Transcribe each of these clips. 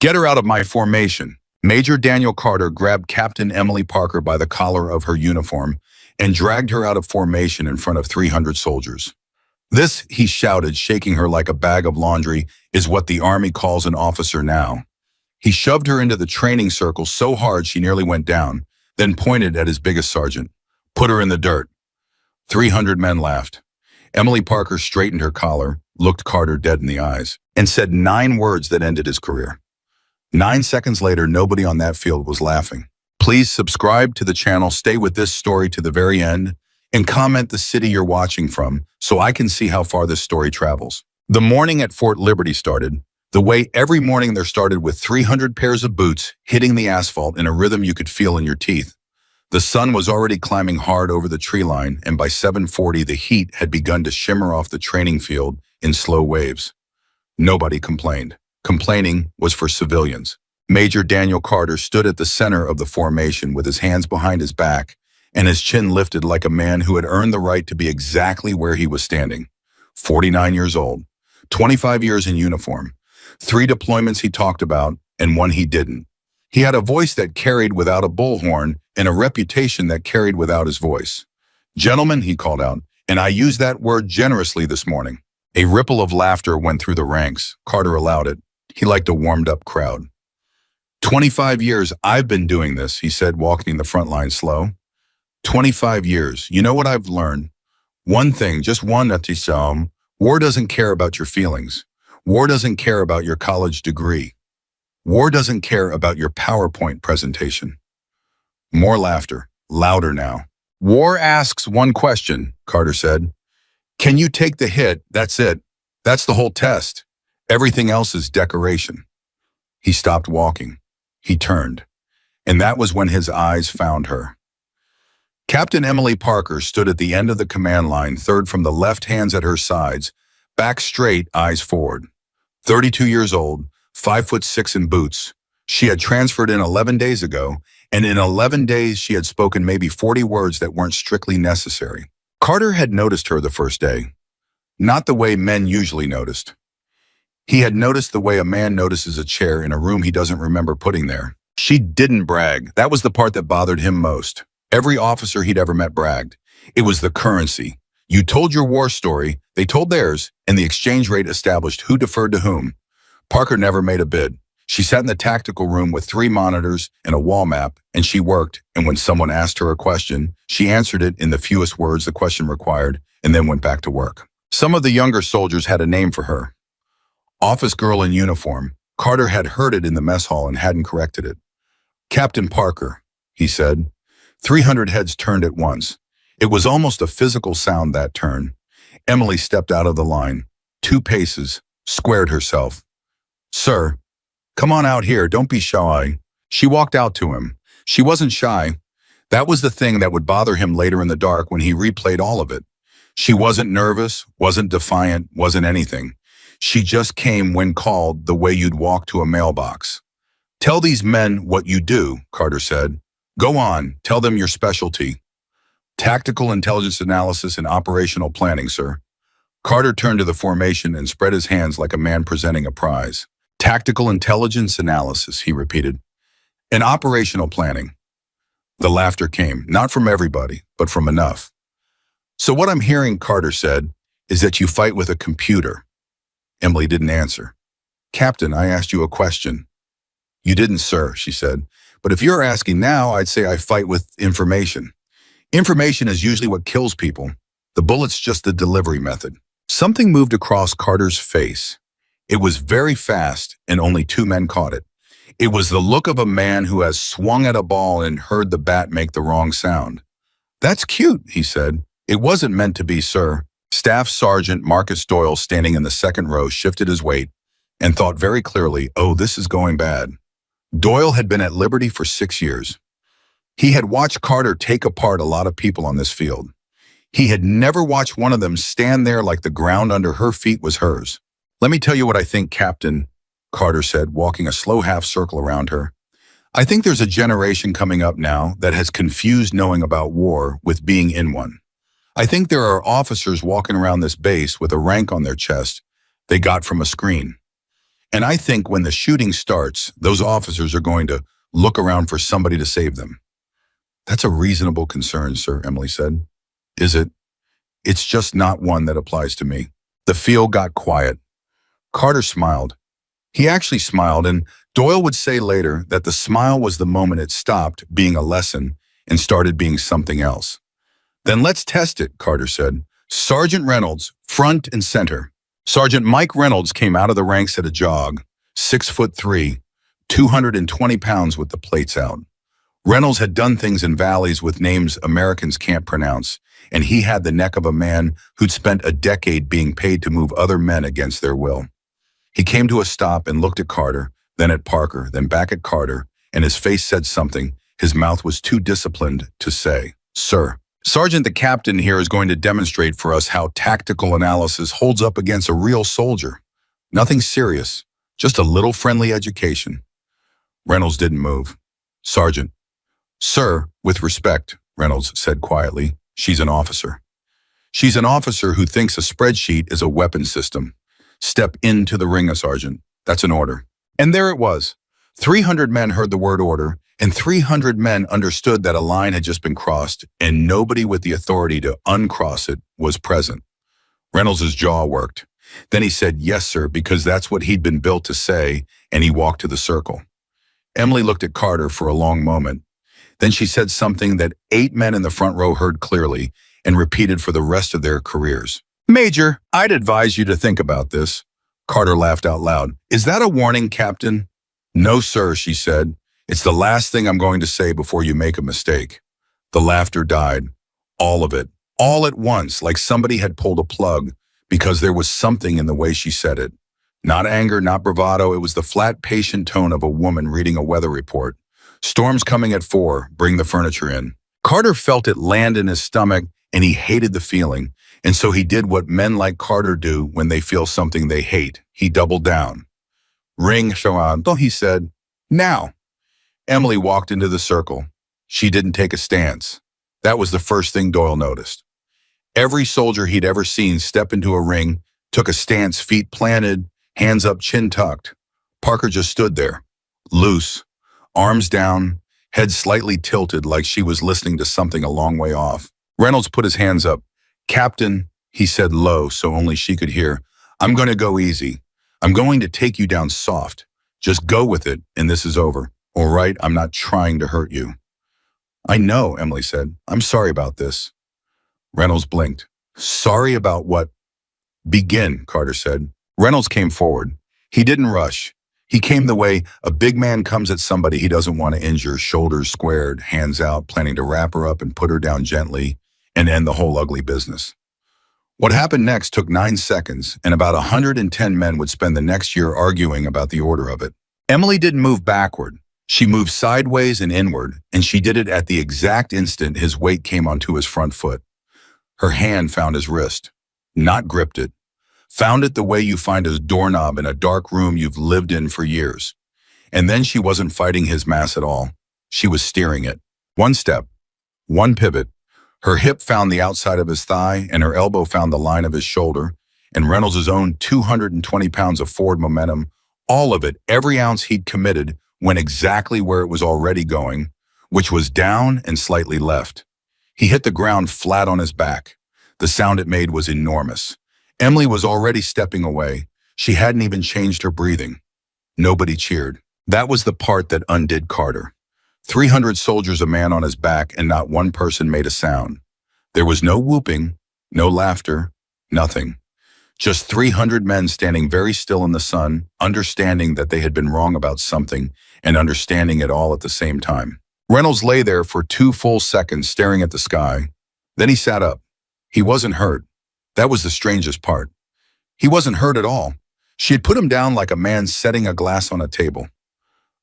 Get her out of my formation. Major Daniel Carter grabbed Captain Emily Parker by the collar of her uniform and dragged her out of formation in front of 300 soldiers. This, he shouted, shaking her like a bag of laundry, is what the Army calls an officer now. He shoved her into the training circle so hard she nearly went down, then pointed at his biggest sergeant. Put her in the dirt. 300 men laughed. Emily Parker straightened her collar, looked Carter dead in the eyes, and said 9 words that ended his career. 9 seconds later, nobody on that field was laughing. Please subscribe to the channel, stay with this story to the very end, and comment the city you're watching from so I can see how far this story travels. The morning at Fort Liberty started the way every morning there started, with 300 pairs of boots hitting the asphalt in a rhythm you could feel in your teeth. The sun was already climbing hard over the tree line, and by 7:40 the heat had begun to shimmer off the training field in slow waves. Nobody complained. Complaining was for civilians. Major Daniel Carter stood at the center of the formation with his hands behind his back and his chin lifted like a man who had earned the right to be exactly where he was standing. 49 years old, 25 years in uniform, 3 deployments he talked about and 1 he didn't. He had a voice that carried without a bullhorn and a reputation that carried without his voice. Gentlemen, he called out, and I use that word generously this morning. A ripple of laughter went through the ranks. Carter allowed it. He liked a warmed-up crowd. 25 years I've been doing this, he said, walking the front line slow. 25 years. You know what I've learned? One thing, just one, Atisam. War doesn't care about your feelings. War doesn't care about your college degree. War doesn't care about your PowerPoint presentation. More laughter, louder now. War asks one question, Carter said. Can you take the hit? That's it. That's the whole test. Everything else is decoration. He stopped walking. He turned. And that was when his eyes found her. Captain Emily Parker stood at the end of the command line, third from the left, hands at her sides, back straight, eyes forward. 32 years old, 5'6" in boots. She had transferred in 11 days ago, and in 11 days she had spoken maybe 40 words that weren't strictly necessary. Carter had noticed her the first day. Not the way men usually noticed. He had noticed the way a man notices a chair in a room he doesn't remember putting there. She didn't brag. That was the part that bothered him most. Every officer he'd ever met bragged. It was the currency. You told your war story, they told theirs, and the exchange rate established who deferred to whom. Parker never made a bid. She sat in the tactical room with 3 monitors and a wall map, and she worked, and when someone asked her a question, she answered it in the fewest words the question required, and then went back to work. Some of the younger soldiers had a name for her. Office girl in uniform. Carter had heard it in the mess hall and hadn't corrected it. Captain Parker, he said. 300 heads turned at once. It was almost a physical sound, that turn. Emily stepped out of the line, 2 paces, squared herself. Sir, come on out here, don't be shy. She walked out to him. She wasn't shy. That was the thing that would bother him later in the dark when he replayed all of it. She wasn't nervous, wasn't defiant, wasn't anything. She just came when called, the way you'd walk to a mailbox. Tell these men what you do, Carter said. Go on, tell them your specialty. Tactical intelligence analysis and operational planning, sir. Carter turned to the formation and spread his hands like a man presenting a prize. Tactical intelligence analysis, he repeated. And operational planning. The laughter came, not from everybody, but from enough. So what I'm hearing, Carter said, is that you fight with a computer. Emily didn't answer. Captain, I asked you a question. You didn't, sir, she said. But if you're asking now, I'd say I fight with information. Information is usually what kills people. The bullet's just the delivery method. Something moved across Carter's face. It was very fast, and only 2 men caught it. It was the look of a man who has swung at a ball and heard the bat make the wrong sound. That's cute, he said. It wasn't meant to be, sir. Staff Sergeant Marcus Doyle, standing in the second row, shifted his weight and thought very clearly, oh, this is going bad. Doyle had been at Liberty for 6 years. He had watched Carter take apart a lot of people on this field. He had never watched one of them stand there like the ground under her feet was hers. Let me tell you what I think, Captain, Carter said, walking a slow half circle around her. I think there's a generation coming up now that has confused knowing about war with being in one. I think there are officers walking around this base with a rank on their chest they got from a screen. And I think when the shooting starts, those officers are going to look around for somebody to save them. That's a reasonable concern, sir, Emily said. Is it? It's just not one that applies to me. The field got quiet. Carter smiled. He actually smiled, and Doyle would say later that the smile was the moment it stopped being a lesson and started being something else. Then let's test it, Carter said. Sergeant Reynolds, front and center. Sergeant Mike Reynolds came out of the ranks at a jog, 6'3", 220 pounds with the plates out. Reynolds had done things in valleys with names Americans can't pronounce, and he had the neck of a man who'd spent a decade being paid to move other men against their will. He came to a stop and looked at Carter, then at Parker, then back at Carter, and his face said something his mouth was too disciplined to say. Sir, Sergeant the captain here is going to demonstrate for us how tactical analysis holds up against a real soldier. Nothing serious, just a little friendly education. Reynolds didn't move. Sergeant. Sir, with respect, Reynolds said quietly, she's an officer. She's an officer who thinks a spreadsheet is a weapon system. Step into the ring, Sergeant. That's an order. And there it was. 300 men heard the word order, and 300 men understood that a line had just been crossed, and nobody with the authority to uncross it was present. Reynolds' jaw worked. Then he said, yes, sir, because that's what he'd been built to say, and he walked to the circle. Emily looked at Carter for a long moment. Then she said something that 8 men in the front row heard clearly and repeated for the rest of their careers. Major, I'd advise you to think about this. Carter laughed out loud. Is that a warning, Captain? No, sir, she said. It's the last thing I'm going to say before you make a mistake. The laughter died. All of it. All at once, like somebody had pulled a plug, because there was something in the way she said it. Not anger, not bravado. It was the flat, patient tone of a woman reading a weather report. Storm's coming at 4. Bring the furniture in. Carter felt it land in his stomach, and he hated the feeling. And so he did what men like Carter do when they feel something they hate. He doubled down. Ring, Shawan, he said. Now. Emily walked into the circle. She didn't take a stance. That was the first thing Doyle noticed. Every soldier he'd ever seen step into a ring took a stance, feet planted, hands up, chin tucked. Parker just stood there, loose, arms down, head slightly tilted like she was listening to something a long way off. Reynolds put his hands up. Captain, he said low so only she could hear, I'm going to go easy. I'm going to take you down soft. Just go with it, and this is over. All right, I'm not trying to hurt you. I know, Emily said. I'm sorry about this. Reynolds blinked. Sorry about what? Begin, Carter said. Reynolds came forward. He didn't rush. He came the way a big man comes at somebody he doesn't want to injure, shoulders squared, hands out, planning to wrap her up and put her down gently and end the whole ugly business. What happened next took 9 seconds, and about 110 men would spend the next year arguing about the order of it. Emily didn't move backward. She moved sideways and inward, and she did it at the exact instant his weight came onto his front foot. Her hand found his wrist, not gripped it. Found it the way you find a doorknob in a dark room you've lived in for years. And then she wasn't fighting his mass at all. She was steering it. One step, one pivot. Her hip found the outside of his thigh, and her elbow found the line of his shoulder, and Reynolds' own 220 pounds of forward momentum, all of it, every ounce he'd committed, went exactly where it was already going, which was down and slightly left. He hit the ground flat on his back. The sound it made was enormous. Emily was already stepping away. She hadn't even changed her breathing. Nobody cheered. That was the part that undid Carter. 300 soldiers, a man on his back, and not one person made a sound. There was no whooping, no laughter, nothing. Just 300 men standing very still in the sun, understanding that they had been wrong about something and understanding it all at the same time. Reynolds lay there for 2 full seconds staring at the sky. Then he sat up. He wasn't hurt. That was the strangest part. He wasn't hurt at all. She had put him down like a man setting a glass on a table.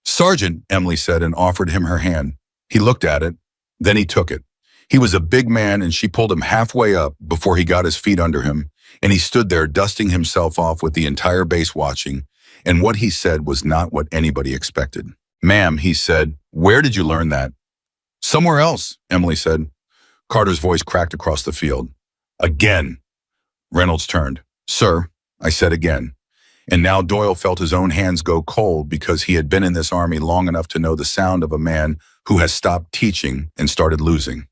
Sergeant, Emily said and offered him her hand. He looked at it. Then he took it. He was a big man and she pulled him halfway up before he got his feet under him, and he stood there dusting himself off with the entire base watching, and what he said was not what anybody expected. Ma'am, he said, where did you learn that? Somewhere else, Emily said. Carter's voice cracked across the field. Again. Reynolds turned. Sir, I said again. And now Doyle felt his own hands go cold because he had been in this army long enough to know the sound of a man who has stopped teaching and started losing.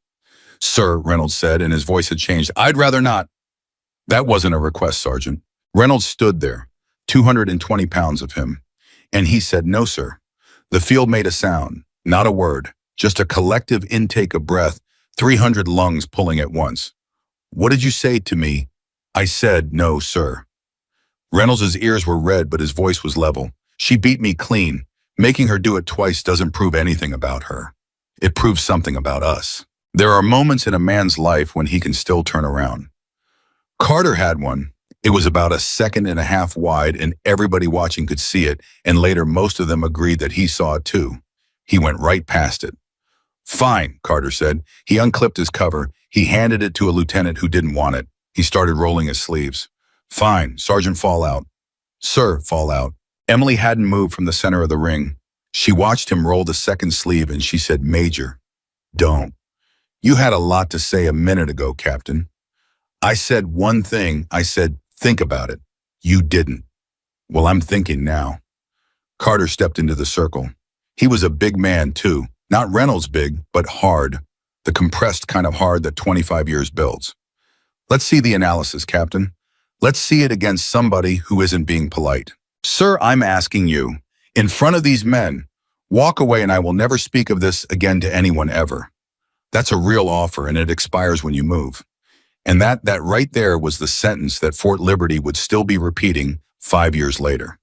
"Sir," Reynolds said, and his voice had changed, "I'd rather not." "That wasn't a request, Sergeant." Reynolds stood there, 220 pounds of him, and he said, "No, sir." The field made a sound, not a word, just a collective intake of breath, 300 lungs pulling at once. "What did you say to me?" "I said, no, sir." Reynolds' ears were red, but his voice was level. "She beat me clean. Making her do it twice doesn't prove anything about her. It proves something about us. There are moments in a man's life when he can still turn around. Carter had one. It was about a second and a half wide, and everybody watching could see it, and later most of them agreed that he saw it too. He went right past it. "Fine," Carter said. He unclipped his cover. He handed it to a lieutenant who didn't want it. He started rolling his sleeves. "Fine, Sergeant Fallout." "Sir, Fallout." Emily hadn't moved from the center of the ring. She watched him roll the second sleeve and she said, "Major, don't. You had a lot to say a minute ago, Captain." "I said one thing. I said, think about it. You didn't." "Well, I'm thinking now." Carter stepped into the circle. He was a big man, too. Not Reynolds big, but hard. The compressed kind of hard that 25 years builds. "Let's see the analysis, Captain. Let's see it against somebody who isn't being polite." "Sir, I'm asking you, in front of these men, walk away and I will never speak of this again to anyone ever." That's a real offer and it expires when you move. And that right there was the sentence that Fort Liberty would still be repeating 5 years later.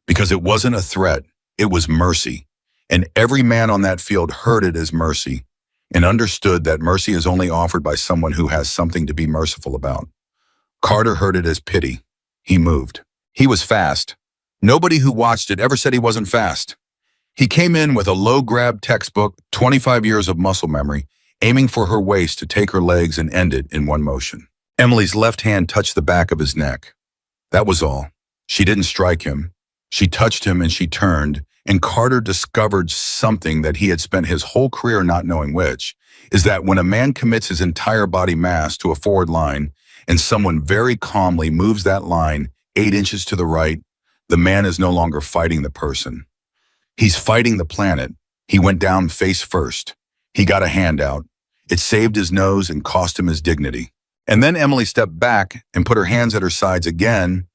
Because it wasn't a threat, it was mercy. And every man on that field heard it as mercy and understood that mercy is only offered by someone who has something to be merciful about. Carter heard it as pity. He moved. He was fast. Nobody who watched it ever said he wasn't fast. He came in with a low-grab textbook, 25 years of muscle memory, aiming for her waist to take her legs and end it in one motion. Emily's left hand touched the back of his neck. That was all. She didn't strike him. She touched him and she turned, and Carter discovered something that he had spent his whole career not knowing, which is that when a man commits his entire body mass to a forward line and someone very calmly moves that line 8 inches to the right, the man is no longer fighting the person. He's fighting the planet. He went down face first. He got a hand out. It saved his nose and cost him his dignity. And then Emily stepped back and put her hands at her sides again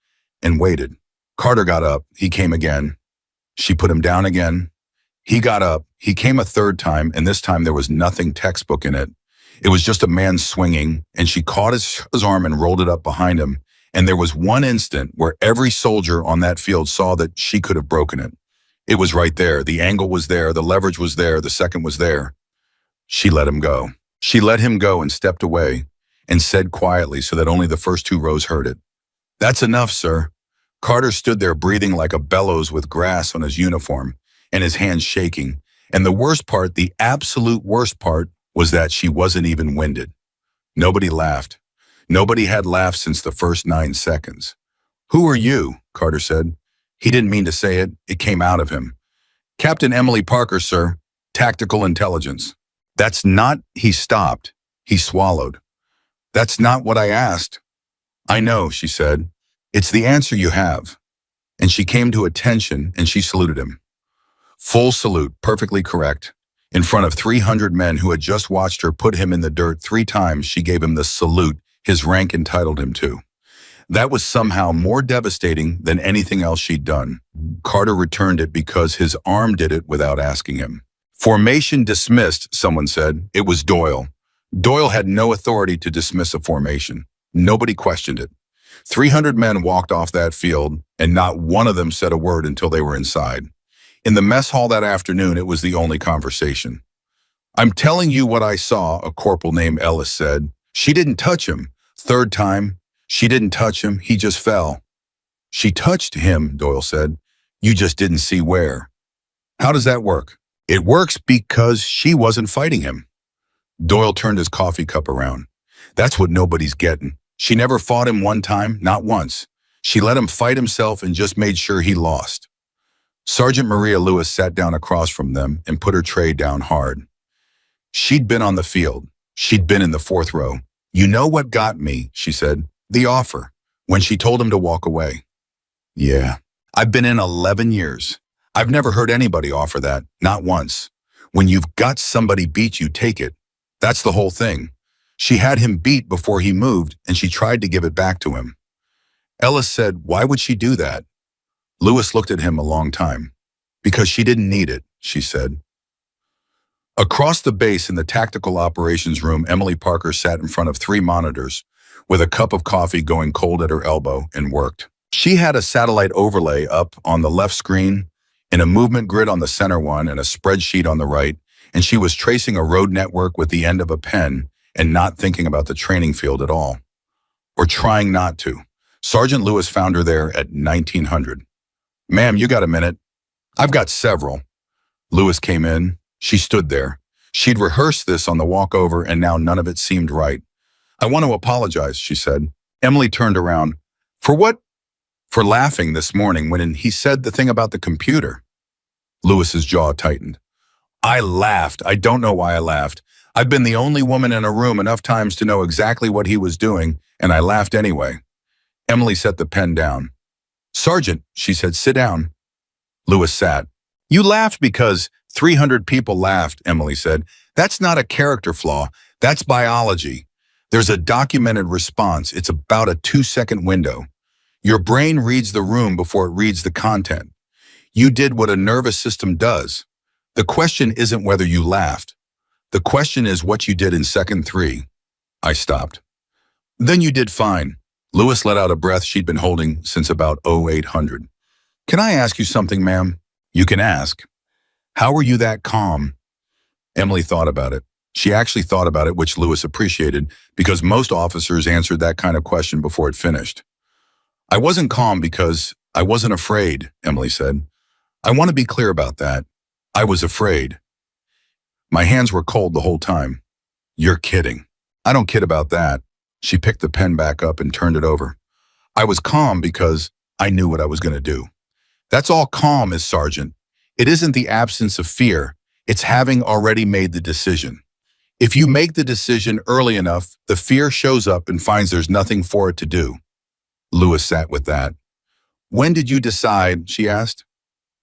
and waited. Carter got up. He came again. She put him down again. He got up. He came a third time, and this time there was nothing textbook in it. It was just a man swinging, and she caught his arm and rolled it up behind him. And there was one instant where every soldier on that field saw that she could have broken it. It was right there. The angle was there. The leverage was there. The second was there. She let him go. She let him go and stepped away and said quietly so that only the first 2 rows heard it, "That's enough, sir." Carter stood there breathing like a bellows with grass on his uniform and his hands shaking. And the worst part, the absolute worst part, was that she wasn't even winded. Nobody laughed. Nobody had laughed since the first 9 seconds. "Who are you?" Carter said. He didn't mean to say it. It came out of him. "Captain Emily Parker, sir. Tactical intelligence." "That's not—" He stopped. He swallowed. "That's not what I asked." "I know," she said. "It's the answer you have." And she came to attention and she saluted him. Full salute, perfectly correct. In front of 300 men who had just watched her put him in the dirt 3 times, she gave him the salute his rank entitled him to. That was somehow more devastating than anything else she'd done. Carter returned it because his arm did it without asking him. "Formation dismissed," someone said. It was Doyle. Doyle had no authority to dismiss a formation. Nobody questioned it. 300 men walked off that field, and not one of them said a word until they were inside. In the mess hall that afternoon, it was the only conversation. "I'm telling you what I saw," a corporal named Ellis said. "She didn't touch him." Third time, "She didn't touch him, he just fell." "She touched him," Doyle said. "You just didn't see where." "How does that work?" "It works because she wasn't fighting him." Doyle turned his coffee cup around. "That's what nobody's getting. She never fought him one time, not once. She let him fight himself and just made sure he lost." Sergeant Maria Lewis sat down across from them and put her tray down hard. She'd been on the field. She'd been in the 4th row. "You know what got me," she said. "The offer, when she told him to walk away." Yeah. I've been in 11 years. I've never heard anybody offer that, not once. When you've got somebody beat you, take it. That's the whole thing. She had him beat before he moved, and she tried to give it back to him. Ellis said, why would she do that? Lewis looked at him a long time. Because she didn't need it, she said. Across the base in the tactical operations room, Emily Parker sat in front of 3 monitors, with a cup of coffee going cold at her elbow, and worked. She had a satellite overlay up on the left screen, and a movement grid on the center one, and a spreadsheet on the right, and she was tracing a road network with the end of a pen and not thinking about the training field at all. Or trying not to. Sergeant Lewis found her there at 1900. Ma'am, you got a minute? I've got several. Lewis came in. She stood there. She'd rehearsed this on the walk over, and now none of it seemed right. I want to apologize, she said. Emily turned around. For what? For laughing this morning when he said the thing about the computer. Lewis's jaw tightened. I laughed. I don't know why I laughed. I've been the only woman in a room enough times to know exactly what he was doing, and I laughed anyway. Emily set the pen down. Sergeant, she said, sit down. Lewis sat. You laughed because 300 people laughed, Emily said. That's not a character flaw. That's biology. There's a documented response. It's about a 2-second window. Your brain reads the room before it reads the content. You did what a nervous system does. The question isn't whether you laughed. The question is what you did in second 3. I stopped. Then you did fine. Lewis let out a breath she'd been holding since about 0800. Can I ask you something, ma'am? You can ask. How were you that calm? Emily thought about it. She actually thought about it, which Lewis appreciated, because most officers answered that kind of question before it finished. I wasn't calm because I wasn't afraid, Emily said. I want to be clear about that. I was afraid. My hands were cold the whole time. You're kidding. I don't kid about that. She picked the pen back up and turned it over. I was calm because I knew what I was going to do. That's all calm is, Sergeant. It isn't the absence of fear. It's having already made the decision. If you make the decision early enough, the fear shows up and finds there's nothing for it to do. Lewis sat with that. When did you decide? She asked.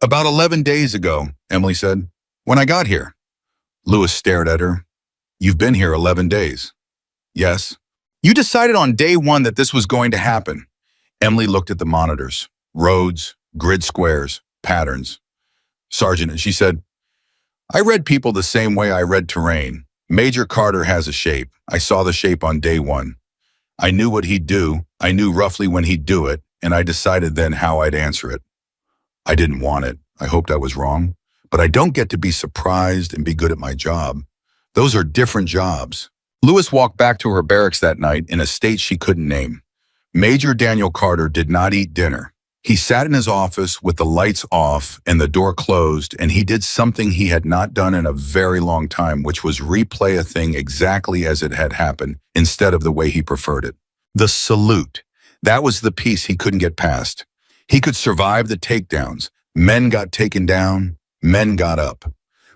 About 11 days ago, Emily said. When I got here. Lewis stared at her. You've been here 11 days. Yes. You decided on day 1 that this was going to happen. Emily looked at the monitors. Roads, grid squares, patterns. Sergeant, she said, I read people the same way I read terrain. Major Carter has a shape. I saw the shape on day 1. I knew what he'd do. I knew roughly when he'd do it, and I decided then how I'd answer it. I didn't want it. I hoped I was wrong. But I don't get to be surprised and be good at my job. Those are different jobs. Lewis walked back to her barracks that night in a state she couldn't name. Major Daniel Carter did not eat dinner. He sat in his office with the lights off and the door closed, and he did something he had not done in a very long time, which was replay a thing exactly as it had happened instead of the way he preferred it. The salute. That was the piece he couldn't get past. He could survive the takedowns. Men got taken down, men got up.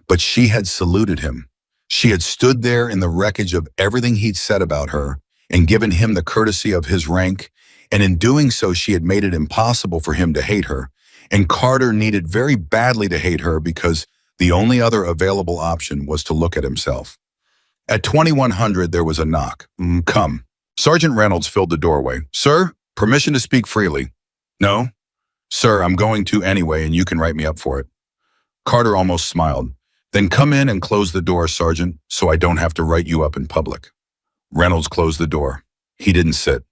But she had saluted him. She had stood there in the wreckage of everything he'd said about her and given him the courtesy of his rank, and in doing so she had made it impossible for him to hate her, and Carter needed very badly to hate her because the only other available option was to look at himself. At 2100 there was a knock. Come. Sergeant Reynolds filled the doorway. Sir, permission to speak freely. No? Sir, I'm going to anyway, and you can write me up for it. Carter almost smiled. Then come in and close the door, Sergeant, so I don't have to write you up in public. Reynolds closed the door. He didn't sit.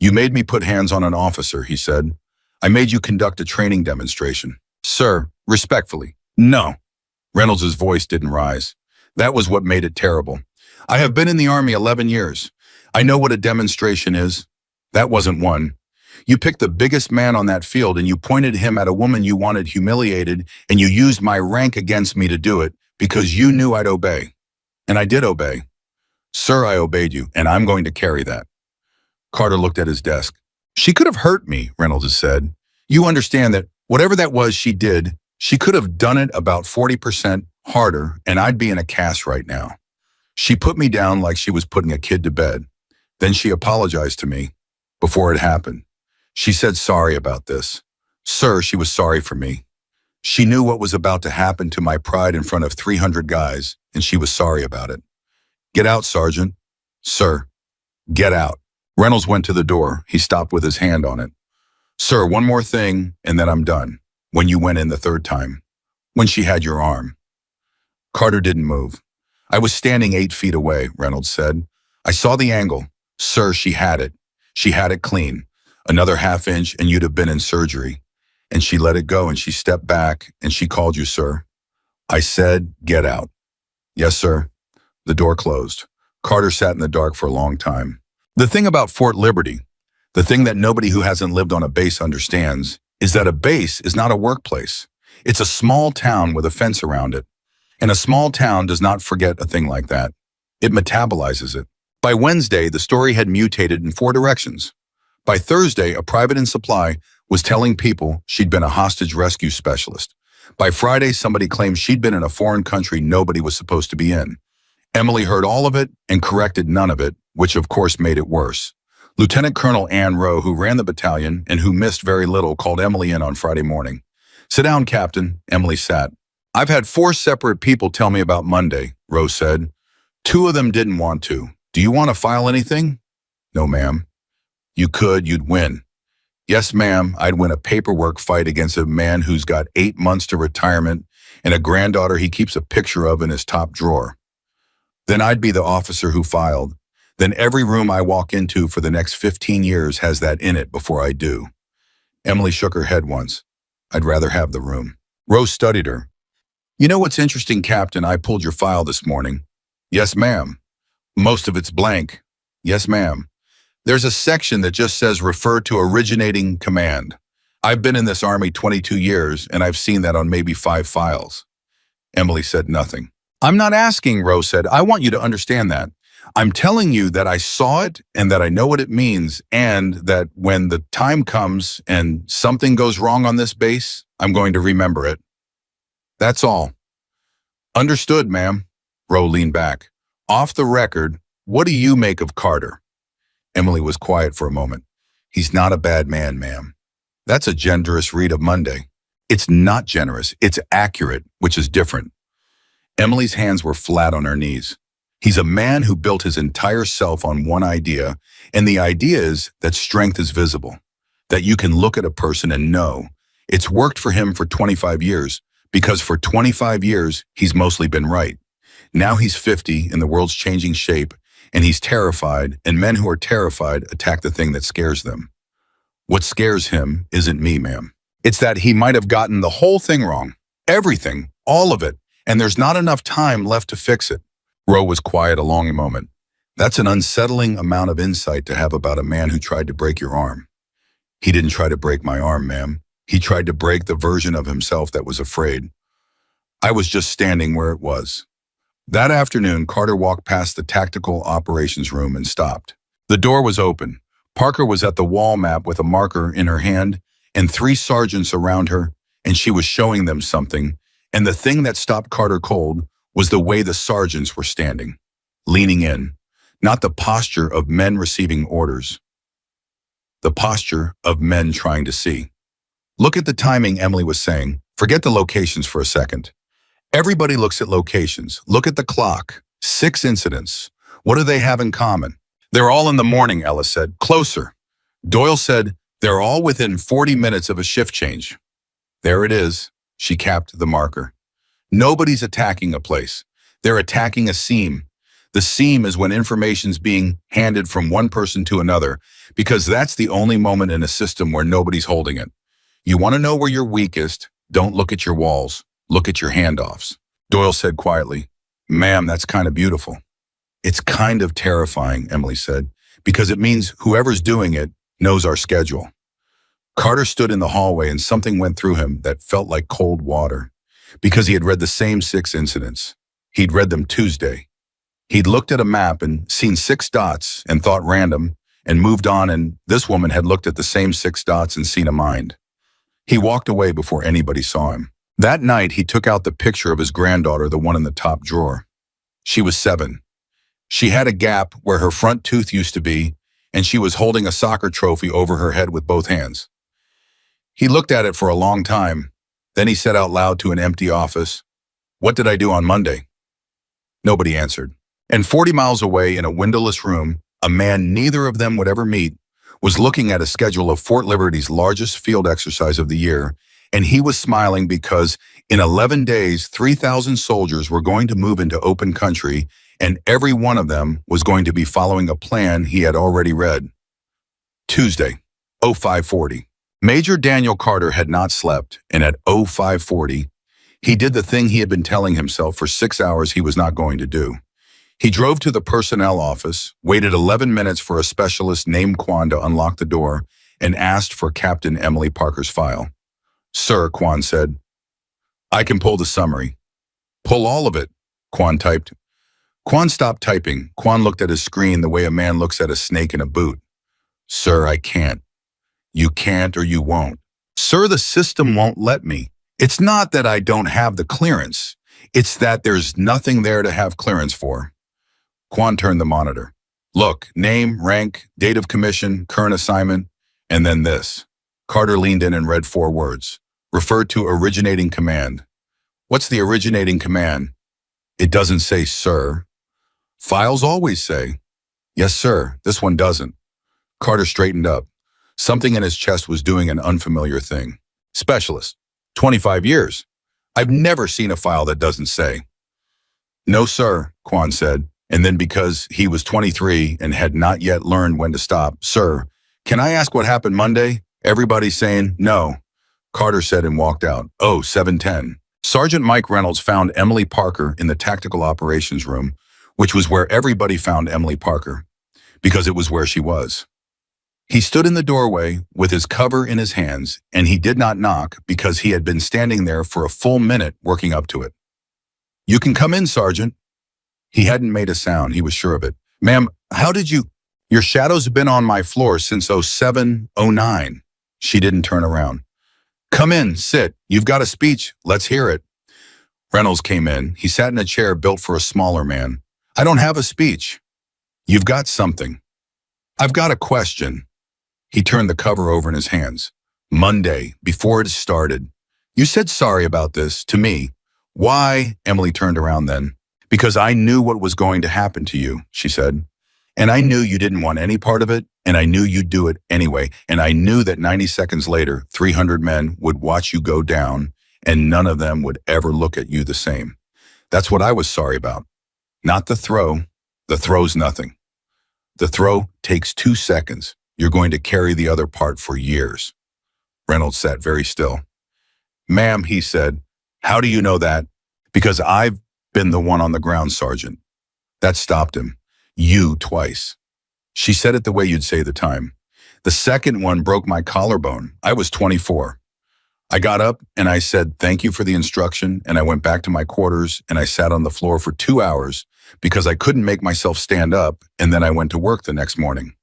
You made me put hands on an officer, he said. I made you conduct a training demonstration. Sir, respectfully. No. Reynolds' voice didn't rise. That was what made it terrible. I have been in the Army 11 years. I know what a demonstration is. That wasn't one. You picked the biggest man on that field and you pointed him at a woman you wanted humiliated, and you used my rank against me to do it because you knew I'd obey. And I did obey. Sir, I obeyed you, and I'm going to carry that. Carter looked at his desk. She could have hurt me, Reynolds said. You understand that whatever that was she did, she could have done it about 40% harder, and I'd be in a cast right now. She put me down like she was putting a kid to bed. Then she apologized to me before it happened. She said sorry about this. Sir, she was sorry for me. She knew what was about to happen to my pride in front of 300 guys, and she was sorry about it. Get out, Sergeant. Sir, get out. Reynolds went to the door. He stopped with his hand on it. Sir, one more thing, and then I'm done. When you went in the third time. When she had your arm. Carter didn't move. I was standing 8 feet away, Reynolds said. I saw the angle. Sir, she had it. She had it clean. Another half inch and you'd have been in surgery. And she let it go and she stepped back and she called you, sir. I said, get out. Yes, sir. The door closed. Carter sat in the dark for a long time. The thing about Fort Liberty, the thing that nobody who hasn't lived on a base understands, is that a base is not a workplace. It's a small town with a fence around it. And a small town does not forget a thing like that. It metabolizes it. By Wednesday, the story had mutated in 4 directions. By Thursday, a private in supply was telling people she'd been a hostage rescue specialist. By Friday, somebody claimed she'd been in a foreign country nobody was supposed to be in. Emily heard all of it and corrected none of it, which of course made it worse. Lieutenant Colonel Ann Rowe, who ran the battalion and who missed very little, called Emily in on Friday morning. Sit down, Captain. Emily sat. I've had 4 separate people tell me about Monday, Rowe said. 2 of them didn't want to. Do you want to file anything? No, ma'am. You could, you'd win. Yes, ma'am, I'd win a paperwork fight against a man who's got 8 months to retirement and a granddaughter he keeps a picture of in his top drawer. Then I'd be the officer who filed. Then every room I walk into for the next 15 years has that in it before I do. Emily shook her head once. I'd rather have the room. Rose studied her. You know what's interesting, Captain? I pulled your file this morning. Yes, ma'am. Most of it's blank. Yes, ma'am. There's a section that just says refer to originating command. I've been in this Army 22 years, and I've seen that on maybe 5 files. Emily said nothing. I'm not asking, Rose said. I want you to understand that. I'm telling you that I saw it and that I know what it means, and that when the time comes and something goes wrong on this base, I'm going to remember it. That's all. Understood, ma'am. Rowe leaned back. Off the record, what do you make of Carter? Emily was quiet for a moment. He's not a bad man, ma'am. That's a generous read of Monday. It's not generous. It's accurate, which is different. Emily's hands were flat on her knees. He's a man who built his entire self on one idea, and the idea is that strength is visible, that you can look at a person and know. It's worked for him for 25 years, because for 25 years, he's mostly been right. Now he's 50 and the world's changing shape, and he's terrified, and men who are terrified attack the thing that scares them. What scares him isn't me, ma'am. It's that he might have gotten the whole thing wrong. Everything, all of it, and there's not enough time left to fix it. Rowe was quiet a long moment. That's an unsettling amount of insight to have about a man who tried to break your arm. He didn't try to break my arm, ma'am. He tried to break the version of himself that was afraid. I was just standing where it was. That afternoon, Carter walked past the tactical operations room and stopped. The door was open. Parker was at the wall map with a marker in her hand and 3 sergeants around her, and she was showing them something, and the thing that stopped Carter cold was the way the sergeants were standing, leaning in, not the posture of men receiving orders, the posture of men trying to see. Look at the timing, Emily was saying. Forget the locations for a second. Everybody looks at locations. Look at the clock. 6 incidents. What do they have in common? They're all in the morning, Ella said. Closer. Doyle said, they're all within 40 minutes of a shift change. There it is. She capped the marker. Nobody's attacking a place. They're attacking a seam. The seam is when information's being handed from one person to another, because that's the only moment in a system where nobody's holding it. You want to know where you're weakest? Don't look at your walls. Look at your handoffs. Doyle said quietly, ma'am, that's kind of beautiful. It's kind of terrifying, Emily said, because it means whoever's doing it knows our schedule. Carter stood in the hallway and something went through him that felt like cold water, because he had read the same 6 incidents. He'd read them Tuesday. He'd looked at a map and seen 6 dots and thought random and moved on, and this woman had looked at the same 6 dots and seen a mind. He walked away before anybody saw him. That night, he took out the picture of his granddaughter, the one in the top drawer. She was 7. She had a gap where her front tooth used to be, and she was holding a soccer trophy over her head with both hands. He looked at it for a long time. Then he said out loud to an empty office, "What did I do on Monday?" Nobody answered. And 40 miles away in a windowless room, a man neither of them would ever meet was looking at a schedule of Fort Liberty's largest field exercise of the year, and he was smiling because in 11 days, 3,000 soldiers were going to move into open country, and every one of them was going to be following a plan he had already read. Tuesday, 0540. Major Daniel Carter had not slept, and at 0540, he did the thing he had been telling himself for 6 hours he was not going to do. He drove to the personnel office, waited 11 minutes for a specialist named Quan to unlock the door, and asked for Captain Emily Parker's file. "Sir," Quan said, "I can pull the summary." "Pull all of it," Quan typed. Quan stopped typing. Quan looked at his screen the way a man looks at a snake in a boot. "Sir, I can't." "You can't or you won't." "Sir, the system won't let me. It's not that I don't have the clearance. It's that there's nothing there to have clearance for." Quan turned the monitor. "Look, name, rank, date of commission, current assignment, and then this." Carter leaned in and read 4 words. "Referred to originating command." "What's the originating command?" "It doesn't say, sir." "Files always say." "Yes, sir. This one doesn't." Carter straightened up. Something in his chest was doing an unfamiliar thing. "Specialist. 25 years. I've never seen a file that doesn't say." "No, sir," Quan said, and then because he was 23 and had not yet learned when to stop, "Sir, can I ask what happened Monday?" Everybody's saying, "No." Carter said and walked out. 0710. Sergeant Mike Reynolds found Emily Parker in the tactical operations room, which was where everybody found Emily Parker, because it was where she was. He stood in the doorway with his cover in his hands, and he did not knock because he had been standing there for a full minute working up to it. "You can come in, Sergeant." He hadn't made a sound, he was sure of it. "Ma'am, how did you—" "Your shadow's been on my floor since 0709. She didn't turn around. "Come in, sit. You've got a speech. Let's hear it." Reynolds came in. He sat in a chair built for a smaller man. "I don't have a speech." "You've got something." "I've got a question." He turned the cover over in his hands. "Monday, before it started, you said sorry about this to me." "Why?" Emily turned around then. "Because I knew what was going to happen to you," she said. "And I knew you didn't want any part of it, and I knew you'd do it anyway, and I knew that 90 seconds later, 300 men would watch you go down, and none of them would ever look at you the same. That's what I was sorry about. Not the throw. The throw's nothing. The throw takes 2 seconds. You're going to carry the other part for years." Reynolds sat very still. "Ma'am," he said, "how do you know that?" "Because I've been the one on the ground, Sergeant." That stopped him. "You twice." She said it the way you'd say the time. "The second one broke my collarbone. I was 24. I got up and I said, 'Thank you for the instruction,' and I went back to my quarters and I sat on the floor for 2 hours because I couldn't make myself stand up, and then I went to work the next morning."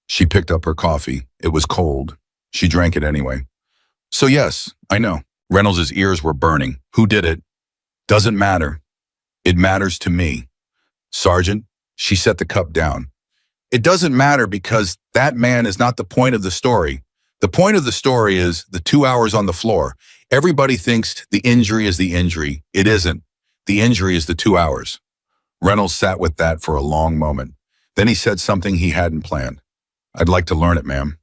She picked up her coffee. It was cold. She drank it anyway. "So yes, I know." Reynolds' ears were burning. "Who did it?" "Doesn't matter. It matters to me." "Sergeant," she set the cup down. "It doesn't matter because that man is not the point of the story. The point of the story is the 2 hours on the floor. Everybody thinks the injury is the injury. It isn't. The injury is the 2 hours." Reynolds sat with that for a long moment. Then he said something he hadn't planned. "I'd like to learn it, ma'am."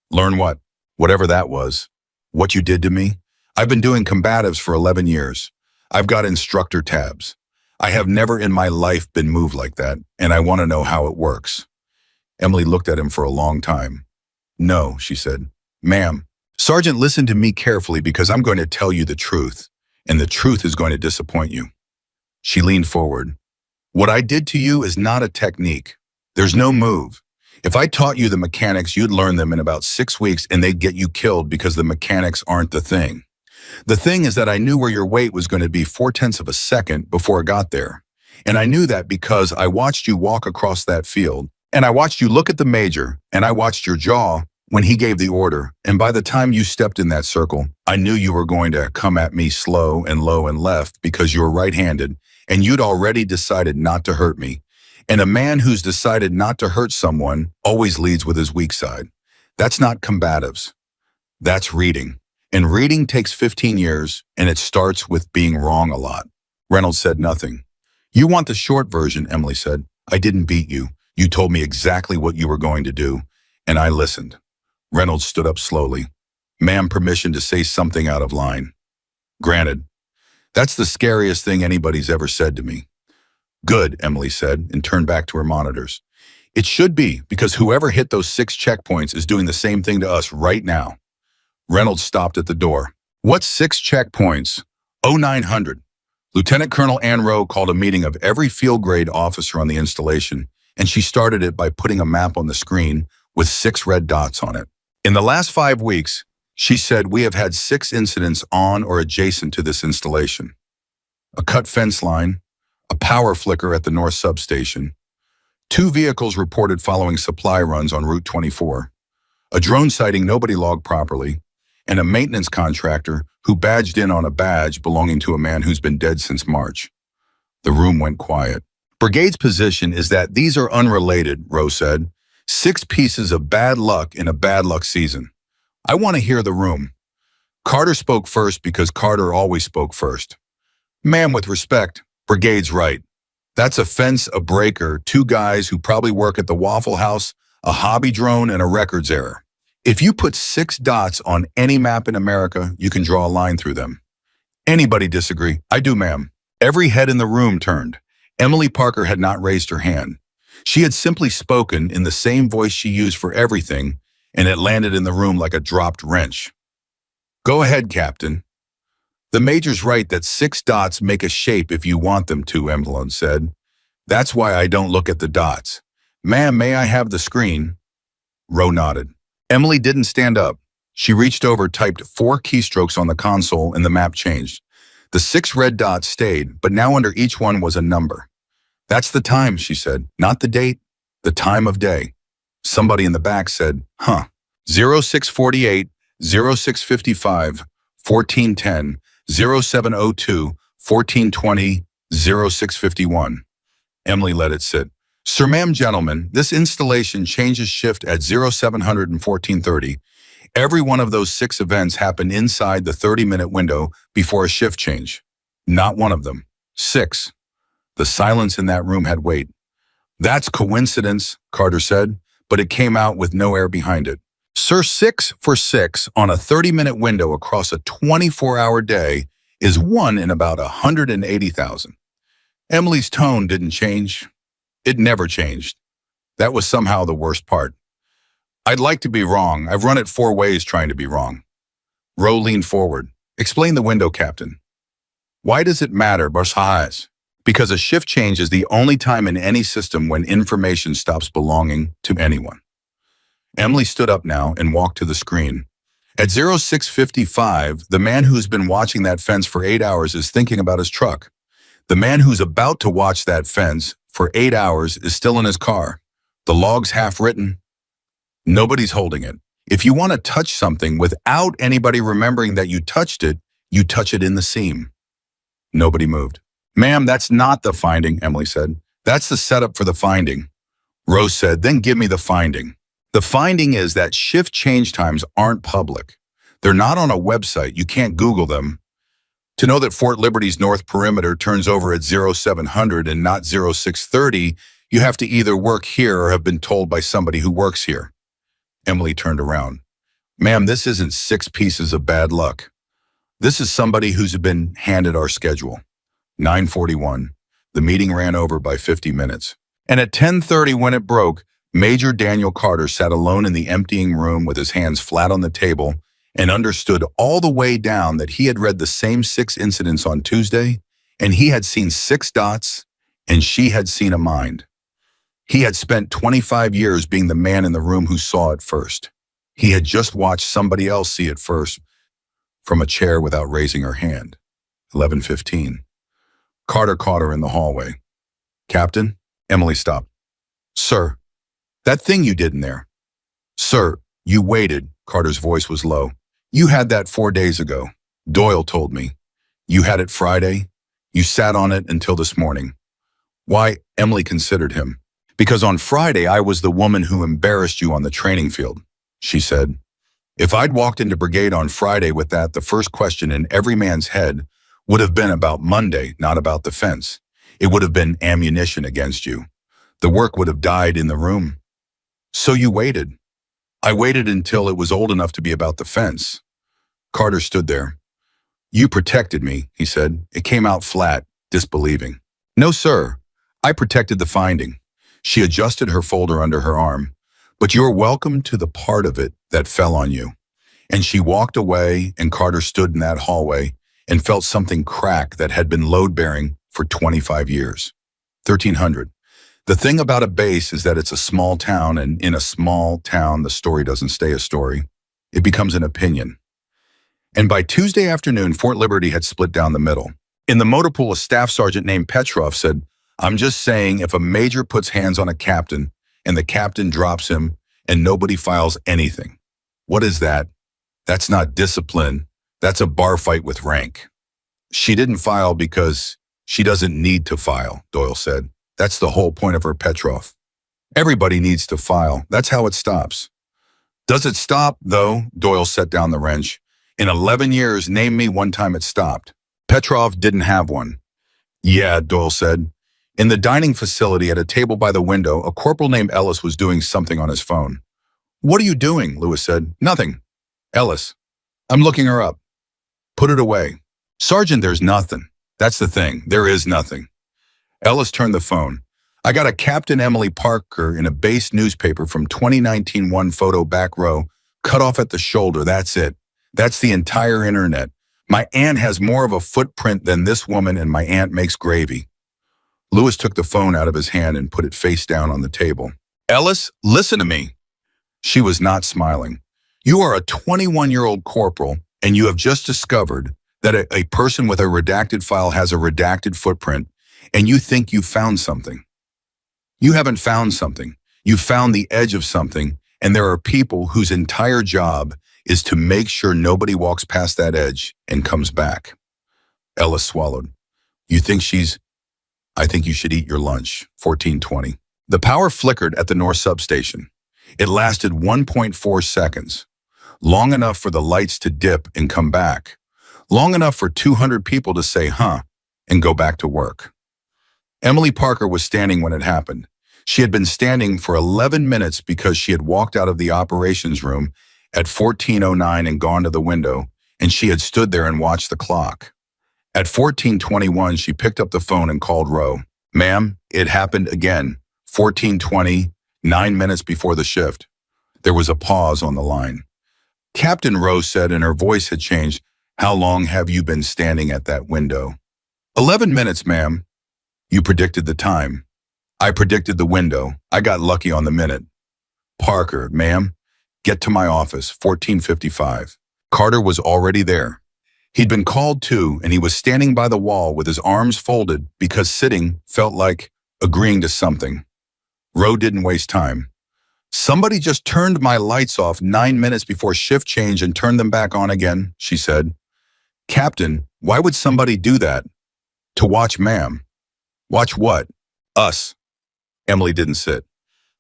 "Learn what?" "Whatever that was. What you did to me. I've been doing combatives for 11 years. I've got instructor tabs. I have never in my life been moved like that, and I want to know how it works." Emily looked at him for a long time. "No," she said. "Ma'am, Sergeant, listen to me carefully because I'm going to tell you the truth, and the truth is going to disappoint you." She leaned forward. "What I did to you is not a technique. There's no move. If I taught you the mechanics, you'd learn them in about 6 weeks and they'd get you killed because the mechanics aren't the thing. The thing is that I knew where your weight was going to be 4/10 of a second before it got there. And I knew that because I watched you walk across that field, and I watched you look at the major, and I watched your jaw when he gave the order. And by the time you stepped in that circle, I knew you were going to come at me slow and low and left because you were right-handed, and you'd already decided not to hurt me. And a man who's decided not to hurt someone always leads with his weak side. That's not combatives. That's reading. And reading takes 15 years, and it starts with being wrong a lot. Reynolds said nothing. You want the short version, Emily said. I didn't beat you. You told me exactly what you were going to do, and I listened. Reynolds stood up slowly. Ma'am, permission to say something out of line. Granted. That's the scariest thing anybody's ever said to me. Good, Emily said, and turned back to her monitors. It should be, because whoever hit those 6 checkpoints is doing the same thing to us right now. Reynolds stopped at the door. What 6 checkpoints? 0900. Lieutenant Colonel Ann Rowe called a meeting of every field grade officer on the installation, and she started it by putting a map on the screen with 6 red dots on it. In the last 5 weeks, she said, we have had 6 incidents on or adjacent to this installation. A cut fence line, a power flicker at the north substation, 2 vehicles reported following supply runs on Route 24, a drone sighting nobody logged properly, and a maintenance contractor who badged in on a badge belonging to a man who's been dead since March. The room went quiet. Brigade's position is that these are unrelated, Rowe said. 6 pieces of bad luck in a bad luck season. I want to hear the room. Carter spoke first because Carter always spoke first. Ma'am, with respect, Brigade's right. That's a fence, a breaker, 2 guys who probably work at the Waffle House, a hobby drone, and a records error. If you put 6 dots on any map in America, you can draw a line through them. Anybody disagree? I do, ma'am. Every head in the room turned. Emily Parker had not raised her hand. She had simply spoken in the same voice she used for everything, and it landed in the room like a dropped wrench. Go ahead, Captain. The Major's right that 6 dots make a shape if you want them to, Emily said. That's why I don't look at the dots. Ma'am, may I have the screen? Rowe nodded. Emily didn't stand up. She reached over, typed 4 keystrokes on the console, and the map changed. The 6 red dots stayed, but now under each one was a number. That's the time, she said. Not the date, the time of day. Somebody in the back said, 0648, 0655, 1410, 0702, 1420, 0651. Emily let it sit. Sir, ma'am, gentlemen, this installation changes shift at 0700 and 1430. Every one of those 6 events happened inside the 30-minute window before a shift change. Not one of them. 6. The silence in that room had weight. That's coincidence, Carter said, but it came out with no air behind it. Sir, 6 for 6 on a 30-minute window across a 24-hour day is 1 in about 180,000. Emily's tone didn't change. It never changed. That was somehow the worst part. I'd like to be wrong. I've run it 4 ways trying to be wrong. Rowe leaned forward. Explain the window, Captain. Why does it matter, Barsahas? Because a shift change is the only time in any system when information stops belonging to anyone. Emily stood up now and walked to the screen. At 0655, the man who's been watching that fence for 8 hours is thinking about his truck. The man who's about to watch that fence for 8 hours is still in his car. The log's half written. Nobody's holding it. If you want to touch something without anybody remembering that you touch it in the seam. Nobody moved. Ma'am, that's not the finding, Emily said. That's the setup for the finding. Rose said, then give me the finding. The finding is that shift change times aren't public. They're not on a website. You can't Google them. To know that Fort Liberty's north perimeter turns over at 0700 and not 0630, you have to either work here or have been told by somebody who works here. Emily turned around. Ma'am, this isn't 6 pieces of bad luck. This is somebody who's been handed our schedule. 9:41. The meeting ran over by 50 minutes. And at 10:30 when it broke, Major Daniel Carter sat alone in the emptying room with his hands flat on the table and understood all the way down that he had read the same 6 incidents on Tuesday, and he had seen 6 dots, and she had seen a mind. He had spent 25 years being the man in the room who saw it first. He had just watched somebody else see it first from a chair without raising her hand. 11:15. Carter caught her in the hallway. Captain? Emily stopped. Sir, that thing you did in there. Sir, you waited. Carter's voice was low. You had that 4 days ago. Doyle told me. You had it Friday. You sat on it until this morning. Why? Emily considered him. Because on Friday I was the woman who embarrassed you on the training field, she said. If I'd walked into brigade on Friday with that, the first question in every man's head would have been about Monday, not about the fence. It would have been ammunition against you. The work would have died in the room. So you waited. I waited until it was old enough to be about the fence. Carter stood there. You protected me, he said. It came out flat, disbelieving. No, sir. I protected the finding. She adjusted her folder under her arm. But you're welcome to the part of it that fell on you. And she walked away, and Carter stood in that hallway and felt something crack that had been load-bearing for 25 years. 1300. The thing about a base is that it's a small town, and in a small town, the story doesn't stay a story. It becomes an opinion. And by Tuesday afternoon, Fort Liberty had split down the middle. In the motor pool, a staff sergeant named Petrov said, I'm just saying if a major puts hands on a captain and the captain drops him and nobody files anything. What is that? That's not discipline. That's a bar fight with rank. She didn't file because she doesn't need to file, Doyle said. That's the whole point of her, Petrov. Everybody needs to file. That's how it stops. Does it stop, though? Doyle set down the wrench. In 11 years, name me one time it stopped. Petrov didn't have one. Yeah, Doyle said. In the dining facility at a table by the window, a corporal named Ellis was doing something on his phone. What are you doing? Lewis said. Nothing. Ellis. I'm looking her up. Put it away. Sergeant, there's nothing. That's the thing. There is nothing. Ellis turned the phone. I got a Captain Emily Parker in a base newspaper from 2019, one photo back row, cut off at the shoulder. That's it. That's the entire internet. My aunt has more of a footprint than this woman, and my aunt makes gravy. Lewis took the phone out of his hand and put it face down on the table. Ellis, listen to me. She was not smiling. You are a 21-year-old corporal, and you have just discovered that a person with a redacted file has a redacted footprint, and you think you found something. You haven't found something. You found the edge of something, and there are people whose entire job is to make sure nobody walks past that edge and comes back. Ellis swallowed. You think she's... I think you should eat your lunch. 1420. The power flickered at the north substation. It lasted 1.4 seconds. Long enough for the lights to dip and come back. Long enough for 200 people to say, huh, and go back to work. Emily Parker was standing when it happened. She had been standing for 11 minutes because she had walked out of the operations room at 14:09 and gone to the window, and she had stood there and watched the clock. At 14:21, she picked up the phone and called Rowe. Ma'am, it happened again. 14:20, 9 minutes before the shift. There was a pause on the line. Captain Rowe said, and her voice had changed, how long have you been standing at that window? 11 minutes, ma'am. You predicted the time. I predicted the window. I got lucky on the minute. Parker, ma'am, get to my office, 14:55. Carter was already there. He'd been called to, and he was standing by the wall with his arms folded because sitting felt like agreeing to something. Rowe didn't waste time. Somebody just turned my lights off 9 minutes before shift change and turned them back on again, she said. Captain, why would somebody do that? To watch ma'am. Watch what? Us. Emily didn't sit.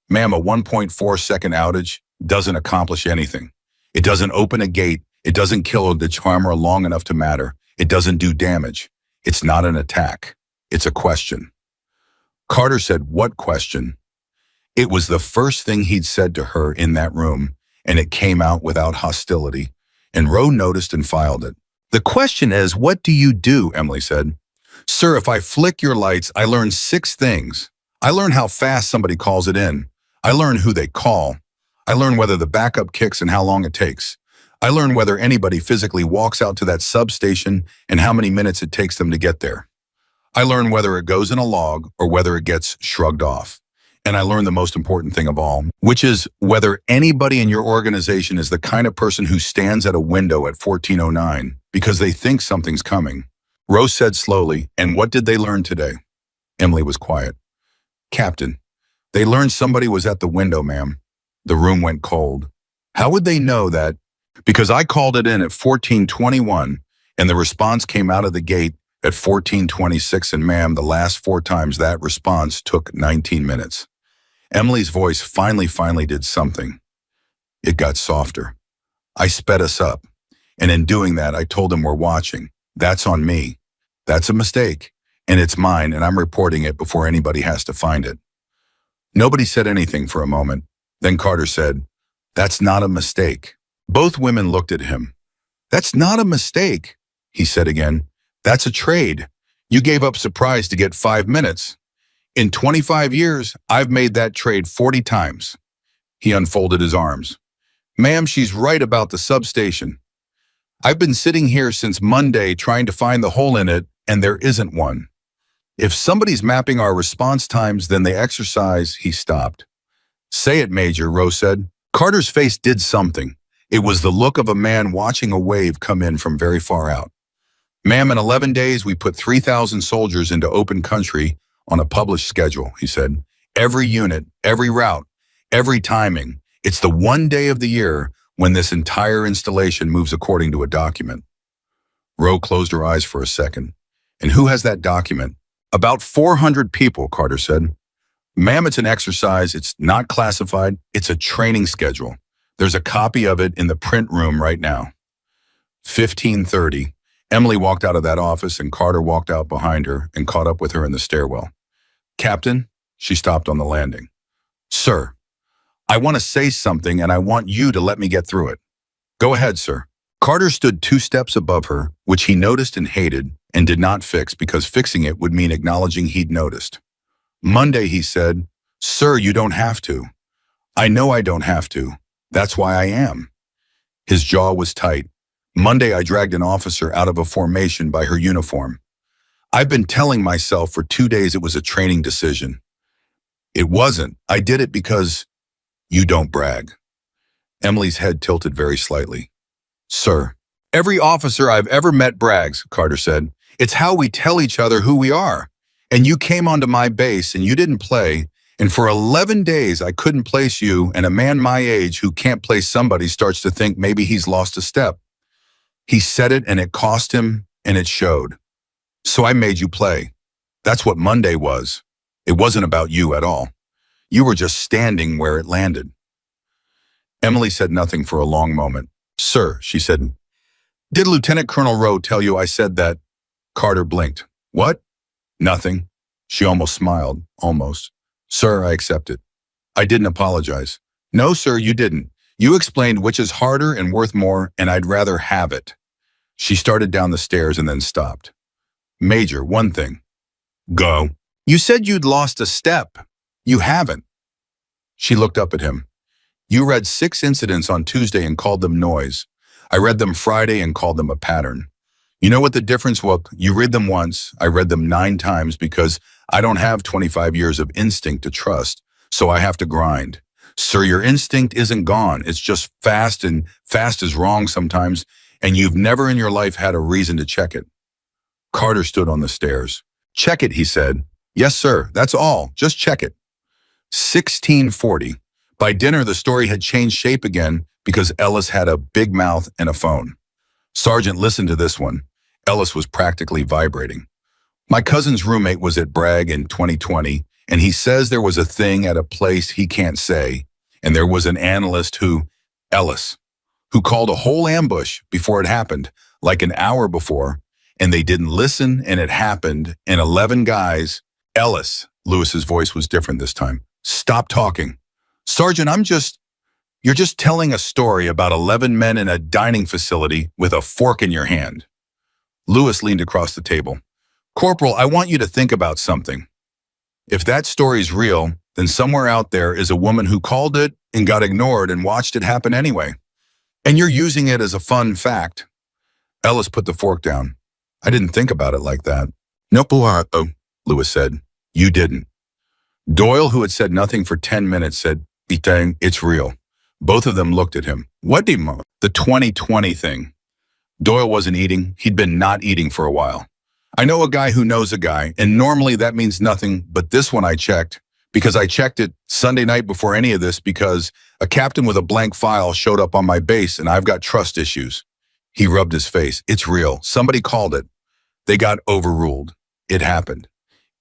Ma'am, a 1.4-second outage doesn't accomplish anything. It doesn't open a gate. It doesn't kill a decharmer long enough to matter. It doesn't do damage. It's not an attack. It's a question. Carter said, what question? It was the first thing he'd said to her in that room, and it came out without hostility, and Rowe noticed and filed it. The question is, what do you do? Emily said. Sir, if I flick your lights, I learn 6 things. I learn how fast somebody calls it in. I learn who they call. I learn whether the backup kicks and how long it takes. I learn whether anybody physically walks out to that substation and how many minutes it takes them to get there. I learn whether it goes in a log or whether it gets shrugged off. And I learn the most important thing of all, which is whether anybody in your organization is the kind of person who stands at a window at 14:09 because they think something's coming. Rose said slowly, and what did they learn today? Emily was quiet. Captain, they learned somebody was at the window, ma'am. The room went cold. How would they know that? Because I called it in at 14:21, and the response came out of the gate at 14:26, and ma'am, the last 4 times that response took 19 minutes. Emily's voice finally did something. It got softer. I sped us up, and in doing that, I told him we're watching. That's on me. That's a mistake, and it's mine, and I'm reporting it before anybody has to find it. Nobody said anything for a moment. Then Carter said, "That's not a mistake." Both women looked at him. "That's not a mistake," he said again. "That's a trade. You gave up surprise to get 5 minutes. In 25 years, I've made that trade 40 times. He unfolded his arms. "Ma'am, she's right about the substation. I've been sitting here since Monday trying to find the hole in it, and there isn't one. If somebody's mapping our response times, then they exercise." He stopped. "Say it, Major," Rose said. Carter's face did something. It was the look of a man watching a wave come in from very far out. "Ma'am, in 11 days, we put 3,000 soldiers into open country on a published schedule," he said. "Every unit, every route, every timing. It's the one day of the year when this entire installation moves according to a document." Roe closed her eyes for a second. "And who has that document?" "About 400 people," Carter said. "Ma'am, it's an exercise. It's not classified. It's a training schedule. There's a copy of it in the print room right now." 15:30. Emily walked out of that office, and Carter walked out behind her and caught up with her in the stairwell. "Captain," she stopped on the landing. "Sir, I want to say something, and I want you to let me get through it." "Go ahead, sir." Carter stood 2 steps above her, which he noticed and hated, and did not fix because fixing it would mean acknowledging he'd noticed. "Monday," he said. "Sir, you don't have to." "I know I don't have to. That's why I am." His jaw was tight. "Monday, I dragged an officer out of a formation by her uniform. I've been telling myself for 2 days it was a training decision. It wasn't. I did it because you don't brag." Emily's head tilted very slightly. "Sir, every officer I've ever met brags," Carter said. "It's how we tell each other who we are. And you came onto my base and you didn't play, and for 11 days I couldn't place you, and a man my age who can't place somebody starts to think maybe he's lost a step. He said it and it cost him, and it showed. So I made you play. That's what Monday was. It wasn't about you at all. You were just standing where it landed." Emily said nothing for a long moment. "Sir," she said, "did Lieutenant Colonel Rowe tell you I said that?" Carter blinked. "What?" "Nothing." She almost smiled, almost. "Sir, I accept it. I didn't apologize." "No, sir, you didn't. You explained which is harder and worth more, and I'd rather have it." She started down the stairs and then stopped. "Major, one thing." "Go." "You said you'd lost a step. You haven't." She looked up at him. "You read 6 incidents on Tuesday and called them noise. I read them Friday and called them a pattern. You know what the difference was? You read them once, I read them 9 times because I don't have 25 years of instinct to trust, so I have to grind. Sir, your instinct isn't gone. It's just fast, and fast is wrong sometimes, and you've never in your life had a reason to check it." Carter stood on the stairs. "Check it," he said. "Yes, sir, that's all. Just check it." 16:40. By dinner, the story had changed shape again because Ellis had a big mouth and a phone. Sergeant listened to this one. Ellis was practically vibrating. "My cousin's roommate was at Bragg in 2020, and he says there was a thing at a place he can't say, and there was an analyst who, Ellis, who called a whole ambush before it happened, like an hour before, and they didn't listen, and it happened, and 11 guys, Ellis," Lewis's voice was different this time, "stop talking. Sergeant, you're just telling a story about 11 men in a dining facility with a fork in your hand." Lewis leaned across the table. "Corporal, I want you to think about something. If that story's real, then somewhere out there is a woman who called it and got ignored and watched it happen anyway. And you're using it as a fun fact." Ellis put the fork down. "I didn't think about it like that." "Nope, Lewis said. "You didn't." Doyle, who had said nothing for 10 minutes, said, "Itang, it's real." Both of them looked at him. "What do you?" "The 2020 thing." Doyle wasn't eating. He'd been not eating for a while. "I know a guy who knows a guy, and normally that means nothing, but this one I checked, because I checked it Sunday night before any of this, because a captain with a blank file showed up on my base, and I've got trust issues." He rubbed his face. "It's real. Somebody called it. They got overruled. It happened.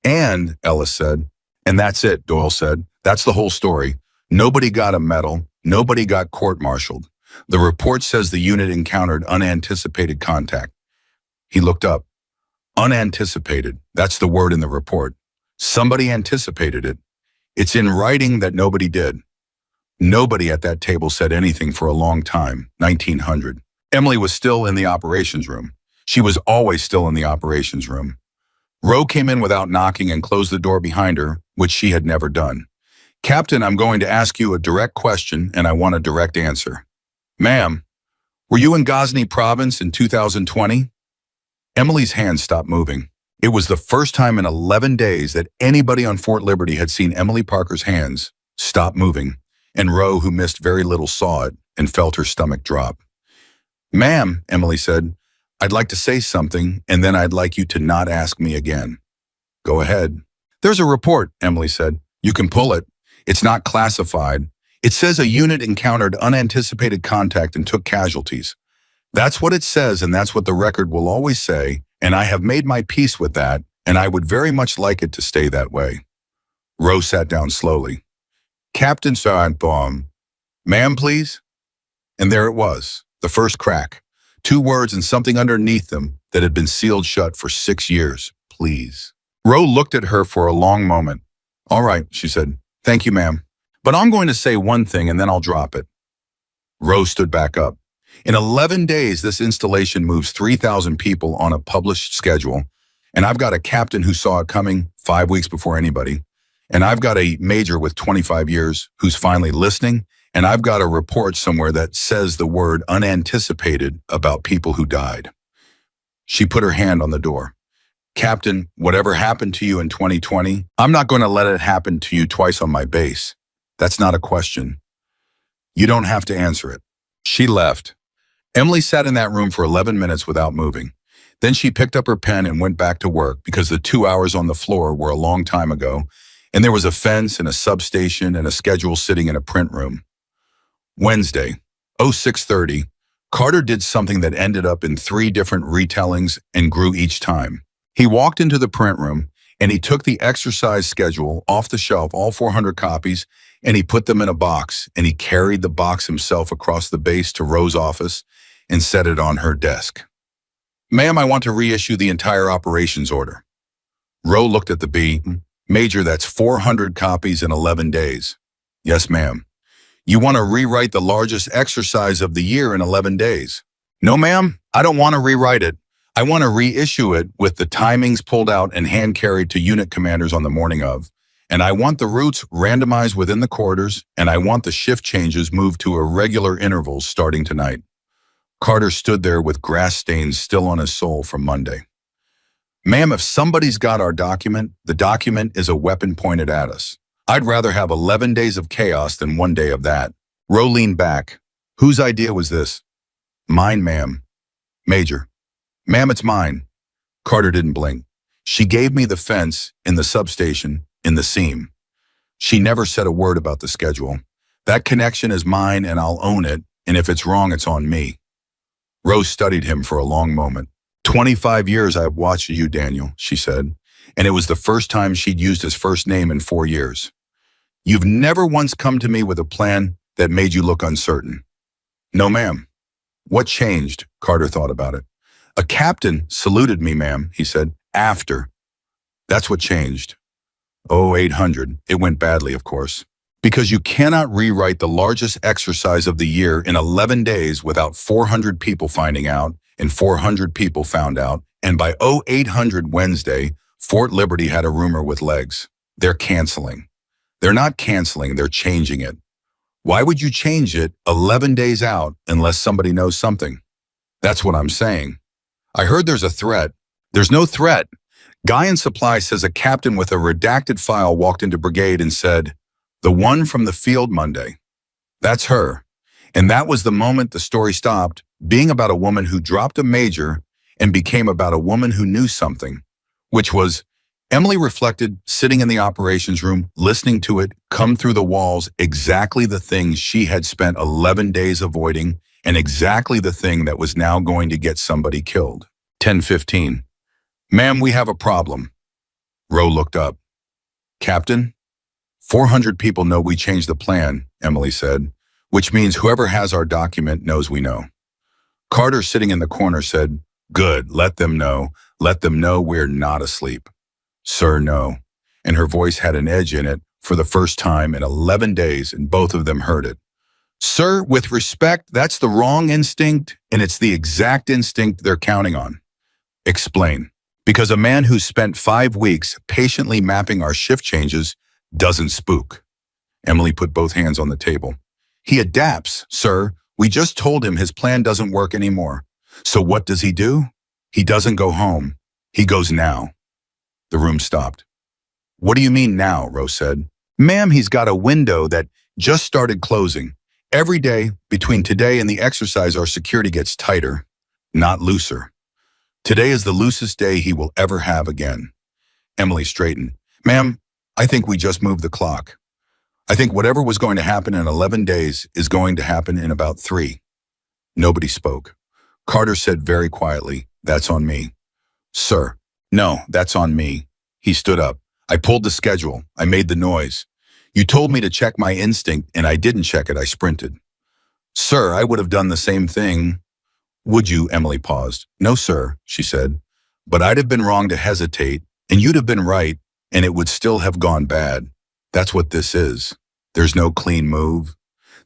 And, Ellis said, and that's it, Doyle said. That's the whole story. Nobody got a medal. Nobody got court-martialed. The report says the unit encountered unanticipated contact. He looked up. Unanticipated. That's the word in the report. Somebody anticipated it. It's in writing that nobody did. Nobody at that table said anything for a long time, 1900. Emily was still in the operations room. She was always still in the operations room. Roe came in without knocking and closed the door behind her, which she had never done. Captain, I'm going to ask you a direct question, and I want a direct answer. Ma'am, were you in Ghazni province in 2020? Emily's hand stopped moving. It was the first time in 11 days that anybody on Fort Liberty had seen Emily Parker's hands stop moving, and Roe, who missed very little, saw it and felt her stomach drop. Ma'am, Emily said, I'd like to say something, and then I'd like you to not ask me again. Go ahead. There's a report, Emily said. You can pull it. It's not classified. It says a unit encountered unanticipated contact and took casualties. That's what it says, and that's what the record will always say, and I have made my peace with that, and I would very much like it to stay that way. Roe sat down slowly. Captain Sarantbaum, ma'am, please? And there it was, the first crack. 2 words and something underneath them that had been sealed shut for 6 years. Please. Roe looked at her for a long moment. All right, she said. Thank you, ma'am. But I'm going to say one thing and then I'll drop it. Roe stood back up. In 11 days, this installation moves 3,000 people on a published schedule, and I've got a captain who saw it coming 5 weeks before anybody, and I've got a major with 25 years who's finally listening, and I've got a report somewhere that says the word unanticipated about people who died. She put her hand on the door. Captain, whatever happened to you in 2020, I'm not going to let it happen to you twice on my base. That's not a question. You don't have to answer it. She left. Emily sat in that room for 11 minutes without moving. Then she picked up her pen and went back to work because the 2 hours on the floor were a long time ago, and there was a fence and a substation and a schedule sitting in a print room. Wednesday, 06:30, Carter did something that ended up in 3 different retellings and grew each time. He walked into the print room and he took the exercise schedule off the shelf, all 400 copies, and he put them in a box, and he carried the box himself across the base to Roe's office and set it on her desk. Ma'am, I want to reissue the entire operations order. Roe looked at the B. Major, that's 400 copies in 11 days. Yes, ma'am. You want to rewrite the largest exercise of the year in 11 days. No, ma'am, I don't want to rewrite it. I want to reissue it with the timings pulled out and hand-carried to unit commanders on the morning of. And I want the routes randomized within the quarters, and I want the shift changes moved to irregular intervals starting tonight. Carter stood there with grass stains still on his soul from Monday. Ma'am, if somebody's got our document, the document is a weapon pointed at us. I'd rather have 11 days of chaos than 1 day of that. Roe leaned back. Whose idea was this? Mine, ma'am. Major. Ma'am, it's mine. Carter didn't blink. She gave me the fence in the substation in the seam. She never said a word about the schedule. That connection is mine and I'll own it, and if it's wrong, it's on me. Rose studied him for a long moment. 25 years I've watched you, Daniel, she said, and it was the first time she'd used his first name in 4 years. You've never once come to me with a plan that made you look uncertain. No, ma'am. What changed? Carter thought about it. A captain saluted me, ma'am, he said, after. That's what changed. Oh, 800. It went badly, of course. Because you cannot rewrite the largest exercise of the year in 11 days without 400 people finding out, and 400 people found out, and by 0800 Wednesday, Fort Liberty had a rumor with legs. They're canceling. They're not canceling, they're changing it. Why would you change it 11 days out unless somebody knows something? That's what I'm saying. I heard there's a threat. There's no threat. Guy in supply says a captain with a redacted file walked into brigade and said, "The one from the field Monday." That's her. And that was the moment the story stopped being about a woman who dropped a major and became about a woman who knew something, which was, Emily reflected, sitting in the operations room, listening to it come through the walls, exactly the things she had spent 11 days avoiding and exactly the thing that was now going to get somebody killed. 10:15. Ma'am, we have a problem. Roe looked up. Captain? 400 people know we changed the plan, Emily said, which means whoever has our document knows we know. Carter, sitting in the corner, said, Good, let them know. Let them know we're not asleep. Sir, no. And her voice had an edge in it for the first time in 11 days, and both of them heard it. Sir, with respect, that's the wrong instinct, and it's the exact instinct they're counting on. Explain. Because a man who spent 5 weeks patiently mapping our shift changes doesn't spook. Emily put both hands on the table. He adapts, sir. We just told him his plan doesn't work anymore. So what does he do? He doesn't go home. He goes now. The room stopped. What do you mean now? Rose said. Ma'am, he's got a window that just started closing. Every day, between today and the exercise, our security gets tighter, not looser. Today is the loosest day he will ever have again. Emily straightened. Ma'am, I think we just moved the clock. I think whatever was going to happen in 11 days is going to happen in about 3. Nobody spoke. Carter said very quietly, That's on me. Sir, no, that's on me. He stood up. I pulled the schedule. I made the noise. You told me to check my instinct, and I didn't check it. I sprinted. Sir, I would have done the same thing. Would you? Emily paused. No, sir, she said. But I'd have been wrong to hesitate, and you'd have been right, and it would still have gone bad. That's what this is. There's no clean move.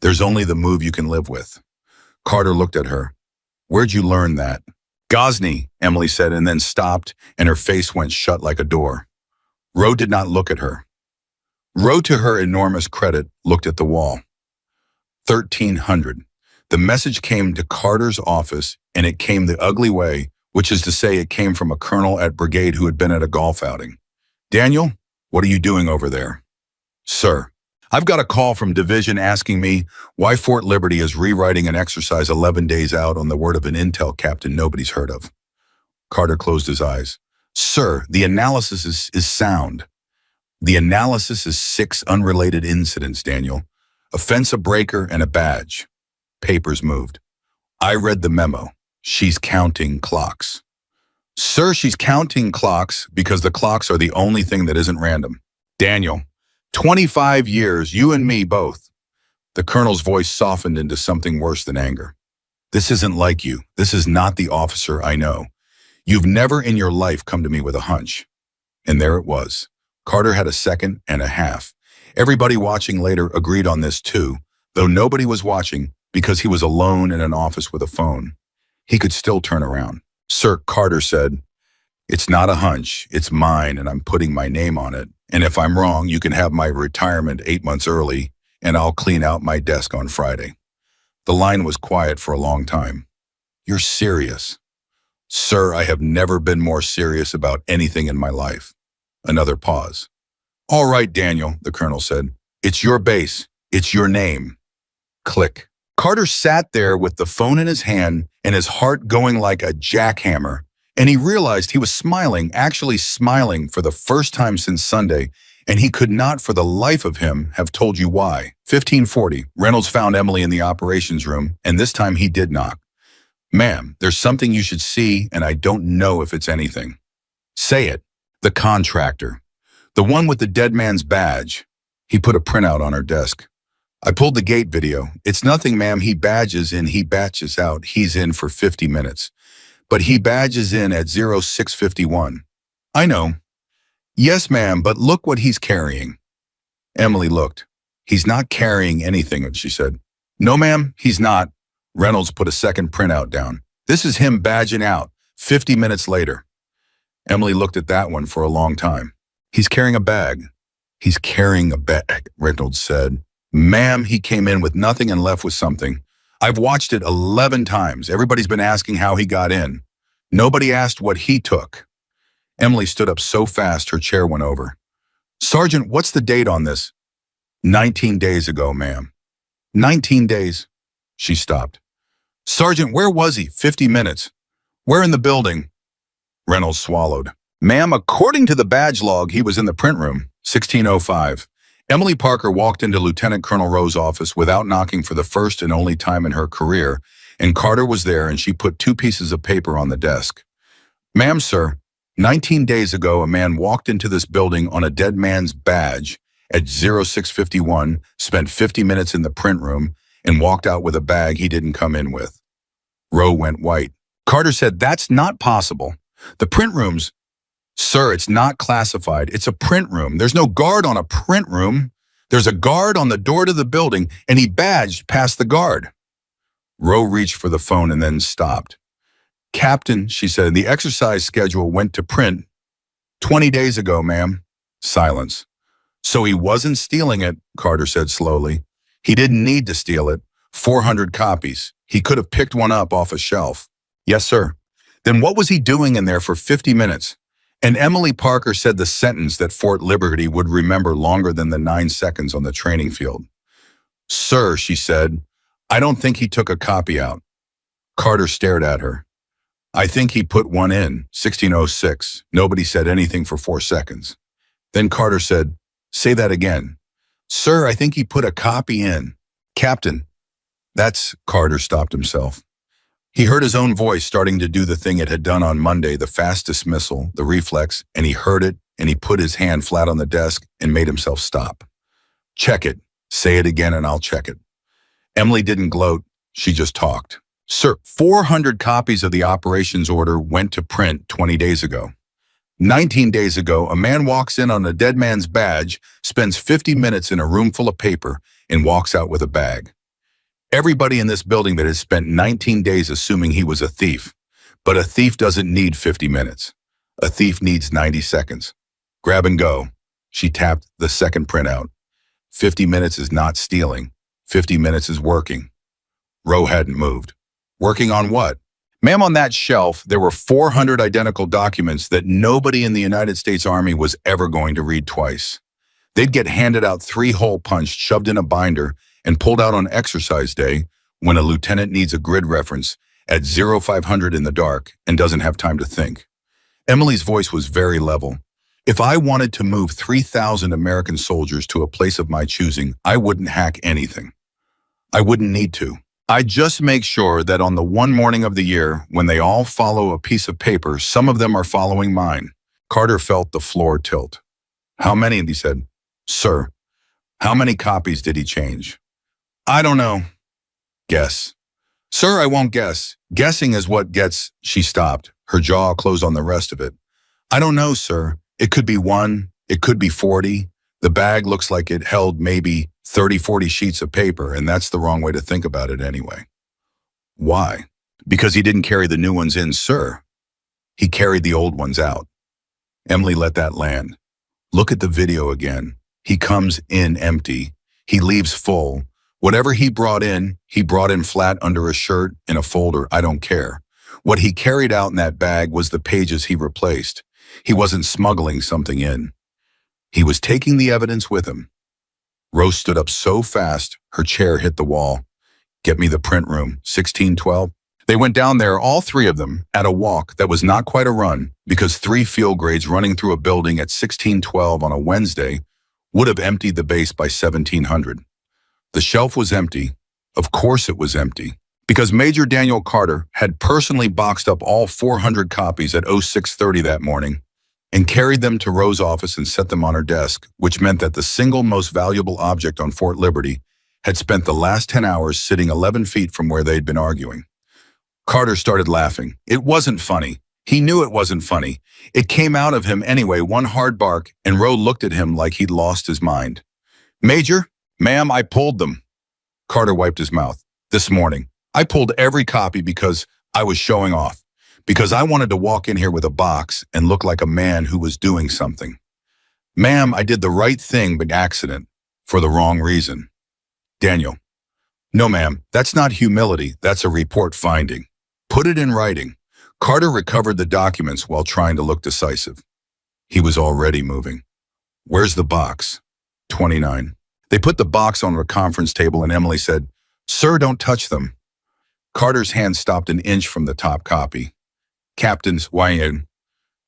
There's only the move you can live with. Carter looked at her. Where'd you learn that? Gosney, Emily said, and then stopped, and her face went shut like a door. Roe did not look at her. Roe, to her enormous credit, looked at the wall. 1300. The message came to Carter's office, and it came the ugly way, which is to say it came from a colonel at brigade who had been at a golf outing. Daniel, what are you doing over there? Sir, I've got a call from division asking me why Fort Liberty is rewriting an exercise 11 days out on the word of an intel captain nobody's heard of. Carter closed his eyes. Sir, the analysis is sound. The analysis is 6 unrelated incidents, Daniel. A fence, a breaker, and a badge. Papers moved. I read the memo. She's counting clocks. Sir, she's counting clocks because the clocks are the only thing that isn't random. Daniel, 25 years, you and me both. The colonel's voice softened into something worse than anger. This isn't like you. This is not the officer I know. You've never in your life come to me with a hunch. And there it was. Carter had a second and a half. Everybody watching later agreed on this too, though nobody was watching because he was alone in an office with a phone. He could still turn around. Sir, Carter said, It's not a hunch, it's mine, and I'm putting my name on it. And if I'm wrong, you can have my retirement 8 months early, and I'll clean out my desk on Friday. The line was quiet for a long time. You're serious. Sir, I have never been more serious about anything in my life. Another pause. All right, Daniel, the colonel said. It's your base. It's your name. Click. Carter sat there with the phone in his hand and his heart going like a jackhammer, and he realized he was smiling, actually smiling for the first time since Sunday, and he could not for the life of him have told you why. 1540, Reynolds found Emily in the operations room, and this time he did knock. Ma'am, there's something you should see, and I don't know if it's anything. Say it. The contractor. The one with the dead man's badge. He put a printout on her desk. I pulled the gate video. It's nothing, ma'am. He badges in, he batches out. He's in for 50 minutes. But he badges in at 0651. I know. Yes, ma'am, but look what he's carrying. Emily looked. He's not carrying anything, she said. No, ma'am, he's not. Reynolds put a second printout down. This is him badging out, 50 minutes later. Emily looked at that one for a long time. He's carrying a bag. He's carrying a bag, Reynolds said. Ma'am, he came in with nothing and left with something. I've watched it 11 times. Everybody's been asking how he got in. Nobody asked what he took. Emily stood up so fast her chair went over. Sergeant, what's the date on this? 19 days ago, ma'am. 19 days. She stopped. Sergeant, where was he? 50 minutes. Where in the building? Reynolds swallowed. Ma'am, according to the badge log, he was in the print room, 1605. Emily Parker walked into Lieutenant Colonel Rowe's office without knocking for the first and only time in her career, and Carter was there and she put 2 pieces of paper on the desk. Ma'am, sir, 19 days ago, a man walked into this building on a dead man's badge at 0651, spent 50 minutes in the print room, and walked out with a bag he didn't come in with. Roe went white. Carter said, "That's not possible. The print rooms..." "Sir, it's not classified. It's a print room. There's no guard on a print room. There's a guard on the door to the building, and he badged past the guard." Roe reached for the phone and then stopped. "Captain," she said, "the exercise schedule went to print 20 days ago, ma'am." Silence. "So he wasn't stealing it," Carter said slowly. "He didn't need to steal it. 400 copies. He could have picked one up off a shelf." "Yes, sir." "Then what was he doing in there for 50 minutes? And Emily Parker said the sentence that Fort Liberty would remember longer than the 9 seconds on the training field. "Sir," she said, "I don't think he took a copy out." Carter stared at her. "I think he put one in, 1606. Nobody said anything for 4 seconds. Then Carter said, "Say that again." "Sir, I think he put a copy in." "Captain." "That's..." Carter stopped himself. He heard his own voice starting to do the thing it had done on Monday, the fast dismissal, the reflex, and he heard it, and he put his hand flat on the desk and made himself stop. "Check it. Say it again and I'll check it." Emily didn't gloat. She just talked. "Sir, 400 copies of the operations order went to print 20 days ago. 19 days ago, a man walks in on a dead man's badge, spends 50 minutes in a room full of paper, and walks out with a bag. Everybody in this building that has spent 19 days assuming he was a thief. But a thief doesn't need 50 minutes. A thief needs 90 seconds. Grab and go." She tapped the second printout. 50 minutes is not stealing. 50 minutes is working. Roe hadn't moved. "Working on what?" "Ma'am, on that shelf, there were 400 identical documents that nobody in the United States Army was ever going to read twice. They'd get handed out 3 hole punched, shoved in a binder, and pulled out on exercise day when a lieutenant needs a grid reference at 0500 in the dark and doesn't have time to think. Emily's voice was very level. "If I wanted to move 3,000 American soldiers to a place of my choosing, I wouldn't hack anything. I wouldn't need to. I'd just make sure that on the one morning of the year, when they all follow a piece of paper, some of them are following mine." Carter felt the floor tilt. "How many?" he said. "Sir, how many copies did he change?" "I don't know." "Guess." "Sir, I won't guess. Guessing is what gets..." She stopped. Her jaw closed on the rest of it. "I don't know, sir. It could be 1. It could be 40. The bag looks like it held maybe 30, 40 sheets of paper, and that's the wrong way to think about it anyway." "Why?" "Because he didn't carry the new ones in, sir. He carried the old ones out." Emily let that land. "Look at the video again. He comes in empty. He leaves full. Whatever he brought in flat under a shirt, in a folder, I don't care. What he carried out in that bag was the pages he replaced. He wasn't smuggling something in. He was taking the evidence with him." Rose stood up so fast, her chair hit the wall. "Get me the print room, 1612. They went down there, all 3 of them, at a walk that was not quite a run, because 3 field grades running through a building at 1612 on a Wednesday would have emptied the base by 1700. The shelf was empty. Of course it was empty, because Major Daniel Carter had personally boxed up all 400 copies at 0630 that morning and carried them to Rose's office and set them on her desk, which meant that the single most valuable object on Fort Liberty had spent the last 10 hours sitting 11 feet from where they'd been arguing. Carter started laughing. It wasn't funny. He knew it wasn't funny. It came out of him anyway, one hard bark, and Roe looked at him like he'd lost his mind. "Major?" "Ma'am, I pulled them." Carter wiped his mouth. "This morning. I pulled every copy because I was showing off. Because I wanted to walk in here with a box and look like a man who was doing something. Ma'am, I did the right thing by accident, for the wrong reason." "Daniel." "No, ma'am, that's not humility. That's a report finding. Put it in writing." Carter recovered the documents while trying to look decisive. He was already moving. "Where's the box?" 29. They put the box on a conference table and Emily said, "Sir, don't touch them." Carter's hand stopped an inch from the top copy. "Captain's Wayne."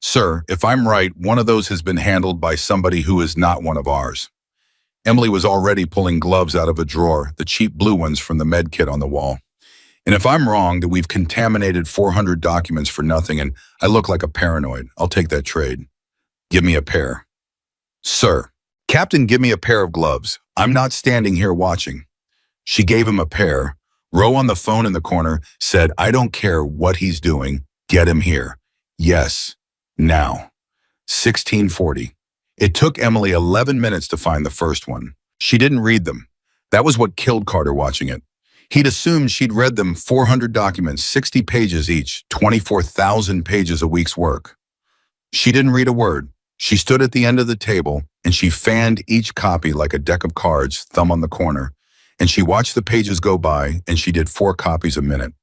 "Sir, if I'm right, one of those has been handled by somebody who is not one of ours." Emily was already pulling gloves out of a drawer, the cheap blue ones from the med kit on the wall. And if I'm wrong that we've contaminated 400 documents for nothing and I look like a paranoid, I'll take that trade. Give me a pair. Sir. Captain, give me a pair of gloves. I'm not standing here watching. She gave him a pair. Roe on the phone in the corner said, I don't care what he's doing. Get him here. Yes. Now. 1640. It took Emily 11 minutes to find the first one. She didn't read them. That was what killed Carter watching it. He'd assumed she'd read them 400 documents, 60 pages each, 24,000 pages a week's work. She didn't read a word. She stood at the end of the table and she fanned each copy like a deck of cards, thumb on the corner, and she watched the pages go by and she did 4 copies a minute.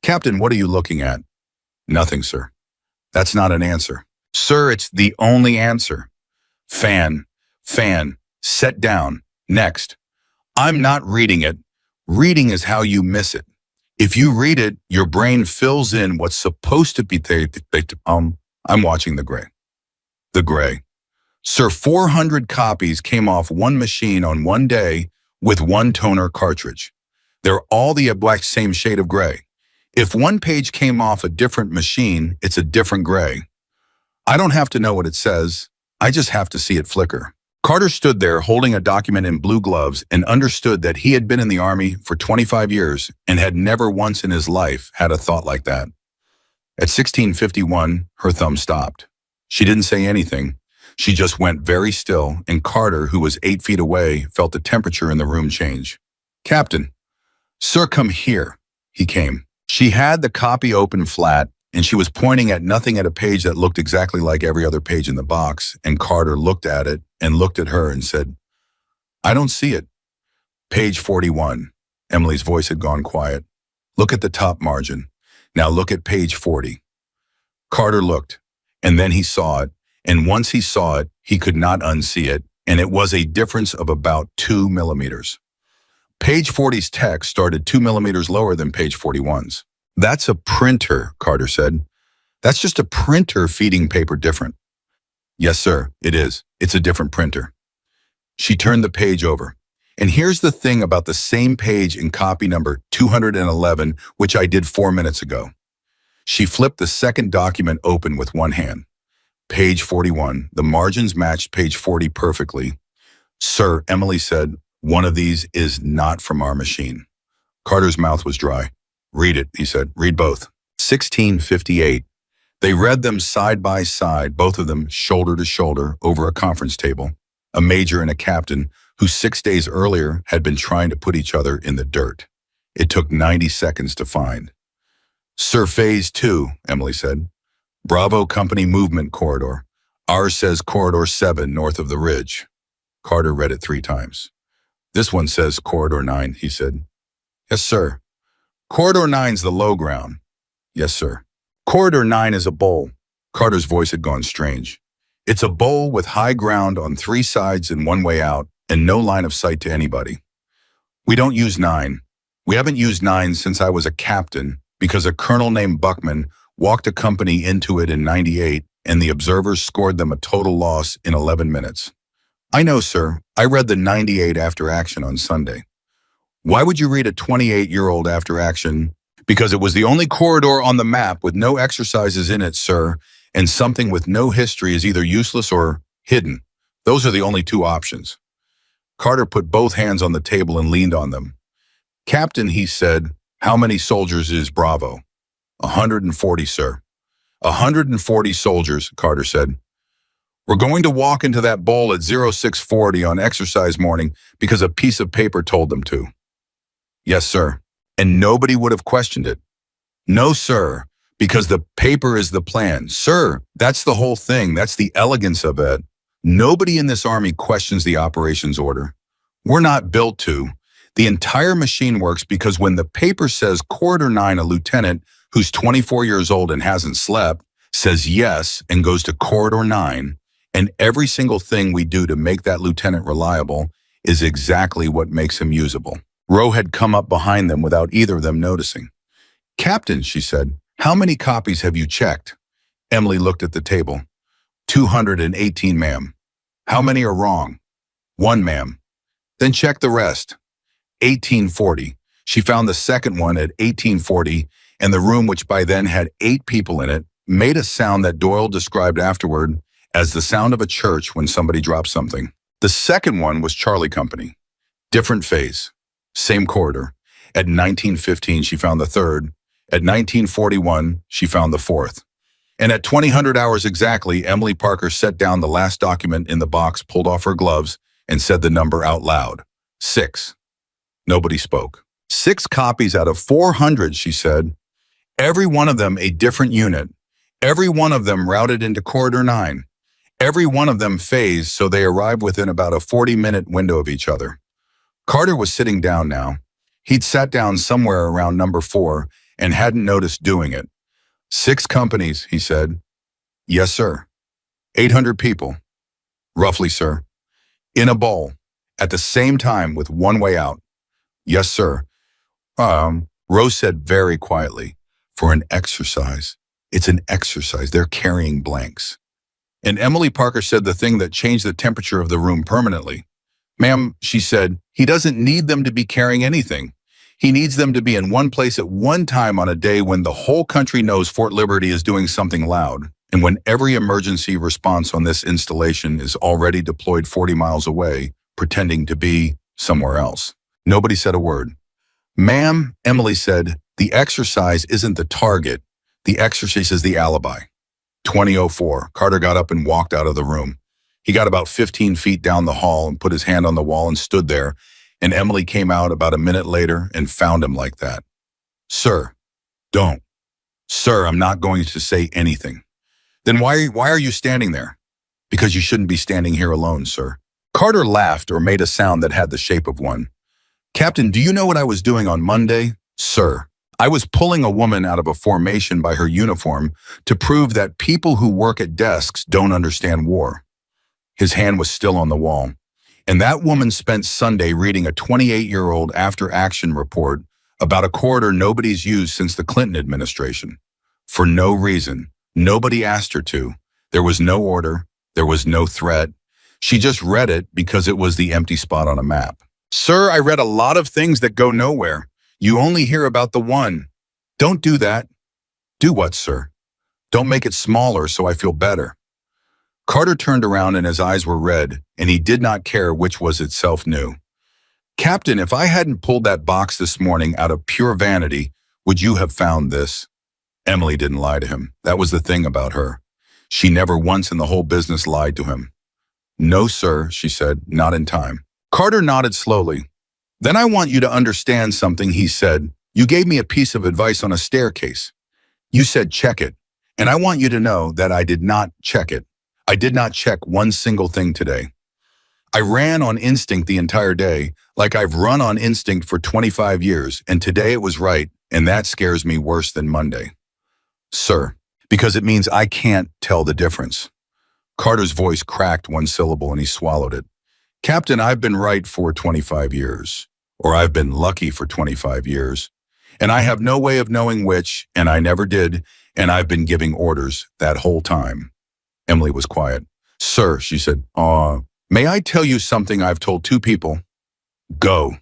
Captain, what are you looking at? Nothing, sir. That's not an answer. Sir, it's the only answer. Fan, set down, next. I'm not reading it. Reading is how you miss it. If you read it, your brain fills in what's supposed to be I'm watching the gray. The gray. Sir, 400 copies came off one machine on one day with one toner cartridge. They're all the exact same shade of gray. If one page came off a different machine, it's a different gray. I don't have to know what it says. I just have to see it flicker. Carter stood there holding a document in blue gloves and understood that he had been in the Army for 25 years and had never once in his life had a thought like that. At 1651, her thumb stopped. She didn't say anything. She just went very still, and Carter, who was 8 feet away, felt the temperature in the room change. Captain. Sir, come here. He came. She had the copy open flat, and she was pointing at nothing at a page that looked exactly like every other page in the box, and Carter looked at it and looked at her and said, I don't see it. Page 41. Emily's voice had gone quiet. Look at the top margin. Now look at page 40. Carter looked, and then he saw it, and once he saw it, he could not unsee it, and it was a difference of about 2 millimeters. Page 40's text started 2 millimeters lower than page 41's. That's a printer, Carter said. That's just a printer feeding paper different. Yes, sir, it is. It's a different printer. She turned the page over. And here's the thing about the same page in copy number 211, which I did 4 minutes ago. She flipped the second document open with one hand. Page 41, the margins matched page 40 perfectly. Sir, Emily said, one of these is not from our machine. Carter's mouth was dry. Read it, he said. Read both. 1658. They read them side by side, both of them shoulder to shoulder, over a conference table. A major and a captain who 6 days earlier had been trying to put each other in the dirt. It took 90 seconds to find. Sir, Phase 2, Emily said. Bravo Company Movement Corridor. Ours says Corridor 7 north of the ridge. Carter read it 3 times. This one says Corridor 9, he said. Yes, sir. Corridor 9's the low ground. Yes, sir. Corridor 9 is a bowl. Carter's voice had gone strange. It's a bowl with high ground on 3 sides and one way out, and no line of sight to anybody. We don't use 9. We haven't used 9 since I was a captain, because a colonel named Buckman walked a company into it in '98, and the observers scored them a total loss in 11 minutes. I know, sir. I read the '98 after action on Sunday. Why would you read a 28-year-old after action? Because it was the only corridor on the map with no exercises in it, sir, and something with no history is either useless or hidden. Those are the only 2 options. Carter put both hands on the table and leaned on them. Captain, he said, how many soldiers is Bravo? 140, sir. 140 soldiers, Carter said. We're going to walk into that bowl at 0640 on exercise morning because a piece of paper told them to. Yes, sir. And nobody would have questioned it. No, sir, because the paper is the plan. Sir, that's the whole thing. That's the elegance of it. Nobody in this army questions the operations order. We're not built to. The entire machine works because when the paper says Corridor 9, a lieutenant who's 24 years old and hasn't slept, says yes and goes to Corridor 9, and every single thing we do to make that lieutenant reliable is exactly what makes him usable. Roe had come up behind them without either of them noticing. Captain, she said, how many copies have you checked? Emily looked at the table. 218, ma'am. How many are wrong? 1, ma'am. Then check the rest. 1840. She found the second one at 1840, and the room, which by then had 8 people in it, made a sound that Doyle described afterward as the sound of a church when somebody drops something. The second one was Charlie Company. Different phase, same corridor. At 1915, she found the third. At 1941, she found the fourth. And at 2000 hours exactly, Emily Parker set down the last document in the box, pulled off her gloves, and said the number out loud. 6. Nobody spoke. 6 copies out of 400, she said. Every one of them a different unit. Every one of them routed into Corridor 9. Every one of them phased so they arrived within about a 40-minute window of each other. Carter was sitting down now. He'd sat down somewhere around number 4 and hadn't noticed doing it. 6 companies, he said. Yes, sir. 800 people. Roughly, sir. In a bowl. At the same time with one way out. Yes, sir. Rose said very quietly. For an exercise. It's an exercise. They're carrying blanks. And Emily Parker said the thing that changed the temperature of the room permanently. Ma'am, she said, he doesn't need them to be carrying anything. He needs them to be in one place at one time on a day when the whole country knows Fort Liberty is doing something loud, and when every emergency response on this installation is already deployed 40 miles away, pretending to be somewhere else. Nobody said a word. Ma'am, Emily said, the exercise isn't the target. The exercise is the alibi. 20:04, Carter got up and walked out of the room. He got about 15 feet down the hall and put his hand on the wall and stood there, and Emily came out about a minute later and found him like that. Sir, don't. Sir, I'm not going to say anything. Then why are you standing there? Because you shouldn't be standing here alone, sir. Carter laughed or made a sound that had the shape of one. Captain, do you know what I was doing on Monday? Sir, I was pulling a woman out of a formation by her uniform to prove that people who work at desks don't understand war. His hand was still on the wall. And that woman spent Sunday reading a 28-year-old after-action report about a corridor nobody's used since the Clinton administration. For no reason. Nobody asked her to. There was no order. There was no threat. She just read it because it was the empty spot on a map. Sir, I read a lot of things that go nowhere. You only hear about the one. Don't do that. Do what, sir? Don't make it smaller so I feel better. Carter turned around and his eyes were red, and he did not care which was itself new. Captain, if I hadn't pulled that box this morning out of pure vanity, would you have found this? Emily didn't lie to him. That was the thing about her. She never once in the whole business lied to him. No, sir, she said, not in time. Carter nodded slowly. Then I want you to understand something, he said. You gave me a piece of advice on a staircase. You said check it, and I want you to know that I did not check it. I did not check one single thing today. I ran on instinct the entire day, like I've run on instinct for 25 years, and today it was right, and that scares me worse than Monday. Sir, because it means I can't tell the difference. Carter's voice cracked one syllable and he swallowed it. Captain, I've been right for 25 years, or I've been lucky for 25 years, and I have no way of knowing which, and I never did, and I've been giving orders that whole time. Emily was quiet. Sir, she said, may I tell you something I've told 2 people? Go.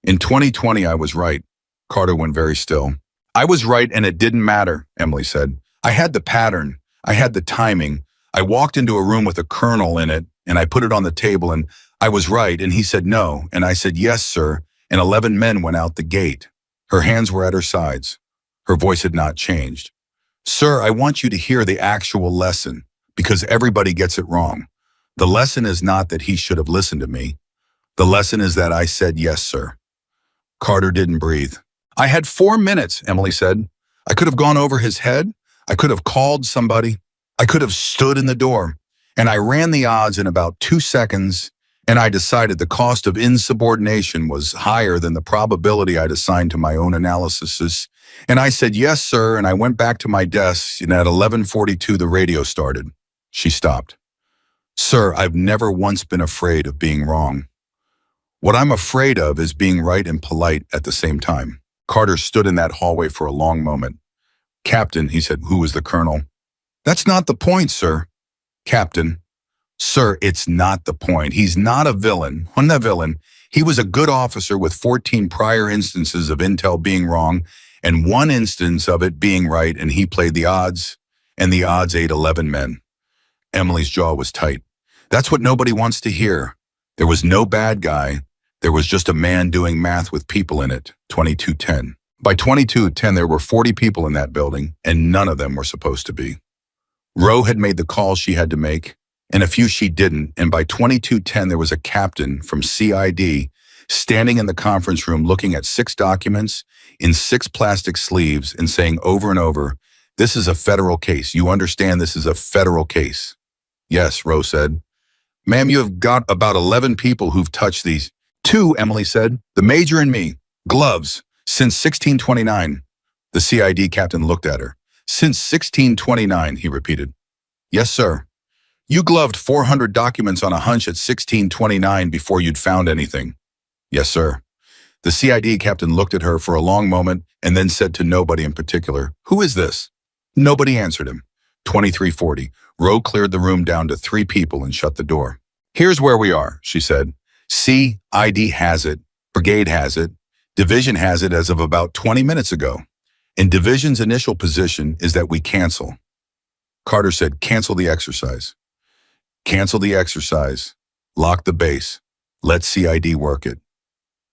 In 2020, I was right. Carter went very still. I was right and it didn't matter, Emily said. I had the pattern. I had the timing. I walked into a room with a colonel in it and I put it on the table and I was right and he said no and I said yes, sir, and 11 men went out the gate. Her hands were at her sides. Her voice had not changed. Sir, I want you to hear the actual lesson because everybody gets it wrong. The lesson is not that he should have listened to me. The lesson is that I said yes, sir. Carter didn't breathe. I had 4 minutes, Emily said. I could have gone over his head. I could have called somebody. I could have stood in the door. And I ran the odds in about 2 seconds, and I decided the cost of insubordination was higher than the probability I'd assigned to my own analysis. And I said, yes, sir, and I went back to my desk, and at 11:42 the radio started. She stopped. Sir, I've never once been afraid of being wrong. What I'm afraid of is being right and polite at the same time. Carter stood in that hallway for a long moment. Captain, he said, who was the colonel? That's not the point, sir. Captain, Sir, it's not the point. He's not a villain. I'm not a villain. He was a good officer with 14 prior instances of intel being wrong and one instance of it being right, and he played the odds, and the odds ate 11 men. Emily's jaw was tight. That's what nobody wants to hear. There was no bad guy. There was just a man doing math with people in it. 2210. By 2210, there were 40 people in that building, and none of them were supposed to be. Roe had made the calls she had to make, and a few she didn't, and by 2210, there was a captain from CID standing in the conference room looking at 6 documents in 6 plastic sleeves and saying over and over, "This is a federal case. You understand this is a federal case?" "Yes," Roe said. "Ma'am, you have got about 11 people who've touched these." "2," Emily said. "The major and me. Gloves. Since 1629. The CID captain looked at her. "Since 1629, he repeated. "Yes, sir. You gloved 400 documents on a hunch at 1629 before you'd found anything." "Yes, sir." The CID captain looked at her for a long moment and then said to nobody in particular, "Who is this?" Nobody answered him. 2340. Roe cleared the room down to 3 people and shut the door. "Here's where we are," she said. "CID has it. Brigade has it. Division has it as of about 20 minutes ago. And Division's initial position is that we cancel." Carter said, "Cancel the exercise. Cancel the exercise. Lock the base. Let CID work it."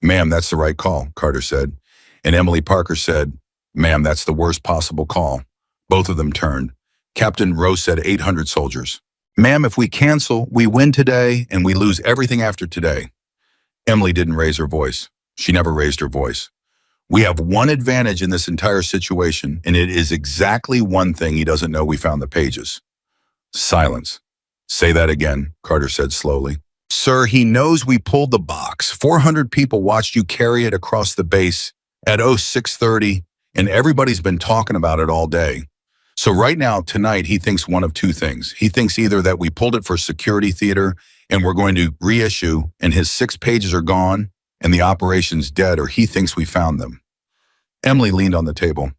"Ma'am, that's the right call," Carter said. And Emily Parker said, "Ma'am, that's the worst possible call." Both of them turned. Captain Rowe said 800 soldiers. "Ma'am, if we cancel, we win today and we lose everything after today." Emily didn't raise her voice. She never raised her voice. "We have one advantage in this entire situation, and it is exactly one thing he doesn't know we found the pages." Silence. "Say that again," Carter said slowly. "Sir, he knows we pulled the box. 400 people watched you carry it across the base at 0630, and everybody's been talking about it all day. So right now, tonight, he thinks one of 2 things. He thinks either that we pulled it for security theater and we're going to reissue and his 6 pages are gone and the operation's dead, or he thinks we found them." Emily leaned on the table.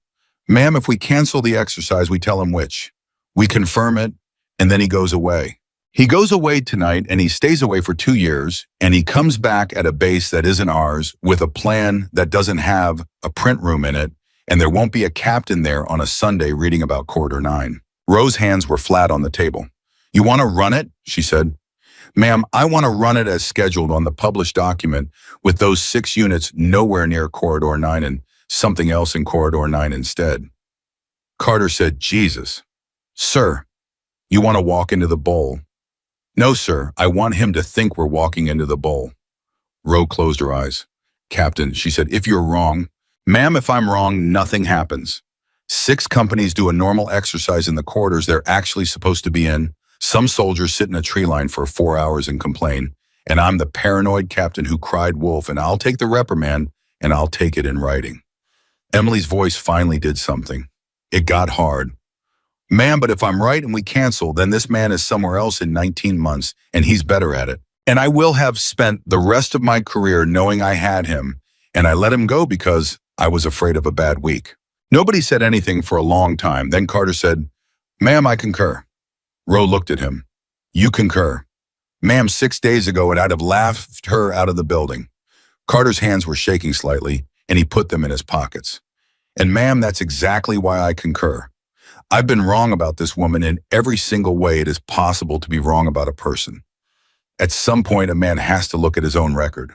"Ma'am, if we cancel the exercise, we tell him which. We confirm it, and then he goes away. He goes away tonight, and he stays away for 2 years, and he comes back at a base that isn't ours with a plan that doesn't have a print room in it, and there won't be a captain there on a Sunday reading about Corridor 9. Roe's hands were flat on the table. "You want to run it?" she said. "Ma'am, I want to run it as scheduled on the published document with those 6 units nowhere near Corridor 9 and something else in Corridor 9 instead." Carter said, "Jesus. Sir, you want to walk into the bowl?" "No, sir. I want him to think we're walking into the bowl." Roe closed her eyes. "Captain," she said, "if you're wrong..." "Ma'am, if I'm wrong, nothing happens. 6 companies do a normal exercise in the corridors they're actually supposed to be in. Some soldiers sit in a tree line for 4 hours and complain. And I'm the paranoid captain who cried wolf, and I'll take the reprimand, and I'll take it in writing." Emily's voice finally did something. It got hard. "Ma'am, but if I'm right and we cancel, then this man is somewhere else in 19 months, and he's better at it. And I will have spent the rest of my career knowing I had him, and I let him go because I was afraid of a bad week." Nobody said anything for a long time. Then Carter said, "Ma'am, I concur." Roe looked at him. "You concur?" "Ma'am, 6 days ago, and I'd have laughed her out of the building." Carter's hands were shaking slightly, and he put them in his pockets. "And ma'am, that's exactly why I concur. I've been wrong about this woman in every single way it is possible to be wrong about a person. At some point, a man has to look at his own record."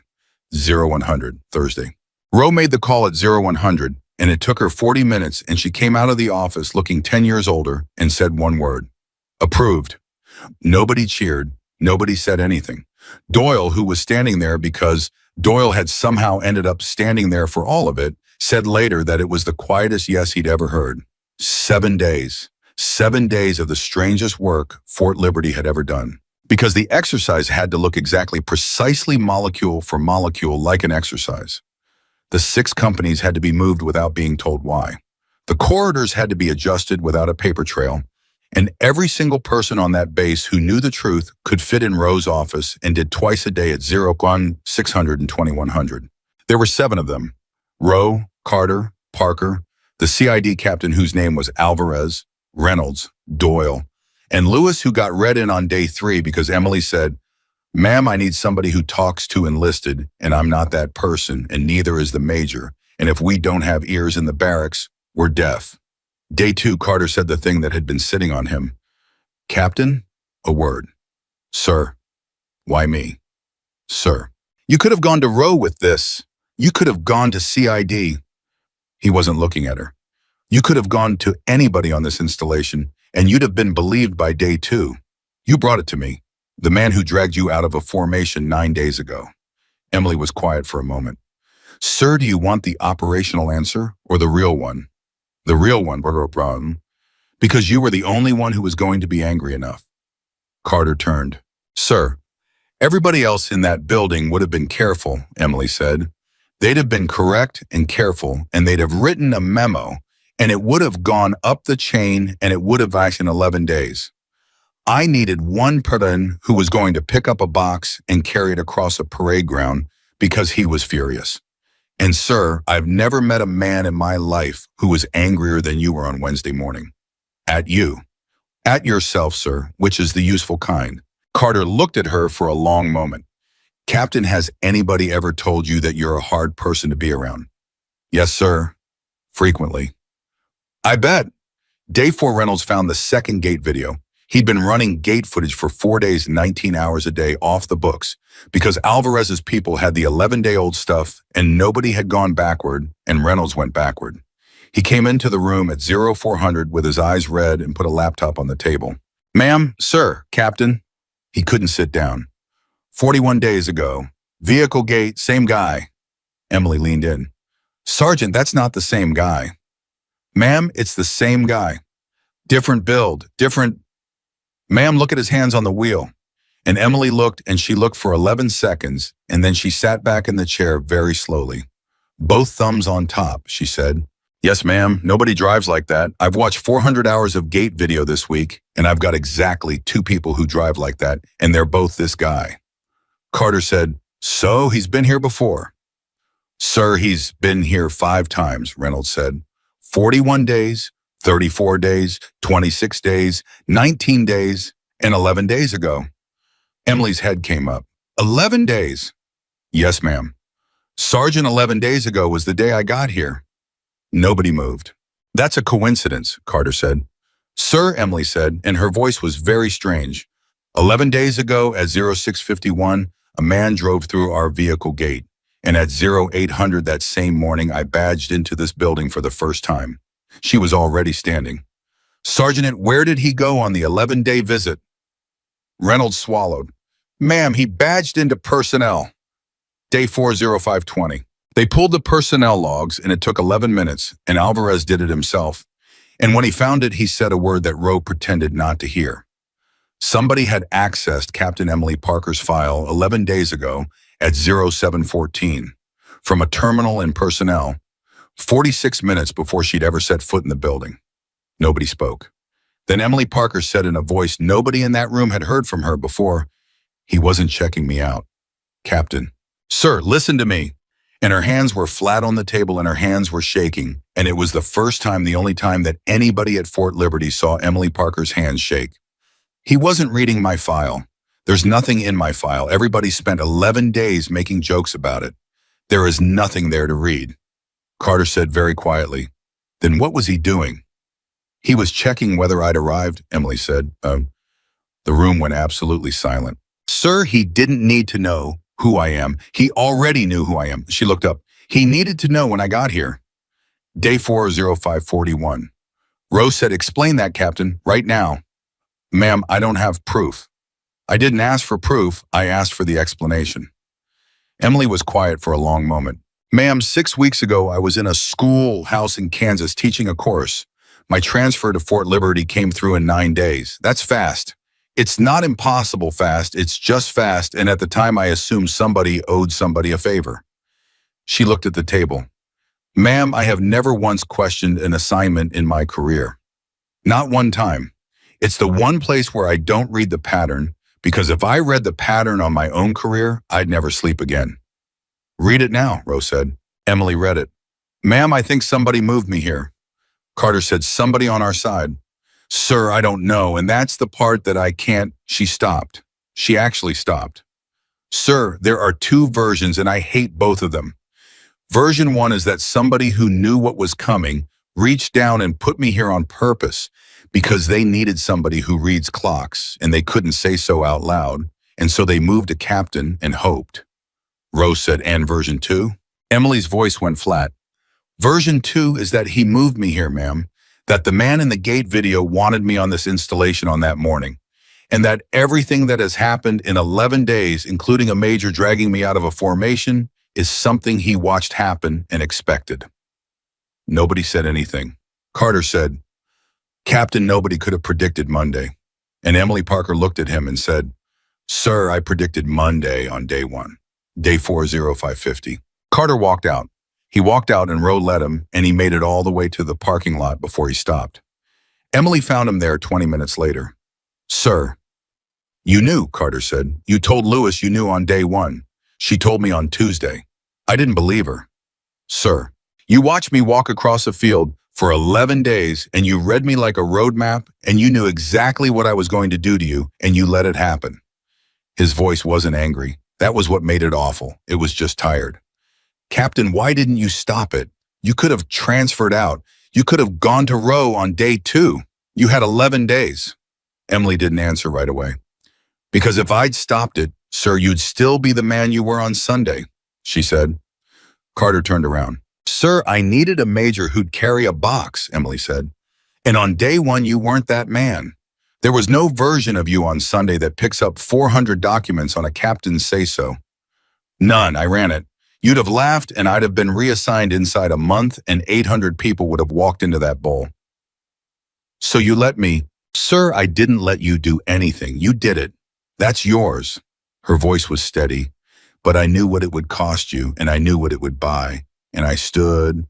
0100, Thursday. Roe made the call at 0100, and it took her 40 minutes, and she came out of the office looking 10 years older and said one word: "Approved." Nobody cheered. Nobody said anything. Doyle, who was standing there because Doyle had somehow ended up standing there for all of it, said later that it was the quietest yes he'd ever heard. 7 days. 7 days of the strangest work Fort Liberty had ever done. Because the exercise had to look exactly precisely molecule for molecule like an exercise. The 6 companies had to be moved without being told why. The corridors had to be adjusted without a paper trail, and every single person on that base who knew the truth could fit in Roe's office and did twice a day at 01, 600, and 2100. There were 7 of them: Roe, Carter, Parker, the CID captain whose name was Alvarez, Reynolds, Doyle, And Lewis, who got read in on day 3 because Emily said, "Ma'am, I need somebody who talks to enlisted, and I'm not that person, and neither is the major. And if we don't have ears in the barracks, we're deaf." Day 2, Carter said the thing that had been sitting on him. "Captain, a word." "Sir." "Why me?" "Sir, you could have gone to Roe with this. You could have gone to CID." He wasn't looking at her. "You could have gone to anybody on this installation, and you'd have been believed by day 2. You brought it to me, the man who dragged you out of a formation 9 days ago." Emily was quiet for a moment. "Sir, do you want the operational answer or the real one?" "The real one, Brown, because you were the only one who was going to be angry enough." Carter turned. "Sir, everybody else in that building would have been careful," Emily said. "They'd have been correct and careful, and they'd have written a memo, and it would have gone up the chain, and it would have acted in 11 days. I needed one person who was going to pick up a box and carry it across a parade ground because he was furious. And sir, I've never met a man in my life who was angrier than you were on Wednesday morning. At you. At yourself, sir, which is the useful kind." Carter looked at her for a long moment. "Captain, has anybody ever told you that you're a hard person to be around?" "Yes, sir. Frequently." "I bet." Day 4, Reynolds found the second gate video. He'd been running gate footage for 4 days, 19 hours a day off the books because Alvarez's people had the 11-day-old stuff and nobody had gone backward, and Reynolds went backward. He came into the room at 0400 with his eyes red and put a laptop on the table. "Ma'am, sir, Captain." He couldn't sit down. 41 days ago. Vehicle gate, same guy." Emily leaned in. "Sergeant, that's not the same guy." "Ma'am, it's the same guy. Different build, different..." "Ma'am, look at his hands on the wheel." And Emily looked, and she looked for 11 seconds, and then she sat back in the chair very slowly. "Both thumbs on top," she said. "Yes, ma'am, nobody drives like that. I've watched 400 hours of gate video this week, and I've got exactly 2 people who drive like that, and they're both this guy." Carter said, "So he's been here before?" "Sir, he's been here 5 times, Reynolds said. 41 days, 34 days, 26 days, 19 days, and 11 days ago." Emily's head came up. 11 days? "Yes, ma'am. Sergeant, 11 days ago was the day I got here." Nobody moved. "That's a coincidence," Carter said. "Sir," Emily said, and her voice was very strange. 11 days ago at 0651, a man drove through our vehicle gate, and at 0800 that same morning, I badged into this building for the first time." She was already standing. "Sergeant, where did he go on the 11-day visit?" Reynolds swallowed. "Ma'am, he badged into personnel." Day 40520. They pulled the personnel logs, and it took 11 minutes, and Alvarez did it himself. And when he found it, he said a word that Rowe pretended not to hear. Somebody had accessed Captain Emily Parker's file 11 days ago at 0714 from a terminal in personnel, 46 minutes before she'd ever set foot in the building. Nobody spoke. Then Emily Parker said in a voice nobody in that room had heard from her before, "He wasn't checking me out. Captain." "Sir, listen to me." And her hands were flat on the table and her hands were shaking, and it was the first time, the only time, that anybody at Fort Liberty saw Emily Parker's hands shake. "He wasn't reading my file. There's nothing in my file. Everybody spent 11 days making jokes about it. There is nothing there to read." Carter said very quietly, "Then what was he doing?" "He was checking whether I'd arrived," Emily said. The room went absolutely silent. "Sir, he didn't need to know who I am. He already knew who I am." She looked up. "He needed to know when I got here." Day 40541. Rose said, "Explain that, Captain, right now." "Ma'am, I don't have proof." "I didn't ask for proof. I asked for the explanation." Emily was quiet for a long moment. "Ma'am, 6 weeks ago, I was in a schoolhouse in Kansas teaching a course. My transfer to Fort Liberty came through in 9 days. That's fast. It's not impossible fast, it's just fast, and at the time I assumed somebody owed somebody a favor." She looked at the table. "Ma'am, I have never once questioned an assignment in my career. Not one time. It's the one place where I don't read the pattern, because if I read the pattern on my own career, I'd never sleep again." "Read it now," Rose said. Emily read it. "Ma'am, I think somebody moved me here." Carter said, "Somebody on our side." Sir, I don't know, and that's the part that I can't. She stopped. She actually stopped. Sir, there are two versions, and I hate both of them. Version one is that somebody who knew what was coming reached down and put me here on purpose because they needed somebody who reads clocks, and they couldn't say so out loud, and so they moved a captain and hoped. Rose said, and version two? Emily's voice went flat. Version two is that he moved me here, ma'am, that the man in the gate video wanted me on this installation on that morning, and that everything that has happened in 11 days, including a major dragging me out of a formation, is something he watched happen and expected. Nobody said anything. Carter said, Captain, nobody could have predicted Monday. And Emily Parker looked at him and said, Sir, I predicted Monday on day one, day 40550. Carter walked out. He walked out and Roe led him, and he made it all the way to the parking lot before he stopped. Emily found him there 20 minutes later. Sir, you knew, Carter said. You told Lewis you knew on day one. She told me on Tuesday. I didn't believe her. Sir, you watched me walk across a field for 11 days, and you read me like a road map, and you knew exactly what I was going to do to you, and you let it happen. His voice wasn't angry. That was what made it awful. It was just tired. Captain, why didn't you stop it? You could have transferred out. You could have gone to Roe on day two. You had 11 days. Emily didn't answer right away. Because if I'd stopped it, sir, you'd still be the man you were on Sunday, she said. Carter turned around. Sir, I needed a major who'd carry a box, Emily said. And on day one, you weren't that man. There was no version of you on Sunday that picks up 400 documents on a captain's say-so. None, I ran it. You'd have laughed and I'd have been reassigned inside a month and 800 people would have walked into that bowl. So you let me. Sir, I didn't let you do anything. You did it. That's yours. Her voice was steady, but I knew what it would cost you and I knew what it would buy. And I stood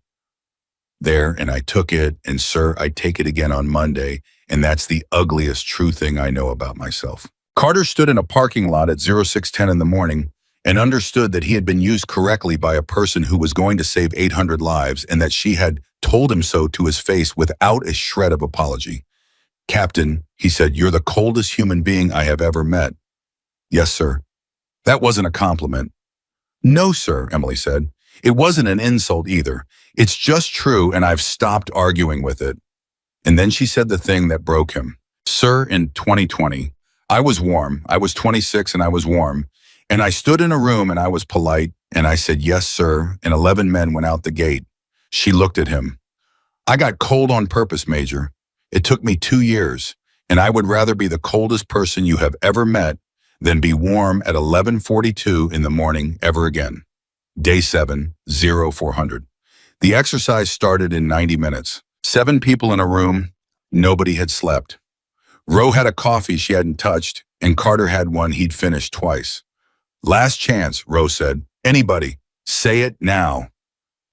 there and I took it, and sir, I'd take it again on Monday, and that's the ugliest true thing I know about myself. Carter stood in a parking lot at 0610 in the morning and understood that he had been used correctly by a person who was going to save 800 lives and that she had told him so to his face without a shred of apology. Captain, he said, you're the coldest human being I have ever met. Yes, sir. That wasn't a compliment. No, sir, Emily said. It wasn't an insult either. It's just true, and I've stopped arguing with it. And then she said the thing that broke him. Sir, in 2020, I was warm. I was 26 and I was warm. And I stood in a room and I was polite, and I said, yes, sir, and 11 men went out the gate. She looked at him. I got cold on purpose, Major. It took me 2 years, and I would rather be the coldest person you have ever met than be warm at 11:42 in the morning ever again. Day 7, 0400. The exercise started in 90 minutes. 7 people in a room. Nobody had slept. Roe had a coffee she hadn't touched, and Carter had one he'd finished twice. Last chance, Roe said. Anybody, say it now.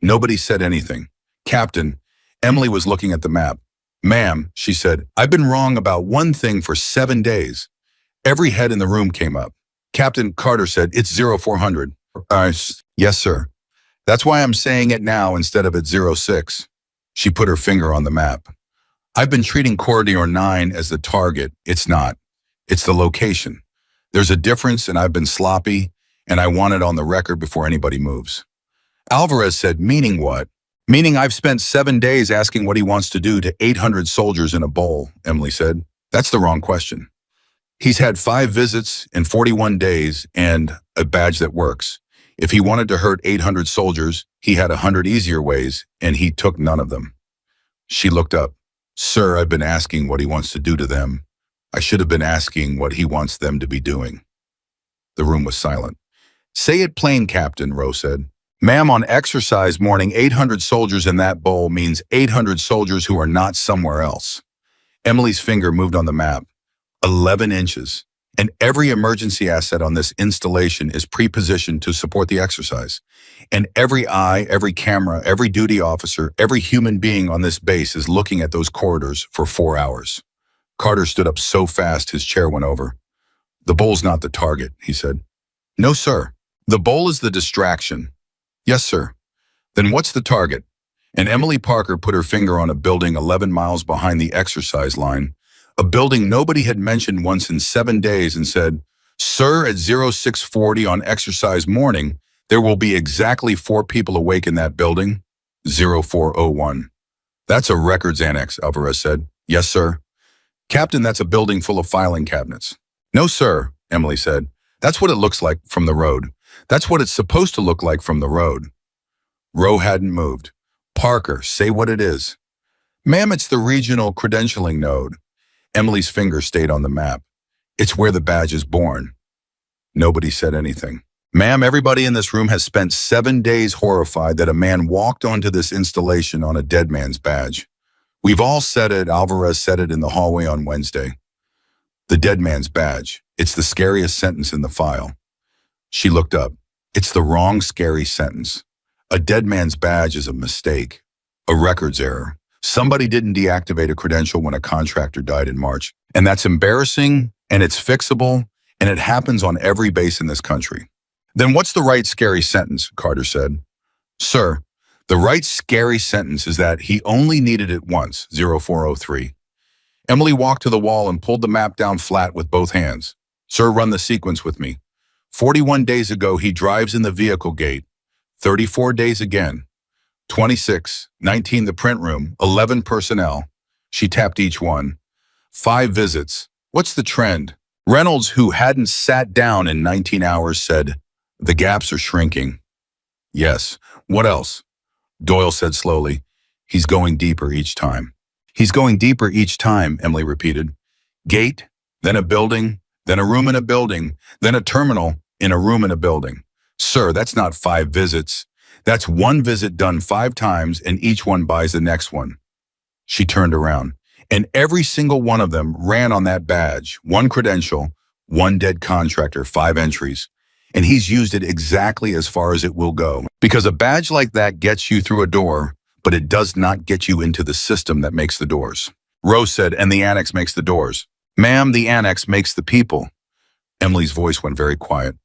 Nobody said anything. Captain, Emily was looking at the map. Ma'am, she said, I've been wrong about one thing for 7 days. Every head in the room came up. Captain, Carter said, it's 0400. Yes, sir. That's why I'm saying it now instead of at 06. She put her finger on the map. I've been treating Corridor 9 as the target. It's not. It's the location. There's a difference, and I've been sloppy, and I want it on the record before anybody moves. Alvarez said, meaning what? Meaning I've spent 7 days asking what he wants to do to 800 soldiers in a bowl, Emily said. That's the wrong question. He's had 5 visits in 41 days and a badge that works. If he wanted to hurt 800 soldiers, he had 100 easier ways, and he took none of them. She looked up. Sir, I've been asking what he wants to do to them. I should have been asking what he wants them to be doing. The room was silent. Say it plain, Captain, Roe said. Ma'am, on exercise morning, 800 soldiers in that bowl means 800 soldiers who are not somewhere else. Emily's finger moved on the map. 11 inches. And every emergency asset on this installation is pre-positioned to support the exercise. And every eye, every camera, every duty officer, every human being on this base is looking at those corridors for 4 hours. Carter stood up so fast his chair went over. The bowl's not the target, he said. No, sir. The bowl is the distraction. Yes, sir. Then what's the target? And Emily Parker put her finger on a building 11 miles behind the exercise line, a building nobody had mentioned once in 7 days, and said, "Sir, at 0640 on exercise morning, there will be exactly 4 people awake in that building." 0401. "That's a records annex," Alvarez said. "Yes, sir." "Captain, that's a building full of filing cabinets." "No, sir," Emily said. "That's what it looks like from the road. That's what it's supposed to look like from the road." Rowe hadn't moved. "Parker, say what it is." "Ma'am, it's the regional credentialing node." Emily's finger stayed on the map. "It's where the badge is born." Nobody said anything. "Ma'am, everybody in this room has spent 7 days horrified that a man walked onto this installation on a dead man's badge. We've all said it," Alvarez said it in the hallway on Wednesday. "The dead man's badge. It's the scariest sentence in the file." She looked up. "It's the wrong scary sentence. A dead man's badge is a mistake. A records error. Somebody didn't deactivate a credential when a contractor died in March. And that's embarrassing, and it's fixable, and it happens on every base in this country." "Then what's the right scary sentence?" Carter said. "Sir, the right scary sentence is that he only needed it once." 0403. Emily walked to the wall and pulled the map down flat with both hands. "Sir, run the sequence with me. 41 days ago, he drives in the vehicle gate. 34 days again. 26, 19 the print room, 11 personnel." She tapped each one. 5 visits. "What's the trend?" Reynolds, who hadn't sat down in 19 hours, said, "The gaps are shrinking." "Yes. What else?" Doyle said slowly, "He's going deeper each time." "He's going deeper each time," Emily repeated. "Gate, then a building, then a room in a building, then a terminal in a room in a building." "Sir, that's not 5 visits. That's 1 visit done 5 times, and each one buys the next one." She turned around, and every single one of them ran on that badge. 1 credential, 1 dead contractor, 5 entries. And he's used it exactly as far as it will go. Because a badge like that gets you through a door, but it does not get you into the system that makes the doors. Rose said, "And the annex makes the doors." "Ma'am, the annex makes the people." Emily's voice went very quiet.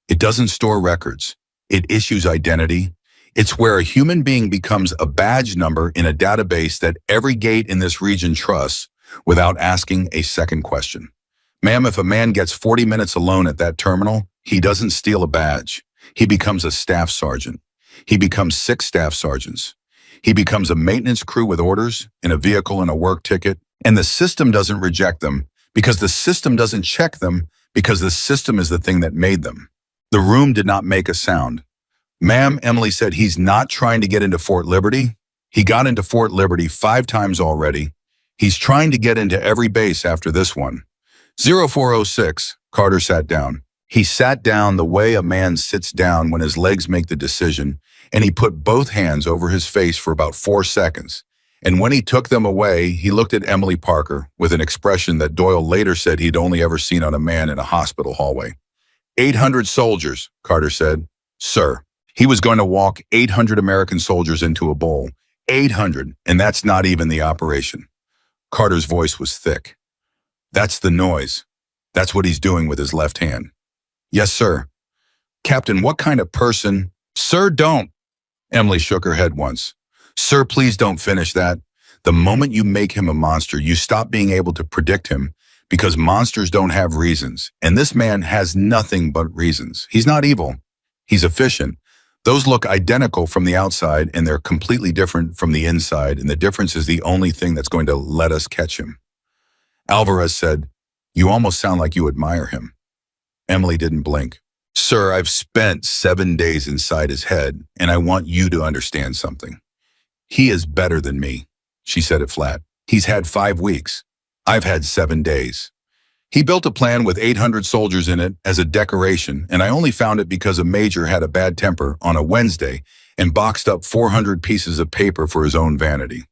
"It doesn't store records. It issues identity. It's where a human being becomes a badge number in a database that every gate in this region trusts without asking a second question. Ma'am, if a man gets 40 minutes alone at that terminal, he doesn't steal a badge. He becomes a staff sergeant. He becomes 6 staff sergeants. He becomes a maintenance crew with orders, in a vehicle and a work ticket, and the system doesn't reject them because the system doesn't check them because the system is the thing that made them." The room did not make a sound. "Ma'am," Emily said, "he's not trying to get into Fort Liberty. He got into Fort Liberty 5 times already. He's trying to get into every base after this one." 0406, Carter sat down. He sat down the way a man sits down when his legs make the decision, and he put both hands over his face for about 4 seconds. And when he took them away, he looked at Emily Parker with an expression that Doyle later said he'd only ever seen on a man in a hospital hallway. 800 soldiers, Carter said. "Sir." He was going to walk 800 American soldiers into a bowl. 800, and that's not even the operation. Carter's voice was thick. "That's the noise. That's what he's doing with his left hand." "Yes, sir." "Captain, what kind of person—" "Sir, don't." Emily shook her head once. "Sir, please don't finish that. The moment you make him a monster, you stop being able to predict him because monsters don't have reasons, and this man has nothing but reasons. He's not evil. He's efficient. Those look identical from the outside, and they're completely different from the inside, and the difference is the only thing that's going to let us catch him." Alvarez said, "You almost sound like you admire him." Emily didn't blink. "Sir, I've spent 7 days inside his head, and I want you to understand something. He is better than me." She said it flat. "He's had 5 weeks. I've had 7 days. He built a plan with 800 soldiers in it as a decoration, and I only found it because a major had a bad temper on a Wednesday and boxed up 400 pieces of paper for his own vanity.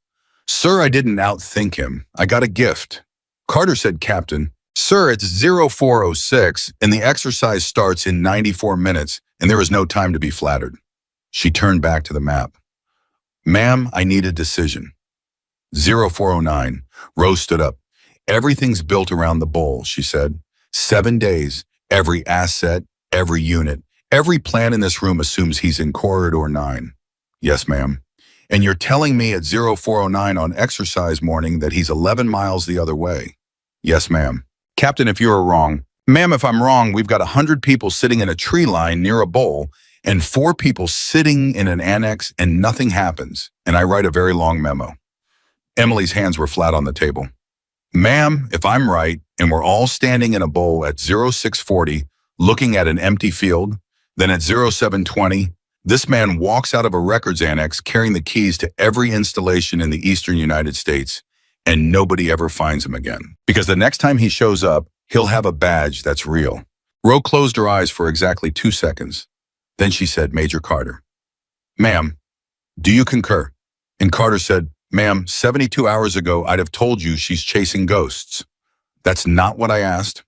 Sir, I didn't outthink him. I got a gift." Carter said, "Captain." "Sir, it's 0406, and the exercise starts in 94 minutes, and there is no time to be flattered." She turned back to the map. "Ma'am, I need a decision." 0409, Rose stood up. "Everything's built around the bowl," she said. 7 days, every asset, every unit, every plan in this room assumes he's in corridor 9. "Yes, ma'am." And you're telling me at 0409 on exercise morning that he's 11 miles the other way. Yes, ma'am. Captain, if you're wrong. Ma'am, if I'm wrong, we've got 100 people sitting in a tree line near a bowl and 4 people sitting in an annex and nothing happens. And I write a very long memo. Emily's hands were flat on the table. Ma'am, if I'm right, and we're all standing in a bowl at 0640, looking at an empty field, then at 0720, this man walks out of a records annex carrying the keys to every installation in the eastern United States, and nobody ever finds him again. Because the next time he shows up, he'll have a badge that's real. Ro closed her eyes for exactly 2 seconds. Then she said, Major Carter, ma'am, do you concur? And Carter said, ma'am, 72 hours ago, I'd have told you she's chasing ghosts. That's not what I asked.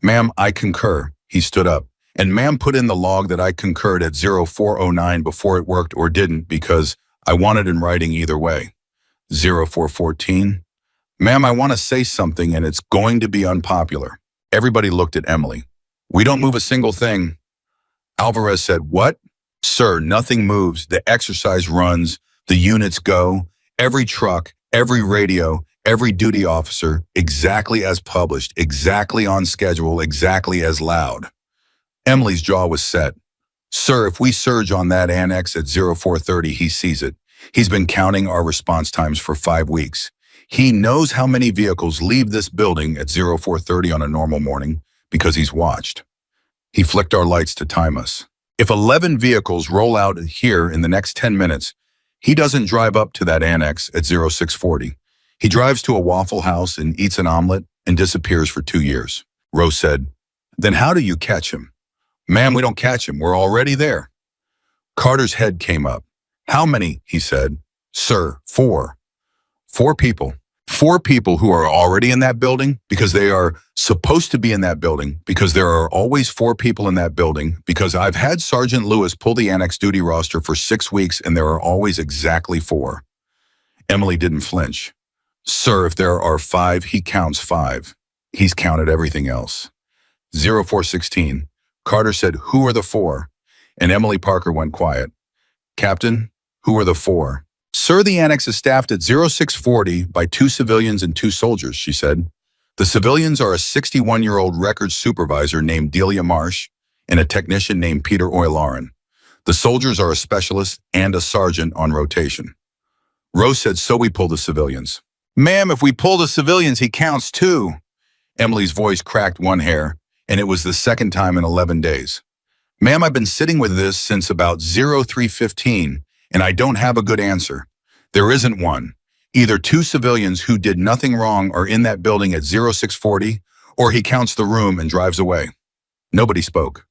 Ma'am, I concur. He stood up. And ma'am put in the log that I concurred at 0409 before it worked or didn't because I want it in writing either way. 0414. Ma'am, I want to say something and it's going to be unpopular. Everybody looked at Emily. We don't move a single thing. Alvarez said, what? Sir, nothing moves. The exercise runs. The units go. Every truck, every radio, every duty officer, exactly as published, exactly on schedule, exactly as loud. Emily's jaw was set. Sir, if we surge on that annex at 0430, he sees it. He's been counting our response times for 5 weeks. He knows how many vehicles leave this building at 0430 on a normal morning because he's watched. He flicked our lights to time us. If 11 vehicles roll out here in the next 10 minutes, he doesn't drive up to that annex at 0640. He drives to a Waffle House and eats an omelet and disappears for 2 years. Rose said, then how do you catch him? Ma'am, we don't catch him. We're already there. Carter's head came up. How many? He said. Sir, 4. 4 people. 4 people who are already in that building because they are supposed to be in that building because there are always 4 people in that building because I've had Sergeant Lewis pull the annex duty roster for 6 weeks and there are always exactly 4. Emily didn't flinch. Sir, if there are 5, he counts 5. He's counted everything else. 0416. Carter said, who are the 4? And Emily Parker went quiet. Captain, who are the 4? Sir, the annex is staffed at 0640 by 2 civilians and 2 soldiers, she said. The civilians are a 61-year-old records supervisor named Delia Marsh and a technician named Peter Oylaren. The soldiers are a specialist and a sergeant on rotation. Rose said, so we pull the civilians. Ma'am, if we pull the civilians, he counts 2. Emily's voice cracked 1 hair, and it was the second time in 11 days. Ma'am, I've been sitting with this since about 0315, and I don't have a good answer. There isn't one. Either 2 civilians who did nothing wrong are in that building at 0640, or he counts the room and drives away. Nobody spoke.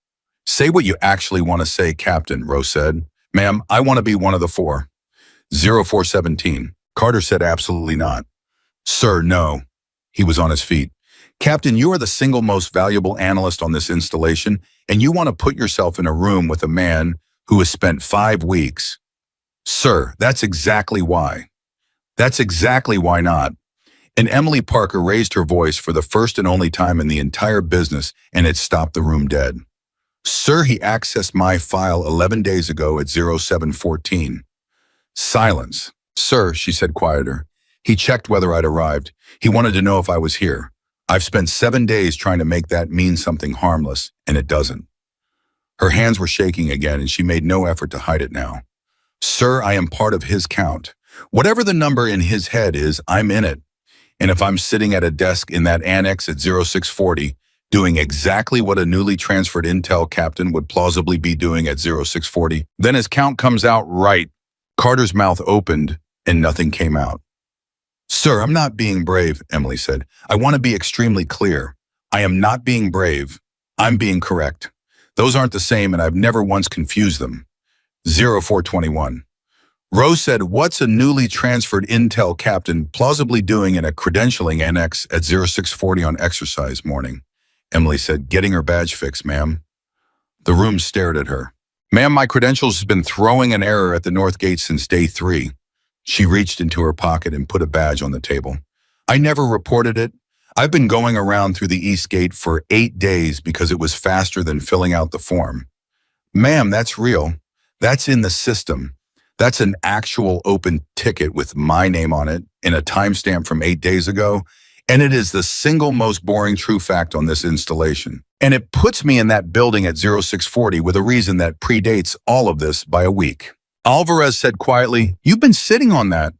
Say what you actually want to say, Captain, Rose said. Ma'am, I want to be one of the 4. 0417. Carter said absolutely not. Sir, no. He was on his feet. Captain, you are the single most valuable analyst on this installation, and you want to put yourself in a room with a man who has spent 5 weeks. Sir, that's exactly why. That's exactly why not. And Emily Parker raised her voice for the first and only time in the entire business, and it stopped the room dead. Sir, he accessed my file 11 days ago at 0714. Silence. Sir, she said quieter. He checked whether I'd arrived. He wanted to know if I was here. I've spent 7 days trying to make that mean something harmless, and it doesn't. Her hands were shaking again, and she made no effort to hide it now. Sir, I am part of his count. Whatever the number in his head is, I'm in it. And if I'm sitting at a desk in that annex at 0640, doing exactly what a newly transferred intel captain would plausibly be doing at 0640, then his count comes out right. Carter's mouth opened, and nothing came out. Sir, I'm not being brave, Emily said. I want to be extremely clear. I am not being brave. I'm being correct. Those aren't the same, and I've never once confused them. 0421. Rose said, what's a newly transferred intel captain plausibly doing in a credentialing annex at 0640 on exercise morning? Emily said, getting her badge fixed, ma'am. The room stared at her. Ma'am, my credentials has been throwing an error at the North Gate since day 3. She reached into her pocket and put a badge on the table. I never reported it. I've been going around through the East Gate for 8 days because it was faster than filling out the form. Ma'am, that's real. That's in the system. That's an actual open ticket with my name on it and a timestamp from 8 days ago, and it is the single most boring true fact on this installation. And it puts me in that building at 0640 with a reason that predates all of this by a week. Alvarez said quietly, "You've been sitting on that."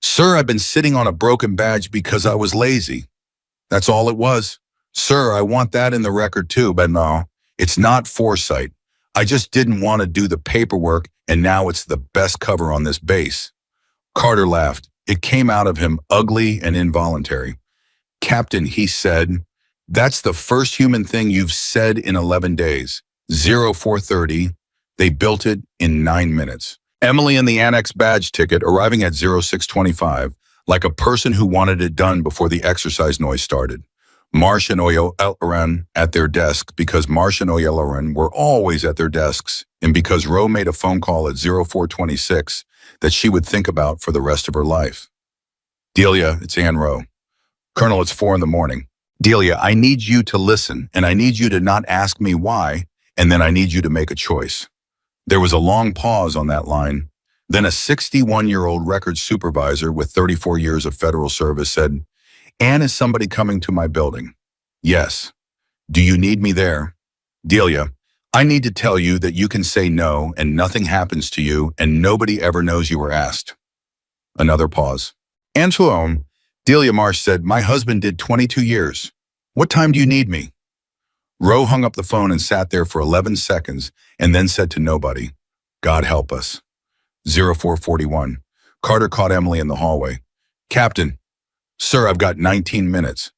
"Sir, I've been sitting on a broken badge because I was lazy. That's all it was. Sir, I want that in the record too, but no, it's not foresight. I just didn't want to do the paperwork, and now it's the best cover on this base." Carter laughed. It came out of him ugly and involuntary. "Captain," he said, "that's the first human thing you've said in 11 days. 0430, they built it in 9 minutes. Emily and the annex badge ticket arriving at 0625, like a person who wanted it done before the exercise noise started. Marsh and Oyelloran at their desks because Marsh and Oyelloran were always at their desks, and because Roe made a phone call at 0426 that she would think about for the rest of her life. "Delia, it's Ann Rowe. Colonel, it's 4 in the morning. Delia, I need you to listen, and I need you to not ask me why, and then I need you to make a choice." There was a long pause on that line. Then a 61-year-old records supervisor with 34 years of federal service said, "Ann, is somebody coming to my building?" "Yes." "Do you need me there?" "Delia, I need to tell you that you can say no and nothing happens to you and nobody ever knows you were asked." Another pause. "Antoine," Delia Marsh said, "my husband did 22 years. What time do you need me?" Rowe hung up the phone and sat there for 11 seconds and then said to nobody, "God help us." 0441. Carter caught Emily in the hallway. "Captain." "Sir, I've got 19 minutes.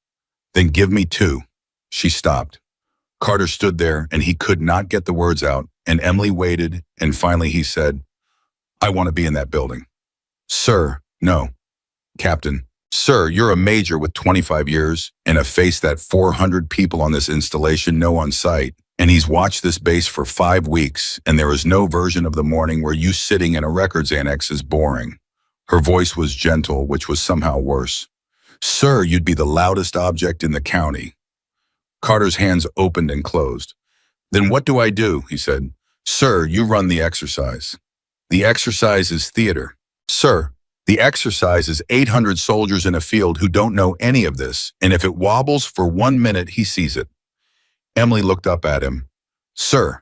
"Then give me 2. She stopped. Carter stood there and he could not get the words out, and Emily waited, and finally he said, "I want to be in that building." "Sir, no." "Captain." "Sir, you're a major with 25 years and a face that 400 people on this installation know on sight, and he's watched this base for 5 weeks, and there is no version of the morning where you sitting in a records annex is boring." Her voice was gentle, which was somehow worse. "Sir, you'd be the loudest object in the county." Carter's hands opened and closed. "Then what do I do?" he said. "Sir, you run the exercise." "The exercise is theater." "Sir, the exercise is 800 soldiers in a field who don't know any of this, and if it wobbles for 1 minute, he sees it." Emily looked up at him. "Sir,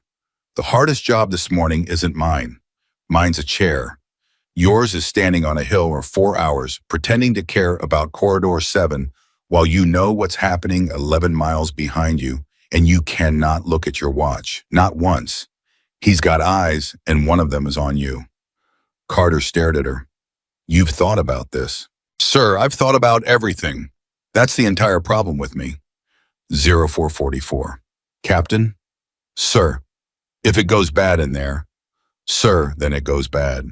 the hardest job this morning isn't mine. Mine's a chair. Yours is standing on a hill for 4 hours, pretending to care about Corridor 7 while you know what's happening 11 miles behind you, and you cannot look at your watch, not once. He's got eyes, and one of them is on you." Carter stared at her. "You've thought about this." "Sir, I've thought about everything. That's the entire problem with me." 0444. "Captain?" "Sir, if it goes bad in there." "Sir, then it goes bad."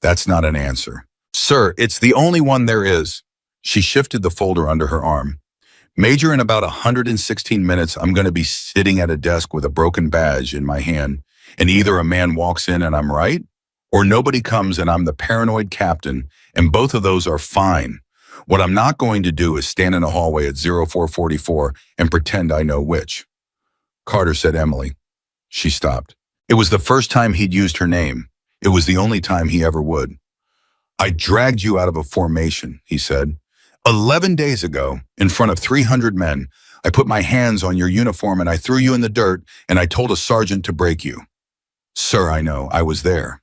"That's not an answer." "Sir, it's the only one there is." She shifted the folder under her arm. "Major, in about 116 minutes, I'm going to be sitting at a desk with a broken badge in my hand, and either a man walks in and I'm right, or nobody comes and I'm the paranoid captain, and both of those are fine. What I'm not going to do is stand in a hallway at 0444 and pretend I know which." Carter said, "Emily." She stopped. It was the first time he'd used her name. It was the only time he ever would. "I dragged you out of a formation," he said. 11 days ago, in front of 300 men, I put my hands on your uniform and I threw you in the dirt and I told a sergeant to break you." "Sir, I know, I was there.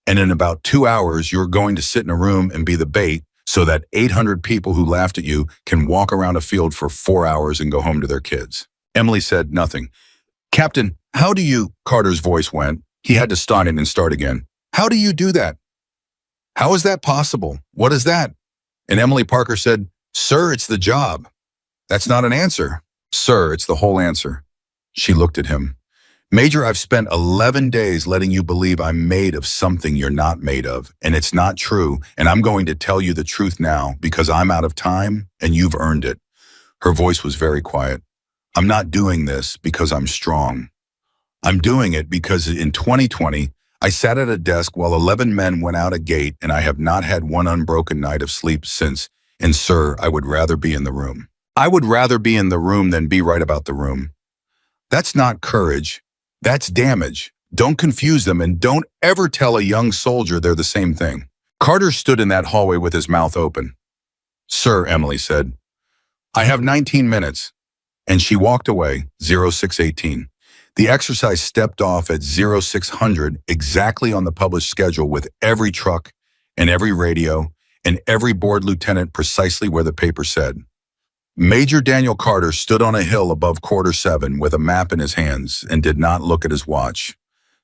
And in about 2 hours, you're going to sit in a room and be the bait so that 800 people who laughed at you can walk around a field for 4 hours and go home to their kids." Emily said nothing. "Captain, how do you—" Carter's voice went. He had to start it and start again. "How do you do that? How is that possible? What is that?" And Emily Parker said, "Sir, it's the job." "That's not an answer." "Sir, it's the whole answer." She looked at him. "Major, I've spent 11 days letting you believe I'm made of something you're not made of, and it's not true, and I'm going to tell you the truth now because I'm out of time and you've earned it." Her voice was very quiet. "I'm not doing this because I'm strong. I'm doing it because in 2020, I sat at a desk while 11 men went out a gate, and I have not had one unbroken night of sleep since, and sir, I would rather be in the room. I would rather be in the room than be right about the room. That's not courage. That's damage. Don't confuse them, and don't ever tell a young soldier they're the same thing. Carter stood in that hallway with his mouth open. Sir, Emily said, I have 19 minutes. And she walked away, 0618. The exercise stepped off at 0600, exactly on the published schedule, with every truck and every radio and every board lieutenant precisely where the paper said. Major Daniel Carter stood on a hill above quarter 7 with a map in his hands and did not look at his watch.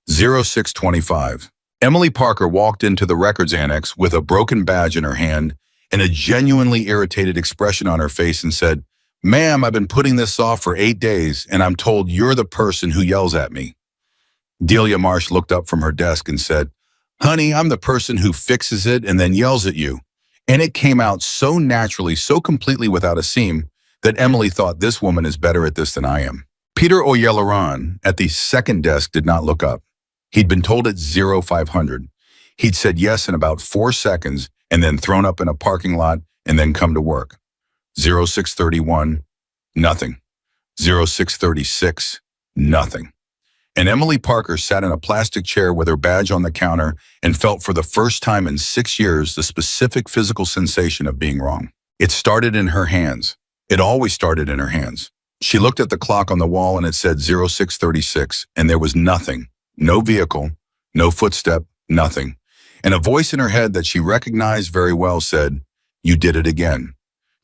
0625. Emily Parker walked into the records annex with a broken badge in her hand and a genuinely irritated expression on her face and said, Ma'am, I've been putting this off for 8 days, and I'm told you're the person who yells at me. Delia Marsh looked up from her desk and said, Honey, I'm the person who fixes it and then yells at you. And it came out so naturally, so completely without a seam, that Emily thought this woman is better at this than I am. Peter O'Yelleran at the second desk did not look up. He'd been told at 0500. He'd said yes in about 4 seconds and then thrown up in a parking lot and then come to work. 0631, nothing. 0636, nothing. And Emily Parker sat in a plastic chair with her badge on the counter and felt for the first time in 6 years the specific physical sensation of being wrong. It started in her hands. It always started in her hands. She looked at the clock on the wall and it said 0636, and there was nothing. No vehicle, no footstep, nothing. And a voice in her head that she recognized very well said, You did it again.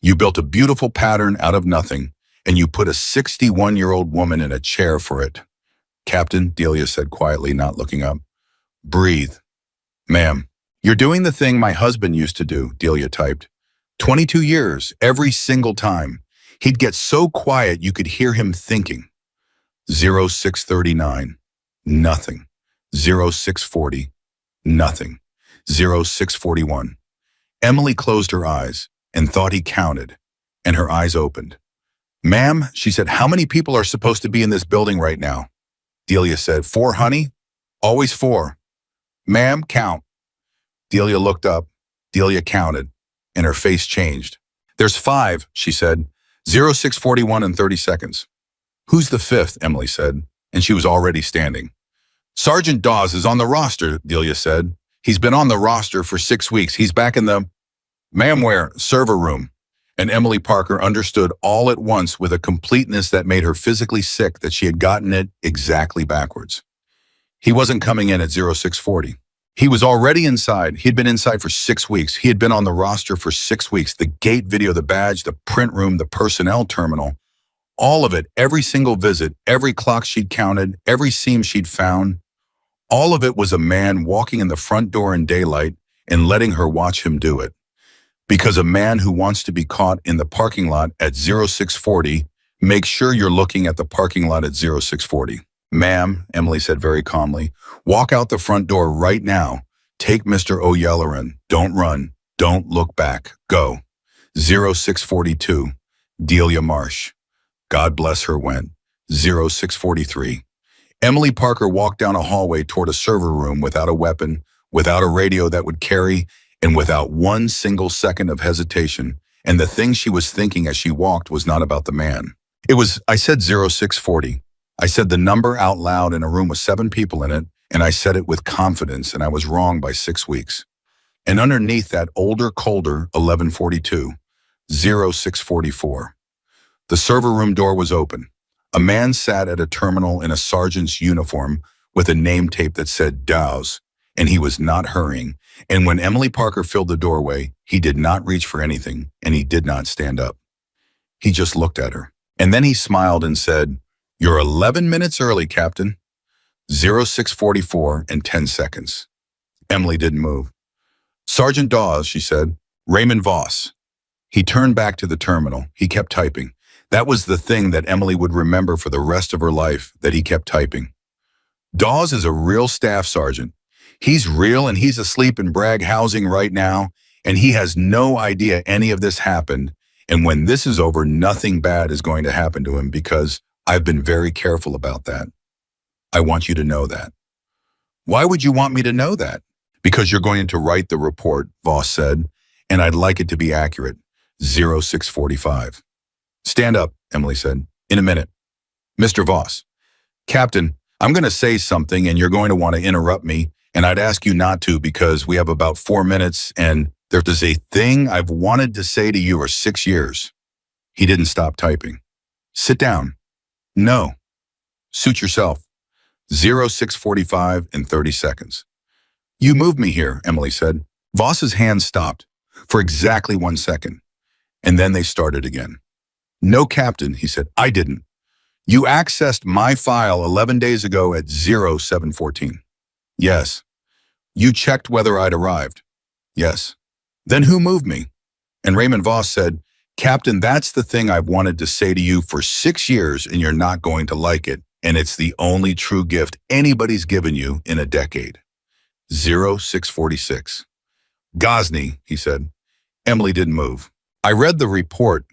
You built a beautiful pattern out of nothing, and you put a 61-year-old woman in a chair for it. Captain, Delia said quietly, not looking up. Breathe. Ma'am, you're doing the thing my husband used to do, Delia typed. 22 years, every single time. He'd get so quiet you could hear him thinking. 0639, nothing. 0640, nothing. 0641. Emily closed her eyes and thought he counted, and her eyes opened. Ma'am, she said, how many people are supposed to be in this building right now? Delia said, 4, honey. Always 4. Ma'am, count. Delia looked up. Delia counted, and her face changed. There's 5, she said. 0641 and 30 seconds. Who's the 5th, Emily said, and she was already standing. Sergeant Dawes is on the roster, Delia said. He's been on the roster for 6 weeks. He's back in the... Ma'am, where? Server room. And Emily Parker understood all at once with a completeness that made her physically sick that she had gotten it exactly backwards. He wasn't coming in at 0640. He was already inside. He'd been inside for 6 weeks. He had been on the roster for 6 weeks. The gate video, the badge, the print room, the personnel terminal, all of it, every single visit, every clock she'd counted, every seam she'd found, all of it was a man walking in the front door in daylight and letting her watch him do it. Because a man who wants to be caught in the parking lot at 0640, make sure you're looking at the parking lot at 0640. Ma'am, Emily said very calmly, walk out the front door right now. Take Mr. O'Yelleran. Don't run. Don't look back. Go. 0642, Delia Marsh. God bless her went. 0643. Emily Parker walked down a hallway toward a server room without a weapon, without a radio that would carry, and without one single second of hesitation, and the thing she was thinking as she walked was not about the man. I said 0640. I said the number out loud in a room with 7 people in it, and I said it with confidence, and I was wrong by 6 weeks. And underneath that older, colder 1142, 0644. The server room door was open. A man sat at a terminal in a sergeant's uniform with a name tape that said Dawes, and he was not hurrying. And when Emily Parker filled the doorway, he did not reach for anything, and he did not stand up. He just looked at her. And then he smiled and said, You're 11 minutes early, Captain. 0644 and 10 seconds. Emily didn't move. Sergeant Dawes, she said. Raymond Voss. He turned back to the terminal. He kept typing. That was the thing that Emily would remember for the rest of her life, that he kept typing. Dawes is a real staff sergeant. He's real, and he's asleep in Bragg housing right now, and he has no idea any of this happened. And when this is over, nothing bad is going to happen to him, because I've been very careful about that. I want you to know that. Why would you want me to know that? Because you're going to write the report, Voss said, and I'd like it to be accurate. 0645. Stand up, Emily said. In a minute. Mr. Voss. Captain, I'm going to say something and you're going to want to interrupt me, and I'd ask you not to because we have about 4 minutes and there is a thing I've wanted to say to you for 6 years. He didn't stop typing. Sit down. No. Suit yourself. 0645 in 30 seconds. You moved me here, Emily said. Voss's hand stopped for exactly 1 second, and then they started again. No, Captain, he said. I didn't. You accessed my file 11 days ago at 0714. Yes. You checked whether I'd arrived. Yes. Then who moved me? And Raymond Voss said, Captain, that's the thing I've wanted to say to you for 6 years, and you're not going to like it, and it's the only true gift anybody's given you in a decade. 0646. Gosney, he said. Emily didn't move. I read the report,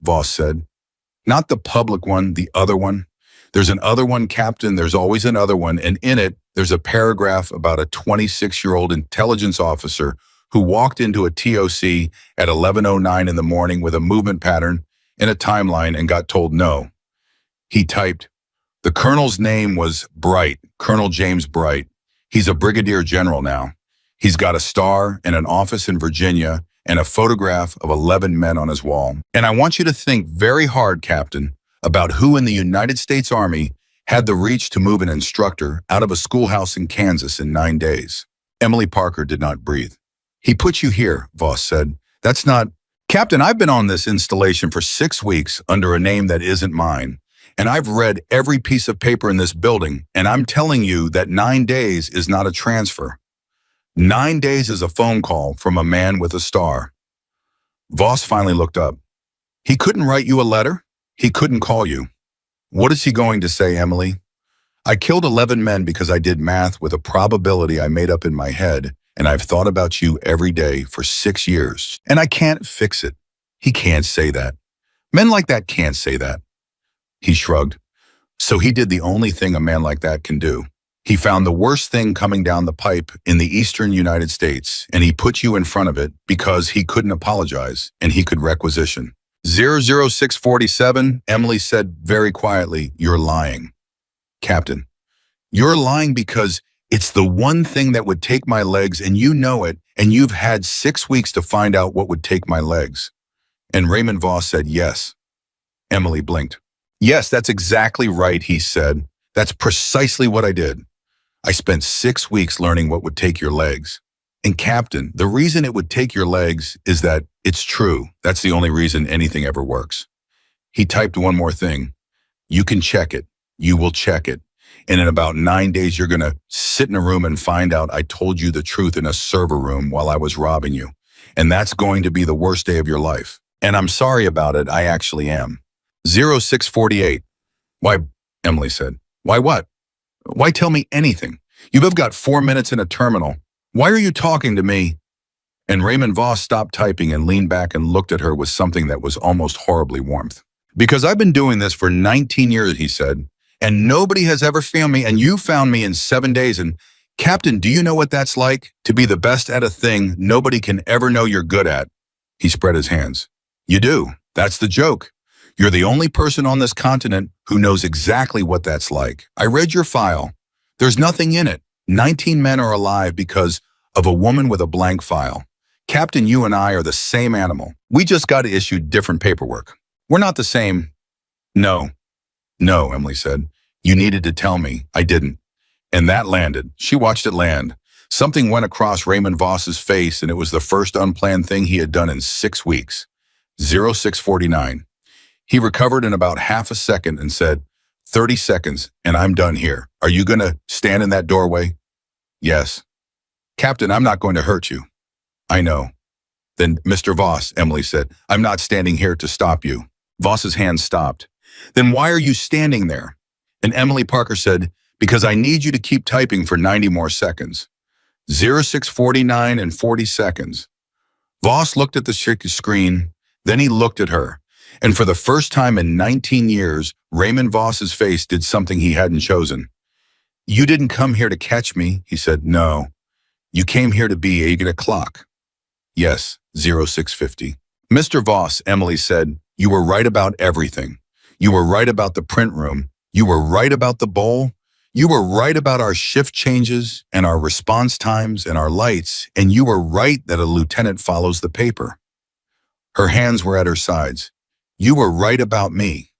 Voss said. Not the public one, the other one. There's an other one, Captain. There's always another one, and in it, there's a paragraph about a 26-year-old intelligence officer who walked into a TOC at 11:09 in the morning with a movement pattern and a timeline and got told no. He typed, the colonel's name was Bright, Colonel James Bright. He's a brigadier general now. He's got a star and an office in Virginia and a photograph of 11 men on his wall. And I want you to think very hard, Captain, about who in the United States Army had the reach to move an instructor out of a schoolhouse in Kansas in 9 days. Emily Parker did not breathe. He put you here, Voss said. That's not... Captain, I've been on this installation for 6 weeks under a name that isn't mine, and I've read every piece of paper in this building, and I'm telling you that 9 days is not a transfer. 9 days is a phone call from a man with a star. Voss finally looked up. He couldn't write you a letter? He couldn't call you. What is he going to say, Emily? I killed 11 men because I did math with a probability I made up in my head, and I've thought about you every day for 6 years, and I can't fix it. He can't say that. Men like that can't say that. He shrugged. So he did the only thing a man like that can do. He found the worst thing coming down the pipe in the eastern United States, and he put you in front of it because he couldn't apologize and he could requisition. 00647, Emily said very quietly, you're lying. Captain, you're lying because it's the one thing that would take my legs, and you know it, and you've had 6 weeks to find out what would take my legs. And Raymond Voss said yes. Emily blinked. Yes, that's exactly right, he said. That's precisely what I did. I spent 6 weeks learning what would take your legs. And Captain, the reason it would take your legs is that it's true. That's the only reason anything ever works. He typed one more thing. You can check it. You will check it. And in about 9 days, you're going to sit in a room and find out I told you the truth in a server room while I was robbing you. And that's going to be the worst day of your life. And I'm sorry about it. I actually am. 0648. Why, Emily said. Why what? Why tell me anything? You've got 4 minutes in a terminal. Why are you talking to me? And Raymond Voss stopped typing and leaned back and looked at her with something that was almost horribly warmth. Because I've been doing this for 19 years, he said, and nobody has ever found me, and you found me in 7 days. And Captain, do you know what that's like? To be the best at a thing nobody can ever know you're good at. He spread his hands. You do. That's the joke. You're the only person on this continent who knows exactly what that's like. I read your file. There's nothing in it. 19 men are alive because of a woman with a blank file. Captain, you and I are the same animal. We just got issued different paperwork. We're not the same. No, Emily said. You needed to tell me. I didn't. And that landed. She watched it land. Something went across Raymond Voss's face, and it was the first unplanned thing he had done in 6 weeks. 0649. He recovered in about half a second and said, 30 seconds, and I'm done here. Are you going to stand in that doorway? Yes. Captain, I'm not going to hurt you. I know. Then, Mr. Voss, Emily said, I'm not standing here to stop you. Voss's hand stopped. Then why are you standing there? And Emily Parker said, because I need you to keep typing for 90 more seconds. 0649 and 40 seconds. Voss looked at the screen, then he looked at her. And for the first time in 19 years, Raymond Voss's face did something he hadn't chosen. You didn't come here to catch me, he said. No. You came here to be 8 o'clock. Yes, 0650. Mr. Voss, Emily said, you were right about everything. You were right about the print room. You were right about the bowl. You were right about our shift changes and our response times and our lights, and you were right that a lieutenant follows the paper. Her hands were at her sides. You were right about me.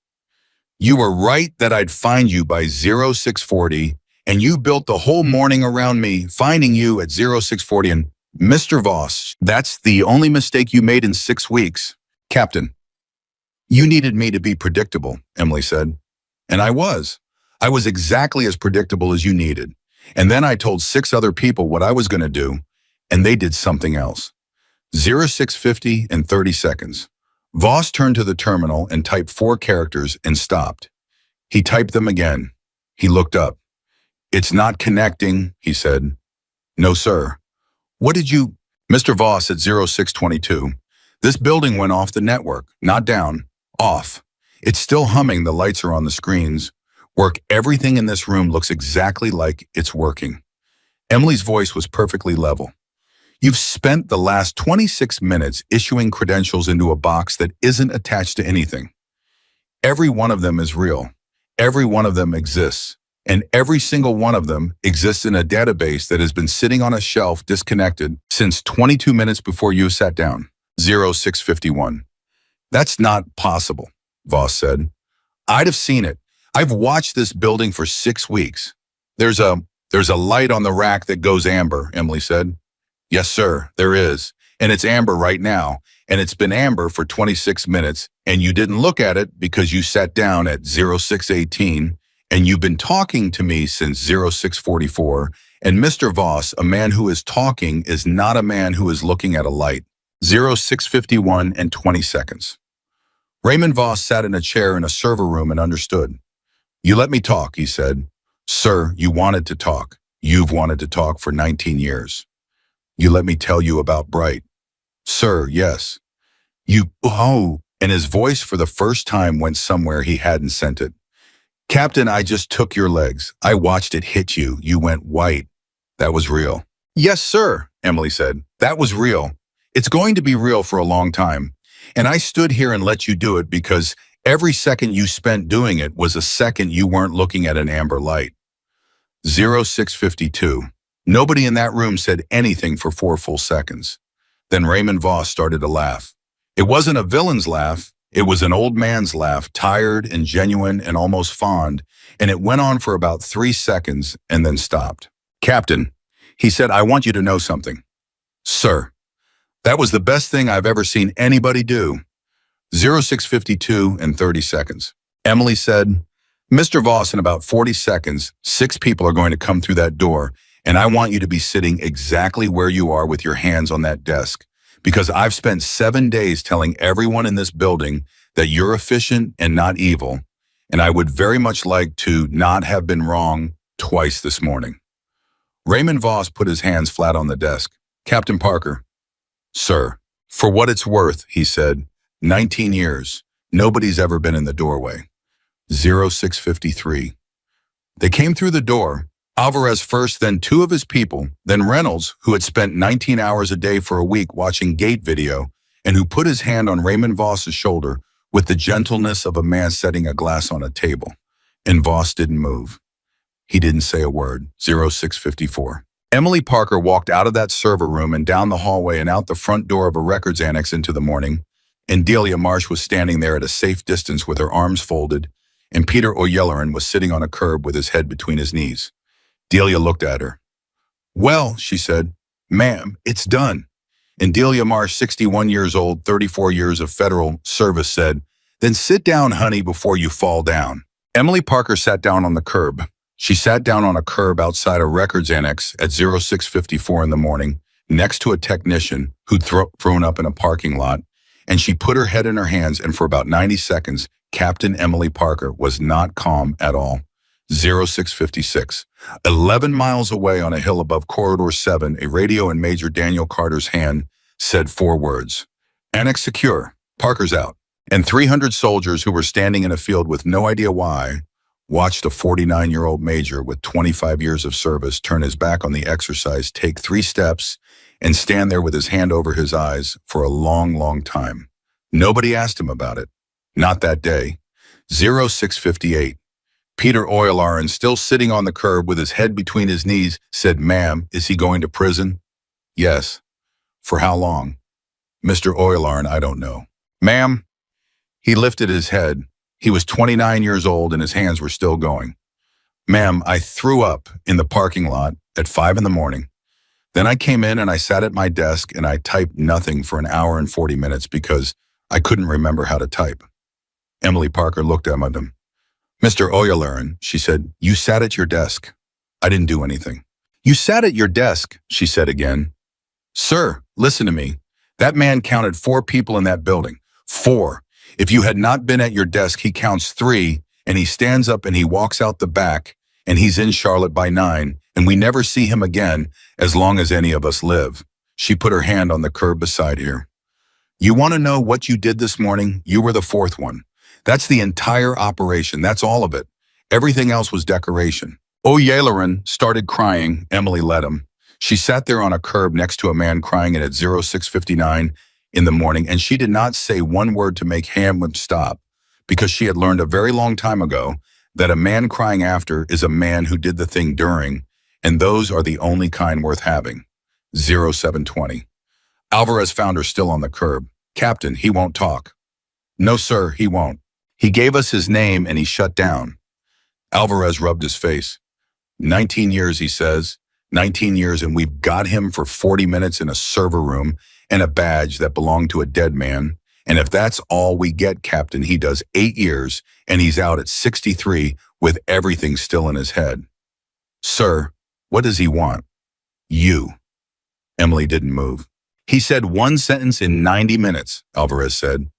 You were right that I'd find you by 0640, and you built the whole morning around me, finding you at 0640. And Mr. Voss, that's the only mistake you made in 6 weeks. Captain, you needed me to be predictable, Emily said. And I was. I was exactly as predictable as you needed. And then I told 6 other people what I was going to do, and they did something else. 0650 and 30 seconds. Voss turned to the terminal and typed 4 characters and stopped. He typed them again. He looked up. It's not connecting, he said. No, sir. What did you... Mr. Voss at 0622. This building went off the network, not down, off. It's still humming, the lights are on the screens. Work, everything in this room looks exactly like it's working. Emily's voice was perfectly level. You've spent the last 26 minutes issuing credentials into a box that isn't attached to anything. Every one of them is real. Every one of them exists. And every single one of them exists in a database that has been sitting on a shelf disconnected since 22 minutes before you sat down. 0651. That's not possible, Voss said. I'd have seen it. I've watched this building for 6 weeks. There's a light on the rack that goes amber, Emily said. Yes, sir, there is. And it's amber right now. And it's been amber for 26 minutes. And you didn't look at it because you sat down at 0618. And you've been talking to me since 0644. And Mr. Voss, a man who is talking is not a man who is looking at a light. 0651 and 20 seconds. Raymond Voss sat in a chair in a server room and understood. You let me talk, he said. Sir, you wanted to talk. You've wanted to talk for 19 years. You let me tell you about Bright. Sir, yes. And his voice for the first time went somewhere he hadn't sent it. Captain, I just took your legs. I watched it hit you. You went white. That was real. Yes, sir, Emily said. That was real. It's going to be real for a long time. And I stood here and let you do it because every second you spent doing it was a second you weren't looking at an amber light. 0652. Nobody in that room said anything for 4 full seconds. Then Raymond Voss started to laugh. It wasn't a villain's laugh. It was an old man's laugh, tired and genuine and almost fond, and it went on for about 3 seconds and then stopped. Captain, he said, I want you to know something. Sir, that was the best thing I've ever seen anybody do. 0652 and 30 seconds. Emily said, Mr. Voss, in about 40 seconds, 6 people are going to come through that door, and I want you to be sitting exactly where you are with your hands on that desk, because I've spent 7 days telling everyone in this building that you're efficient and not evil, and I would very much like to not have been wrong twice this morning. Raymond Voss put his hands flat on the desk. Captain Parker. Sir, for what it's worth, he said, 19 years. Nobody's ever been in the doorway. 0653. They came through the door. Alvarez first, then 2 of his people, then Reynolds, who had spent 19 hours a day for a week watching gate video, and who put his hand on Raymond Voss's shoulder with the gentleness of a man setting a glass on a table. And Voss didn't move. He didn't say a word. 0654. Emily Parker walked out of that server room and down the hallway and out the front door of a records annex into the morning, and Delia Marsh was standing there at a safe distance with her arms folded, and Peter O'Yelleran was sitting on a curb with his head between his knees. Delia looked at her. Well, she said, ma'am, it's done. And Delia Marsh, 61 years old, 34 years of federal service, said, then sit down, honey, before you fall down. Emily Parker sat down on the curb. She sat down on a curb outside a records annex at 0654 in the morning, next to a technician who'd thrown up in a parking lot, and she put her head in her hands, and for about 90 seconds, Captain Emily Parker was not calm at all. 0656. 11 miles away on a hill above Corridor 7, a radio in Major Daniel Carter's hand said 4 words. Annex secure. Parker's out. And 300 soldiers who were standing in a field with no idea why watched a 49-year-old major with 25 years of service turn his back on the exercise, take 3 steps, and stand there with his hand over his eyes for a long, long time. Nobody asked him about it. Not that day. 0658. Peter Oyelaran, still sitting on the curb with his head between his knees, said, "Ma'am, is he going to prison?" "Yes." "For how long?" "Mr. Oyelaran, I don't know." "Ma'am?" He lifted his head. He was 29 years old and his hands were still going. "Ma'am, I threw up in the parking lot at 5 in the morning. Then I came in and I sat at my desk and I typed nothing for an hour and 40 minutes because I couldn't remember how to type." Emily Parker looked at him. "Mr. Oyelaran," she said, "you sat at your desk." "I didn't do anything." "You sat at your desk," she said again. "Sir, listen to me. That man counted 4 people in that building. 4. If you had not been at your desk, he counts 3, and he stands up and he walks out the back, and he's in Charlotte by 9, and we never see him again as long as any of us live." She put her hand on the curb beside her. "You want to know what you did this morning? You were the 4th one. That's the entire operation. That's all of it. Everything else was decoration." Oyelaran started crying. Emily let him. She sat there on a curb next to a man crying at 06:59 in the morning, and she did not say one word to make him stop, because she had learned a very long time ago that a man crying after is a man who did the thing during, and those are the only kind worth having. 07:20. Alvarez found her still on the curb. "Captain, he won't talk." "No, sir, he won't. He gave us his name and he shut down." Alvarez rubbed his face. 19 years, he says. 19 years, and we've got him for 40 minutes in a server room and a badge that belonged to a dead man. And if that's all we get, Captain, he does 8 years, and he's out at 63 with everything still in his head. "Sir, what does he want?" "You." Emily didn't move. "He said one sentence in 90 minutes, Alvarez said.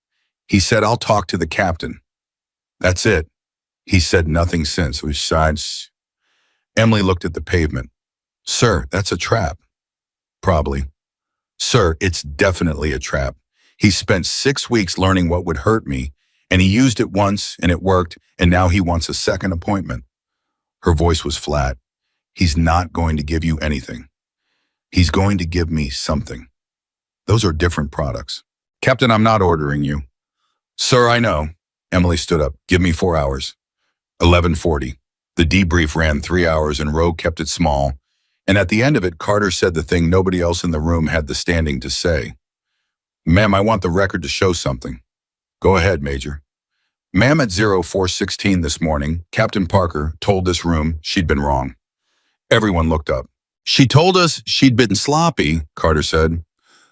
"He said, I'll talk to the captain. That's it. He said nothing since." Besides, Emily looked at the pavement. "Sir, that's a trap." "Probably." "Sir, it's definitely a trap. He spent 6 weeks learning what would hurt me, and he used it once, and it worked, and now he wants a second appointment." Her voice was flat. "He's not going to give you anything. He's going to give me something. Those are different products." "Captain, I'm not ordering you." "Sir, I know." Emily stood up. "Give me 4 hours." 11:40. The debrief ran 3 hours and Rowe kept it small, and at the end of it, Carter said the thing nobody else in the room had the standing to say. "Ma'am, I want the record to show something." "Go ahead, Major." "Ma'am, at 04:16 this morning, Captain Parker told this room she'd been wrong." Everyone looked up. "She told us she'd been sloppy," Carter said,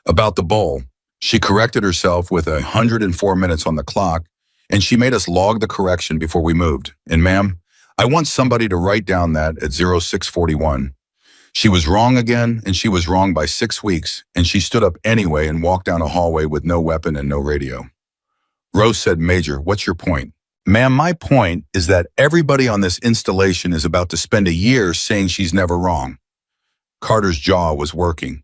"about the bowl. She corrected herself with 104 minutes on the clock, and she made us log the correction before we moved. And ma'am, I want somebody to write down that at 06:41. She was wrong again, and she was wrong by 6 weeks, and she stood up anyway and walked down a hallway with no weapon and no radio." Rose said, "Major, what's your point?" "Ma'am, my point is that everybody on this installation is about to spend a year saying she's never wrong." Carter's jaw was working.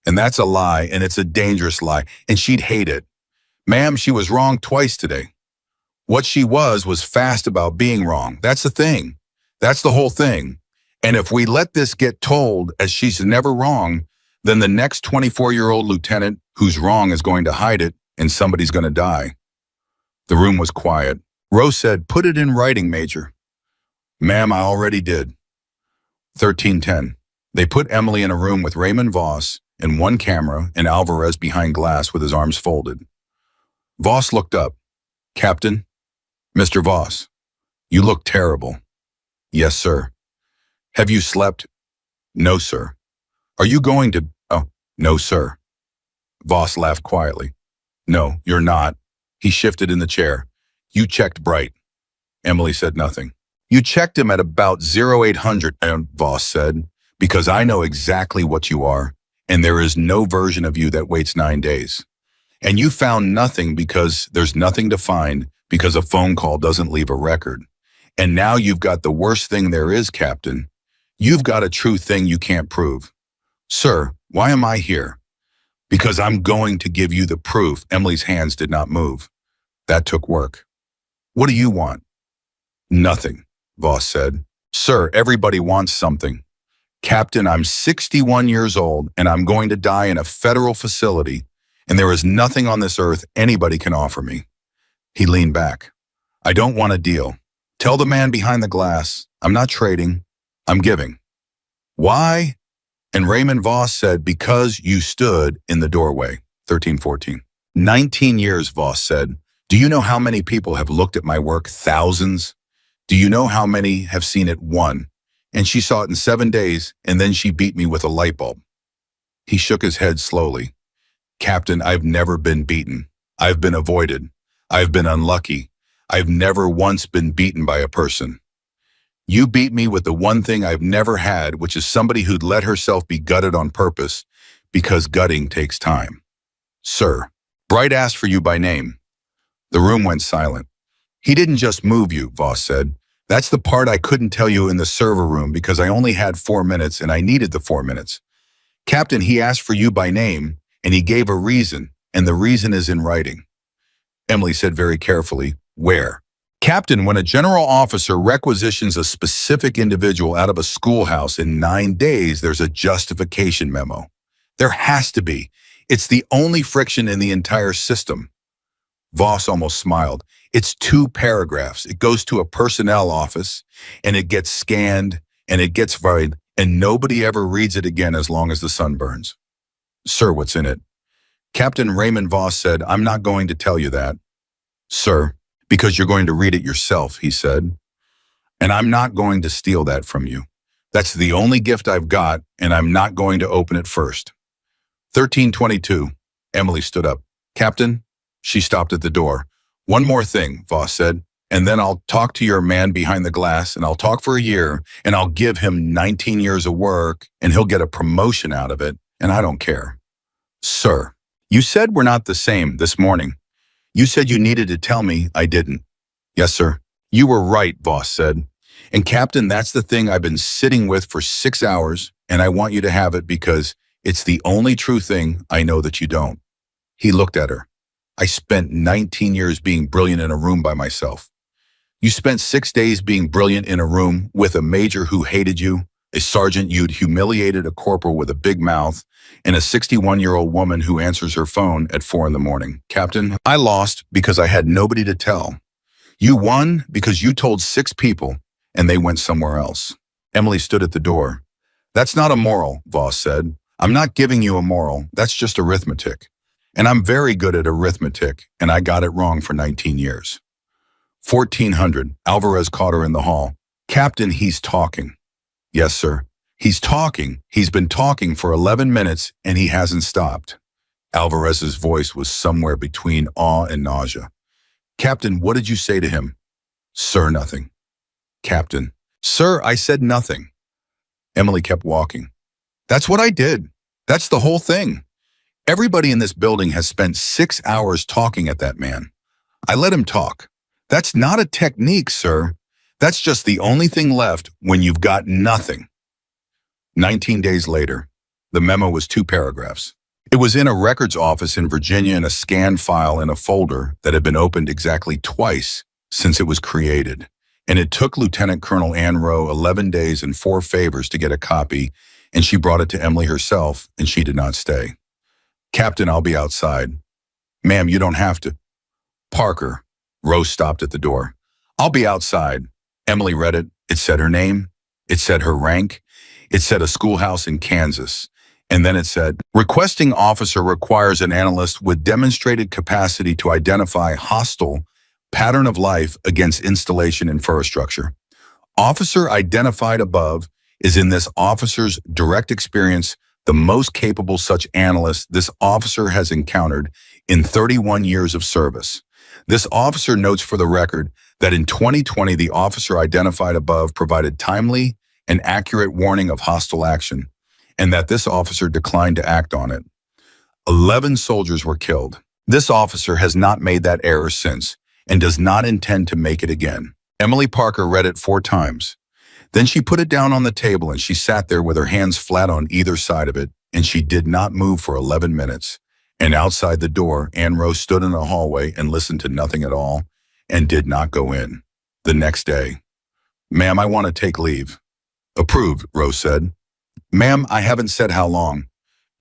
"And that's a lie, and it's a dangerous lie, and she'd hate it. Ma'am, she was wrong twice today. What she was fast about being wrong. That's the thing. That's the whole thing. And if we let this get told as she's never wrong, then the next 24-year-old lieutenant who's wrong is going to hide it, and somebody's going to die." The room was quiet. Rose said, "Put it in writing, Major." "Ma'am, I already did." 13:10. They put Emily in a room with Raymond Voss and one camera and Alvarez behind glass with his arms folded. Voss looked up. "Captain?" "Mr. Voss, you look terrible." "Yes, sir." "Have you slept?" "No, sir." "Are you going to—" "Oh, no, sir." Voss laughed quietly. "No, you're not." He shifted in the chair. "You checked Bright." Emily said nothing. "You checked him at about 0800, Voss said, "because I know exactly what you are, and there is no version of you that waits 9 days. And you found nothing because there's nothing to find, because a phone call doesn't leave a record. And now you've got the worst thing there is, Captain. You've got a true thing you can't prove." "Sir, why am I here?" "Because I'm going to give you the proof." Emily's hands did not move. That took work. "What do you want?" "Nothing," Voss said. "Sir, everybody wants something. Captain, I'm 61 years old, and I'm going to die in a federal facility, and there is nothing on this earth anybody can offer me." He leaned back. "I don't want a deal. Tell the man behind the glass, I'm not trading, I'm giving. Why? And Raymond Voss said, because you stood in the doorway. 1314. 19 years, Voss said. Do you know how many people have looked at my work? Thousands. Do you know how many have seen it? One. And she saw it in 7 days, and then she beat me with a light bulb. He shook his head slowly. Captain, I've never been beaten. I've been avoided. I've been unlucky. I've never once been beaten by a person. You beat me with the one thing I've never had, which is somebody who'd let herself be gutted on purpose, because gutting takes time. Sir, Bright asked for you by name. The room went silent. He didn't just move you, Voss said. That's the part I couldn't tell you in the server room because I only had 4 minutes and I needed the 4 minutes. Captain, he asked for you by name and he gave a reason, and the reason is in writing. Emily said very carefully, where? Captain, when a general officer requisitions a specific individual out of a schoolhouse in 9 days, there's a justification memo. There has to be. It's the only friction in the entire system. Voss almost smiled. It's 2 paragraphs. It goes to a personnel office, and it gets scanned, and it gets varied, and nobody ever reads it again as long as the sun burns. Sir, what's in it? Captain Raymond Voss said, I'm not going to tell you that. Sir, because you're going to read it yourself, he said. And I'm not going to steal that from you. That's the only gift I've got, and I'm not going to open it first. 1322. Emily stood up. Captain? She stopped at the door. One more thing, Voss said, and then I'll talk to your man behind the glass, and I'll talk for a year, and I'll give him 19 years of work, and he'll get a promotion out of it, and I don't care. Sir, you said we're not the same this morning. You said you needed to tell me. I didn't. Yes, sir. You were right, Voss said. And Captain, that's the thing I've been sitting with for 6 hours, and I want you to have it because it's the only true thing I know that you don't. He looked at her. I spent 19 years being brilliant in a room by myself. You spent 6 days being brilliant in a room with a major who hated you, a sergeant you'd humiliated, a corporal with a big mouth, and a 61-year-old woman who answers her phone at 4 in the morning. Captain, I lost because I had nobody to tell. You won because you told 6 people and they went somewhere else. Emily stood at the door. That's not a moral, Voss said. I'm not giving you a moral. That's just arithmetic. And I'm very good at arithmetic, and I got it wrong for 19 years. 1400, Alvarez caught her in the hall. Captain, he's talking. Yes, sir. He's talking. He's been talking for 11 minutes, and he hasn't stopped. Alvarez's voice was somewhere between awe and nausea. Captain, what did you say to him? Sir, nothing. Captain, sir, I said nothing. Emily kept walking. That's what I did. That's the whole thing. Everybody in this building has spent 6 hours talking at that man. I let him talk. That's not a technique, sir. That's just the only thing left when you've got nothing. 19 days later, the memo was 2 paragraphs. It was in a records office in Virginia in a scanned file in a folder that had been opened exactly twice since it was created. And it took Lieutenant Colonel Ann Rowe 11 days and 4 favors to get a copy, and she brought it to Emily herself, and she did not stay. Captain, I'll be outside. Ma'am, you don't have to. Parker. Rose stopped at the door. I'll be outside. Emily read it. It said her name. It said her rank. It said a schoolhouse in Kansas. And then it said, requesting officer requires an analyst with demonstrated capacity to identify hostile pattern of life against installation infrastructure. Officer identified above is in this officer's direct experience the most capable such analyst this officer has encountered in 31 years of service. This officer notes for the record that in 2020, the officer identified above provided timely and accurate warning of hostile action, and that this officer declined to act on it. 11 soldiers were killed. This officer has not made that error since and does not intend to make it again. Emily Parker read it 4 times. Then she put it down on the table and she sat there with her hands flat on either side of it, and she did not move for 11 minutes. And outside the door, Ann Rose stood in the hallway and listened to nothing at all and did not go in. The next day, ma'am, I want to take leave. Approved, Rose said. Ma'am, I haven't said how long.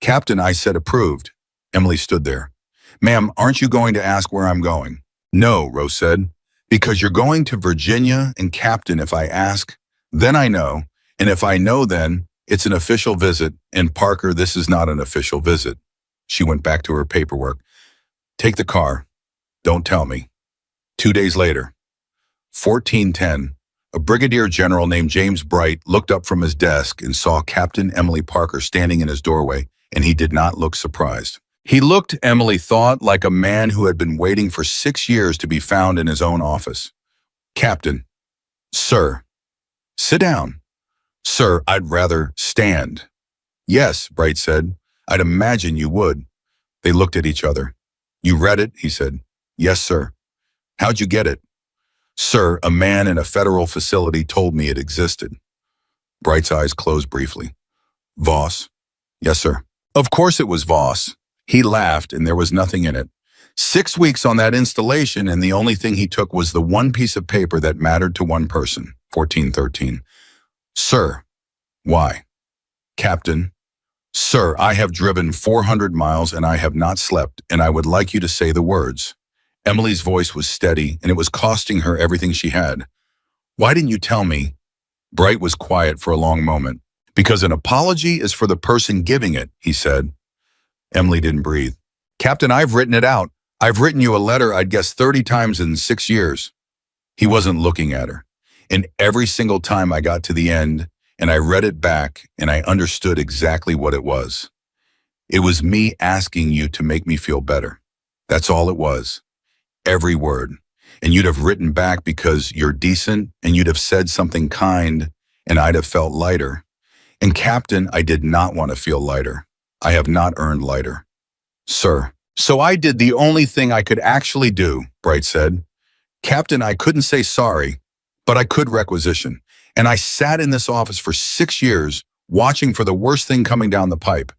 Captain, I said approved. Emily stood there. Ma'am, aren't you going to ask where I'm going? No, Rose said, Because you're going to Virginia and Captain, if I ask, then I know. And if I know, then it's an official visit. And Parker, this is not an official visit. She went back to her paperwork. Take the car. Don't tell me. 2 days later, 1410, a brigadier general named James Bright looked up from his desk and saw Captain Emily Parker standing in his doorway, and he did not look surprised. He looked, Emily thought, like a man who had been waiting for 6 years to be found in his own office. Captain, sir, sit down. Sir, I'd rather stand. Yes, Bright said. I'd imagine you would. They looked at each other. You read it, he said. Yes, sir. How'd you get it? Sir, a man in a federal facility told me it existed. Bright's eyes closed briefly. Voss? Yes, sir. Of course it was Voss. He laughed, and there was nothing in it. 6 weeks on that installation, and the only thing he took was the one piece of paper that mattered to one person. 1413. Sir. Why? Captain. Sir, I have driven 400 miles and I have not slept, and I would like you to say the words. Emily's voice was steady, and it was costing her everything she had. Why didn't you tell me? Bright was quiet for a long moment. Because an apology is for the person giving it, he said. Emily didn't breathe. Captain, I've written it out. I've written you a letter I'd guess 30 times in 6 years. He wasn't looking at her. And every single time I got to the end, and I read it back, and I understood exactly what it was. It was me asking you to make me feel better. That's all it was. Every word. And you'd have written back because you're decent, and you'd have said something kind, and I'd have felt lighter. And Captain, I did not want to feel lighter. I have not earned lighter. Sir. So I did the only thing I could actually do, Bright said. Captain, I couldn't say sorry, but I could requisition. And I sat in this office for 6 years, watching for the worst thing coming down the pipe.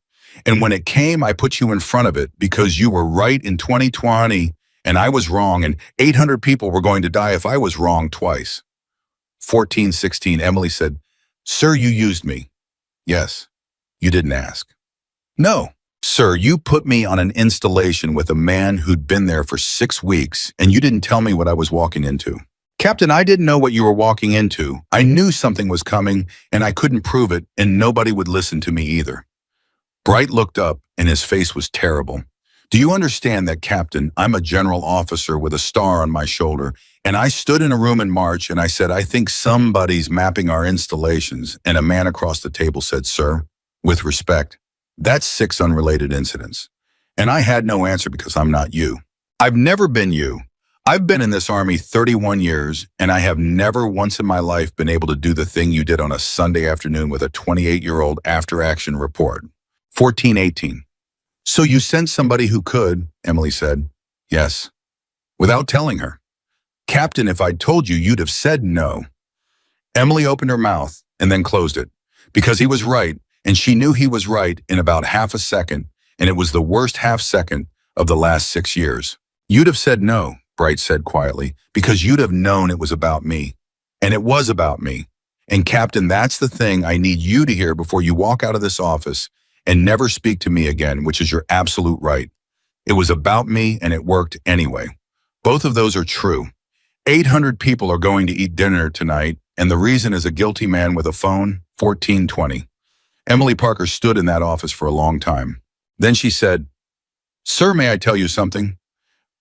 And when it came, I put you in front of it because you were right in 2020, and I was wrong, and 800 people were going to die if I was wrong twice. 1416, Emily said, Sir, you used me. Yes. You didn't ask. No. Sir, you put me on an installation with a man who'd been there for 6 weeks, and you didn't tell me what I was walking into. Captain, I didn't know what you were walking into. I knew something was coming, and I couldn't prove it, and nobody would listen to me either. Bright looked up, and his face was terrible. Do you understand that, Captain? I'm a general officer with a star on my shoulder, and I stood in a room in March, and I said, I think somebody's mapping our installations, and a man across the table said, Sir, with respect, that's 6 unrelated incidents. And I had no answer because I'm not you. I've never been you. I've been in this Army 31 years, and I have never once in my life been able to do the thing you did on a Sunday afternoon with a 28-year-old after-action report. 1418. So you sent somebody who could, Emily said. Yes. Without telling her. Captain, if I'd told you, you'd have said no. Emily opened her mouth and then closed it. Because he was right, and she knew he was right in about half a second, and it was the worst half second of the last 6 years. You'd have said no, Bright said quietly, because you'd have known it was about me. And it was about me. And Captain, that's the thing I need you to hear before you walk out of this office and never speak to me again, which is your absolute right. It was about me, and it worked anyway. Both of those are true. 800 people are going to eat dinner tonight, and the reason is a guilty man with a phone. 1420. Emily Parker stood in that office for a long time. Then she said, Sir, may I tell you something?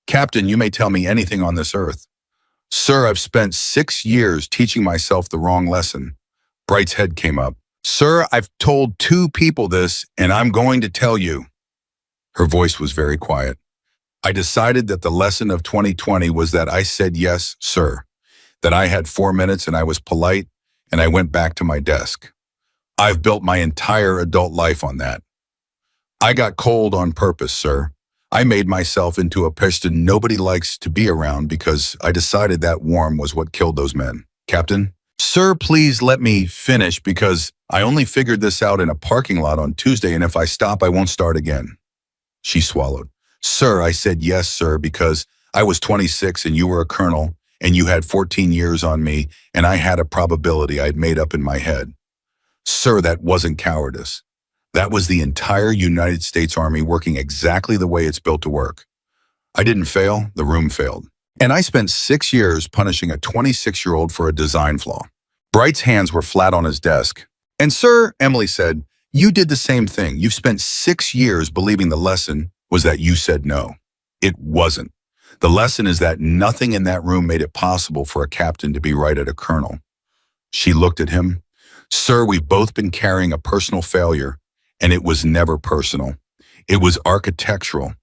Captain, you may tell me anything on this earth. Sir, I've spent 6 years teaching myself the wrong lesson. Bright's head came up. Sir, I've told 2 people this, and I'm going to tell you. Her voice was very quiet. I decided that the lesson of 2020 was that I said yes, sir, that I had 4 minutes and I was polite, and I went back to my desk. I've built my entire adult life on that. I got cold on purpose, sir. I made myself into a person nobody likes to be around because I decided that warm was what killed those men. Captain? Sir, please let me finish because I only figured this out in a parking lot on Tuesday, and if I stop, I won't start again. She swallowed. Sir, I said yes, sir, because I was 26 and you were a colonel, and you had 14 years on me, and I had a probability I'd made up in my head. Sir, that wasn't cowardice. That was the entire United States Army working exactly the way it's built to work. I didn't fail, the room failed. And I spent 6 years punishing a 26-year-old for a design flaw. Bright's hands were flat on his desk. And sir, Emily said, you did the same thing. You've spent 6 years believing the lesson was that you said no. It wasn't. The lesson is that nothing in that room made it possible for a captain to be right at a colonel. She looked at him. Sir, we've both been carrying a personal failure, and it was never personal. It was architectural.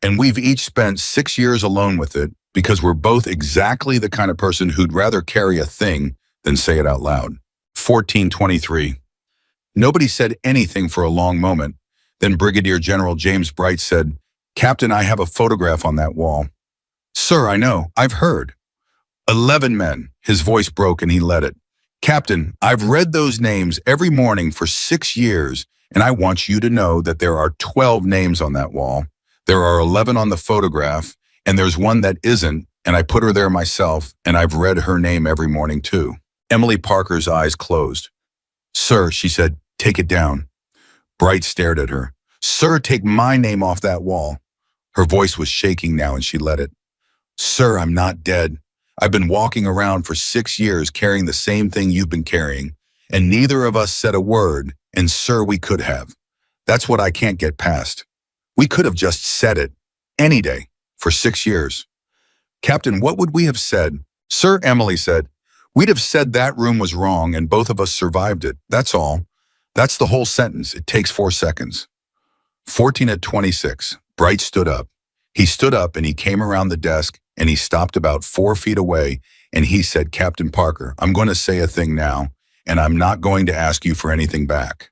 And we've each spent 6 years alone with it because we're both exactly the kind of person who'd rather carry a thing than say it out loud. 1423. Nobody said anything for a long moment. Then Brigadier General James Bright said, Captain, I have a photograph on that wall. Sir, I know. I've heard. 11 men. His voice broke and he let it. Captain, I've read those names every morning for 6 years, and I want you to know that there are 12 names on that wall. There are 11 on the photograph, and there's one that isn't, and I put her there myself, and I've read her name every morning too. Emily Parker's eyes closed. Sir, she said, take it down. Bright stared at her. Sir, take my name off that wall. Her voice was shaking now and she let it. Sir, I'm not dead. I've been walking around for 6 years carrying the same thing you've been carrying, and neither of us said a word, and sir, we could have. That's what I can't get past. We could have just said it, any day, for 6 years. Captain, what would we have said? Sir, Emily said, we'd have said that room was wrong and both of us survived it. That's all. That's the whole sentence. It takes 4 seconds. 14:26. Bright stood up. He stood up and he came around the desk and he stopped about 4 feet away and he said, Captain Parker, I'm going to say a thing now and I'm not going to ask you for anything back.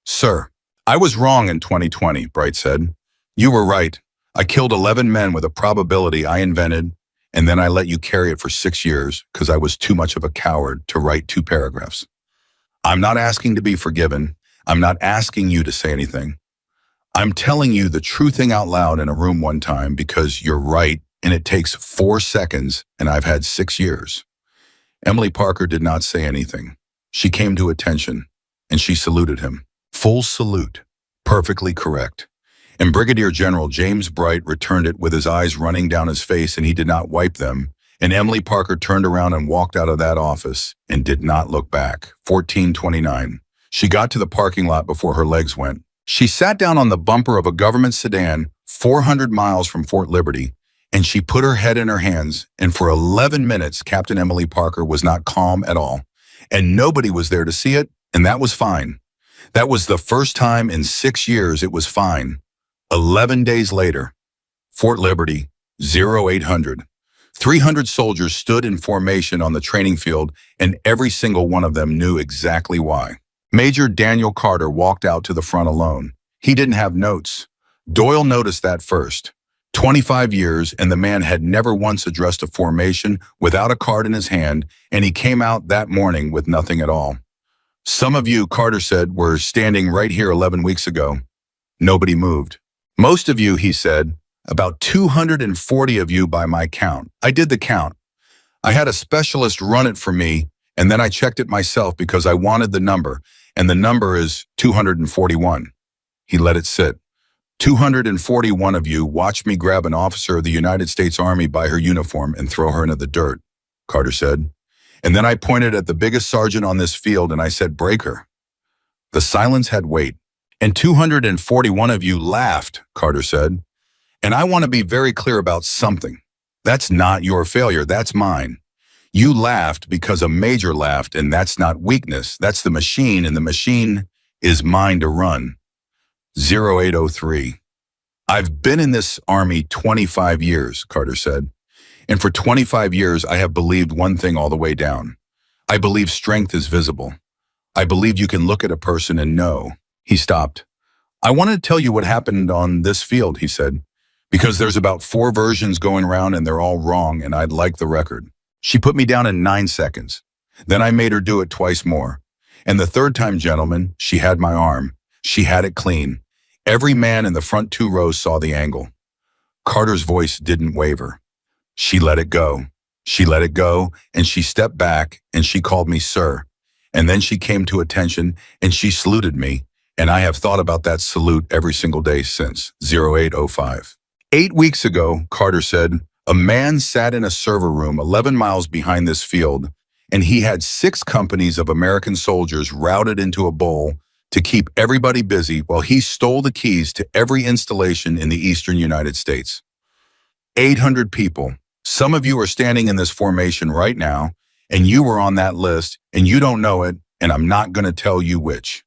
Sir, I was wrong in 2020, Bright said. You were right. I killed 11 men with a probability I invented, and then I let you carry it for 6 years because I was too much of a coward to write 2 paragraphs. I'm not asking to be forgiven. I'm not asking you to say anything. I'm telling you the true thing out loud in a room one time because you're right and it takes 4 seconds and I've had 6 years. Emily Parker did not say anything. She came to attention and she saluted him. Full salute. Perfectly correct. And Brigadier General James Bright returned it with his eyes running down his face and he did not wipe them. And Emily Parker turned around and walked out of that office and did not look back. 14:29. She got to the parking lot before her legs went. She sat down on the bumper of a government sedan 400 miles from Fort Liberty, and she put her head in her hands, and for 11 minutes, Captain Emily Parker was not calm at all. And nobody was there to see it, and that was fine. That was the first time in 6 years it was fine. 11 days later, Fort Liberty, 0800. 300 soldiers stood in formation on the training field, and every single one of them knew exactly why. Major Daniel Carter walked out to the front alone. He didn't have notes. Doyle noticed that first. 25 years, and the man had never once addressed a formation without a card in his hand, and he came out that morning with nothing at all. Some of you, Carter said, were standing right here 11 weeks ago. Nobody moved. Most of you, he said, about 240 of you by my count. I did the count. I had a specialist run it for me, and then I checked it myself because I wanted the number, and the number is 241. He let it sit. 241 of you watched me grab an officer of the United States Army by her uniform and throw her into the dirt, Carter said. And then I pointed at the biggest sergeant on this field and I said, break her. The silence had weight. And 241 of you laughed, Carter said. And I want to be very clear about something. That's not your failure, that's mine. You laughed because a major laughed, and that's not weakness. That's the machine, and the machine is mine to run. 0803. I've been in this army 25 years, Carter said. And for 25 years, I have believed one thing all the way down. I believe strength is visible. I believe you can look at a person and know. He stopped. I wanted to tell you what happened on this field, he said, because there's about 4 versions going around and they're all wrong, and I'd like the record. She put me down in 9 seconds. Then I made her do it twice more. And the third time, gentlemen, she had my arm. She had it clean. Every man in the front 2 rows saw the angle. Carter's voice didn't waver. She let it go. She let it go, and she stepped back, and she called me sir. And then she came to attention, and she saluted me, and I have thought about that salute every single day since. 0805. 8 weeks ago, Carter said, A man sat in a server room 11 miles behind this field, and he had 6 companies of American soldiers routed into a bowl to keep everybody busy while he stole the keys to every installation in the eastern United States. 800 people. Some of you are standing in this formation right now, and you were on that list, and you don't know it, and I'm not going to tell you which.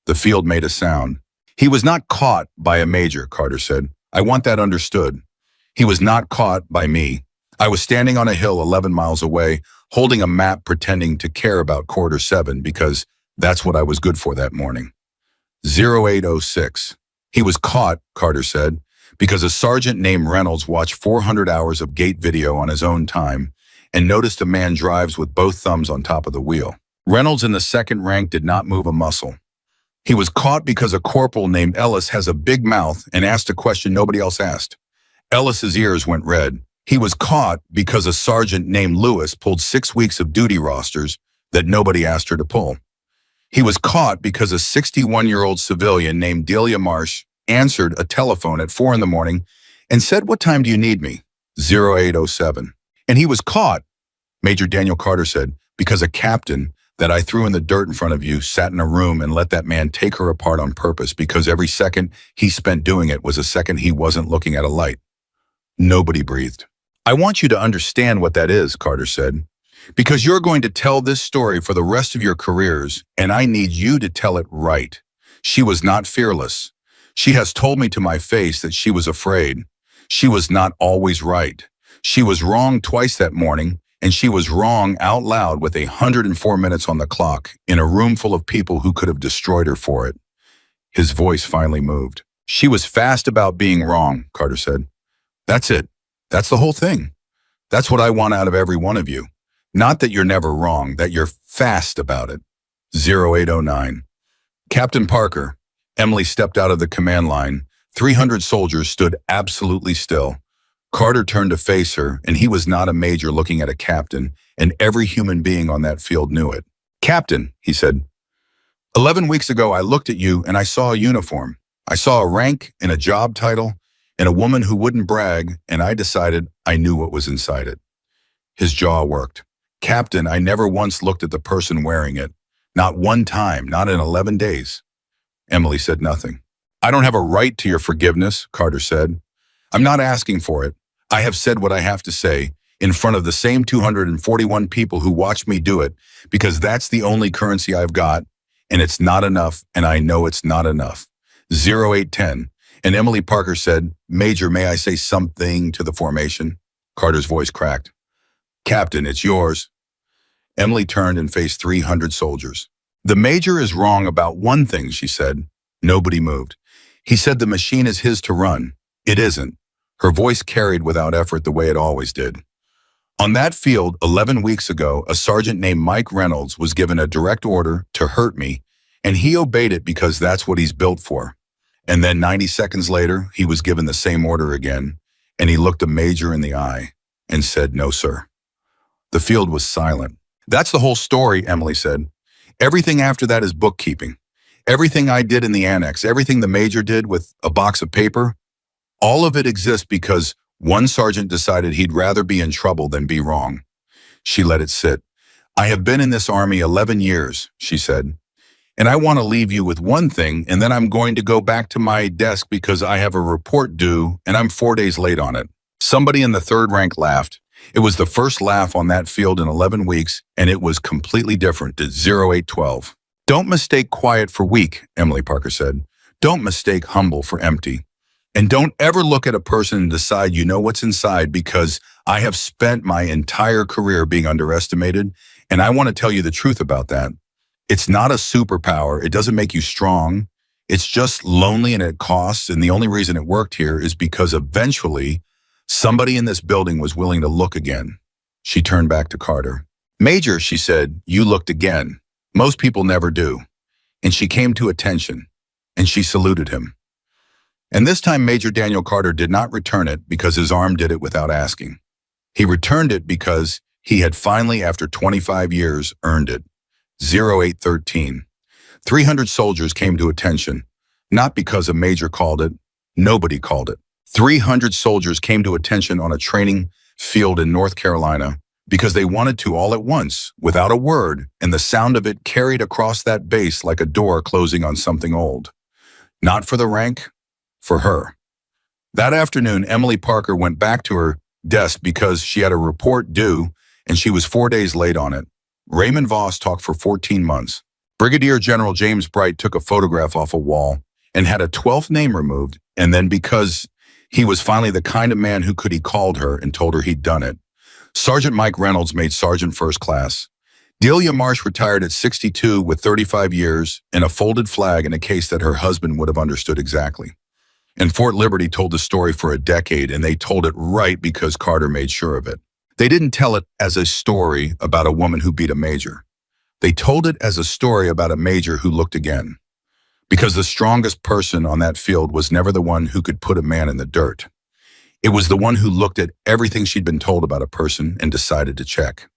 The field made a sound. He was not caught by a major, Carter said. I want that understood. He was not caught by me. I was standing on a hill 11 miles away, holding a map pretending to care about quarter 7 because that's what I was good for that morning. 0806. He was caught, Carter said, because a sergeant named Reynolds watched 400 hours of gate video on his own time and noticed a man drives with both thumbs on top of the wheel. Reynolds in the second rank did not move a muscle. He was caught because a corporal named Ellis has a big mouth and asked a question nobody else asked. Ellis's ears went red. He was caught because a sergeant named Lewis pulled 6 weeks of duty rosters that nobody asked her to pull. He was caught because a 61-year-old civilian named Delia Marsh answered a telephone at 4 in the morning and said, "What time do you need me?" 0807. And he was caught, Major Daniel Carter said, because a captain that I threw in the dirt in front of you sat in a room and let that man take her apart on purpose because every second he spent doing it was a second he wasn't looking at a light. Nobody breathed. I want you to understand what that is, Carter said, because you're going to tell this story for the rest of your careers, and I need you to tell it right. She was not fearless. She has told me to my face that she was afraid. She was not always right. She was wrong twice that morning, and she was wrong out loud with 104 minutes on the clock in a room full of people who could have destroyed her for it. His voice finally moved. She was fast about being wrong, Carter said. That's it. That's the whole thing. That's what I want out of every one of you. Not that you're never wrong, that you're fast about it. 0809. Captain Parker. Emily stepped out of the command line. 300 soldiers stood absolutely still. Carter turned to face her, and he was not a major looking at a captain, and every human being on that field knew it. "Captain," he said, 11 weeks ago I looked at you and I saw a uniform. I saw a rank and a job title and a woman who wouldn't brag, and I decided I knew what was inside it." His jaw worked. "Captain, I never once looked at the person wearing it. Not one time, not in 11 days. Emily said nothing. "I don't have a right to your forgiveness," Carter said. "I'm not asking for it. I have said what I have to say in front of the same 241 people who watched me do it because that's the only currency I've got, and it's not enough, and I know it's not enough." 0810. And Emily Parker said, "Major, may I say something to the formation?" Carter's voice cracked. "Captain, it's yours." Emily turned and faced 300 soldiers. "The major is wrong about one thing," she said. Nobody moved. "He said the machine is his to run. It isn't." Her voice carried without effort the way it always did. "On that field 11 weeks ago, a sergeant named Mike Reynolds was given a direct order to hurt me, and he obeyed it because that's what he's built for. And then 90 seconds later, he was given the same order again, and he looked a major in the eye and said, 'No, sir.'" The field was silent. "That's the whole story," Emily said. "Everything after that is bookkeeping. Everything I did in the annex, everything the major did with a box of paper, all of it exists because one sergeant decided he'd rather be in trouble than be wrong." She let it sit. "I have been in this army 11 years, she said. "And I want to leave you with one thing, and then I'm going to go back to my desk because I have a report due, and I'm 4 days late on it." Somebody in the third rank laughed. It was the first laugh on that field in 11 weeks, and it was completely different at 0812. "Don't mistake quiet for weak," Emily Parker said. "Don't mistake humble for empty. And don't ever look at a person and decide you know what's inside, because I have spent my entire career being underestimated, and I want to tell you the truth about that. It's not a superpower. It doesn't make you strong. It's just lonely and it costs, and the only reason it worked here is because eventually somebody in this building was willing to look again." She turned back to Carter. "Major," she said, "you looked again. Most people never do." And she came to attention, and she saluted him. And this time Major Daniel Carter did not return it because his arm did it without asking. He returned it because he had finally, after 25 years, earned it. 0813. 300 soldiers came to attention, not because a major called it. Nobody called it. 300 soldiers came to attention on a training field in North Carolina because they wanted to all at once, without a word, and the sound of it carried across that base like a door closing on something old. Not for the rank, for her. That afternoon, Emily Parker went back to her desk because she had a report due and she was 4 days late on it. Raymond Voss talked for 14 months. Brigadier General James Bright took a photograph off a wall and had a 12th name removed, and then because he was finally the kind of man who could, he called her and told her he'd done it. Sergeant Mike Reynolds made Sergeant First Class. Delia Marsh retired at 62 with 35 years and a folded flag in a case that her husband would have understood exactly. And Fort Liberty told the story for a decade, and they told it right because Carter made sure of it. They didn't tell it as a story about a woman who beat a major. They told it as a story about a major who looked again. Because the strongest person on that field was never the one who could put a man in the dirt. It was the one who looked at everything she'd been told about a person and decided to check.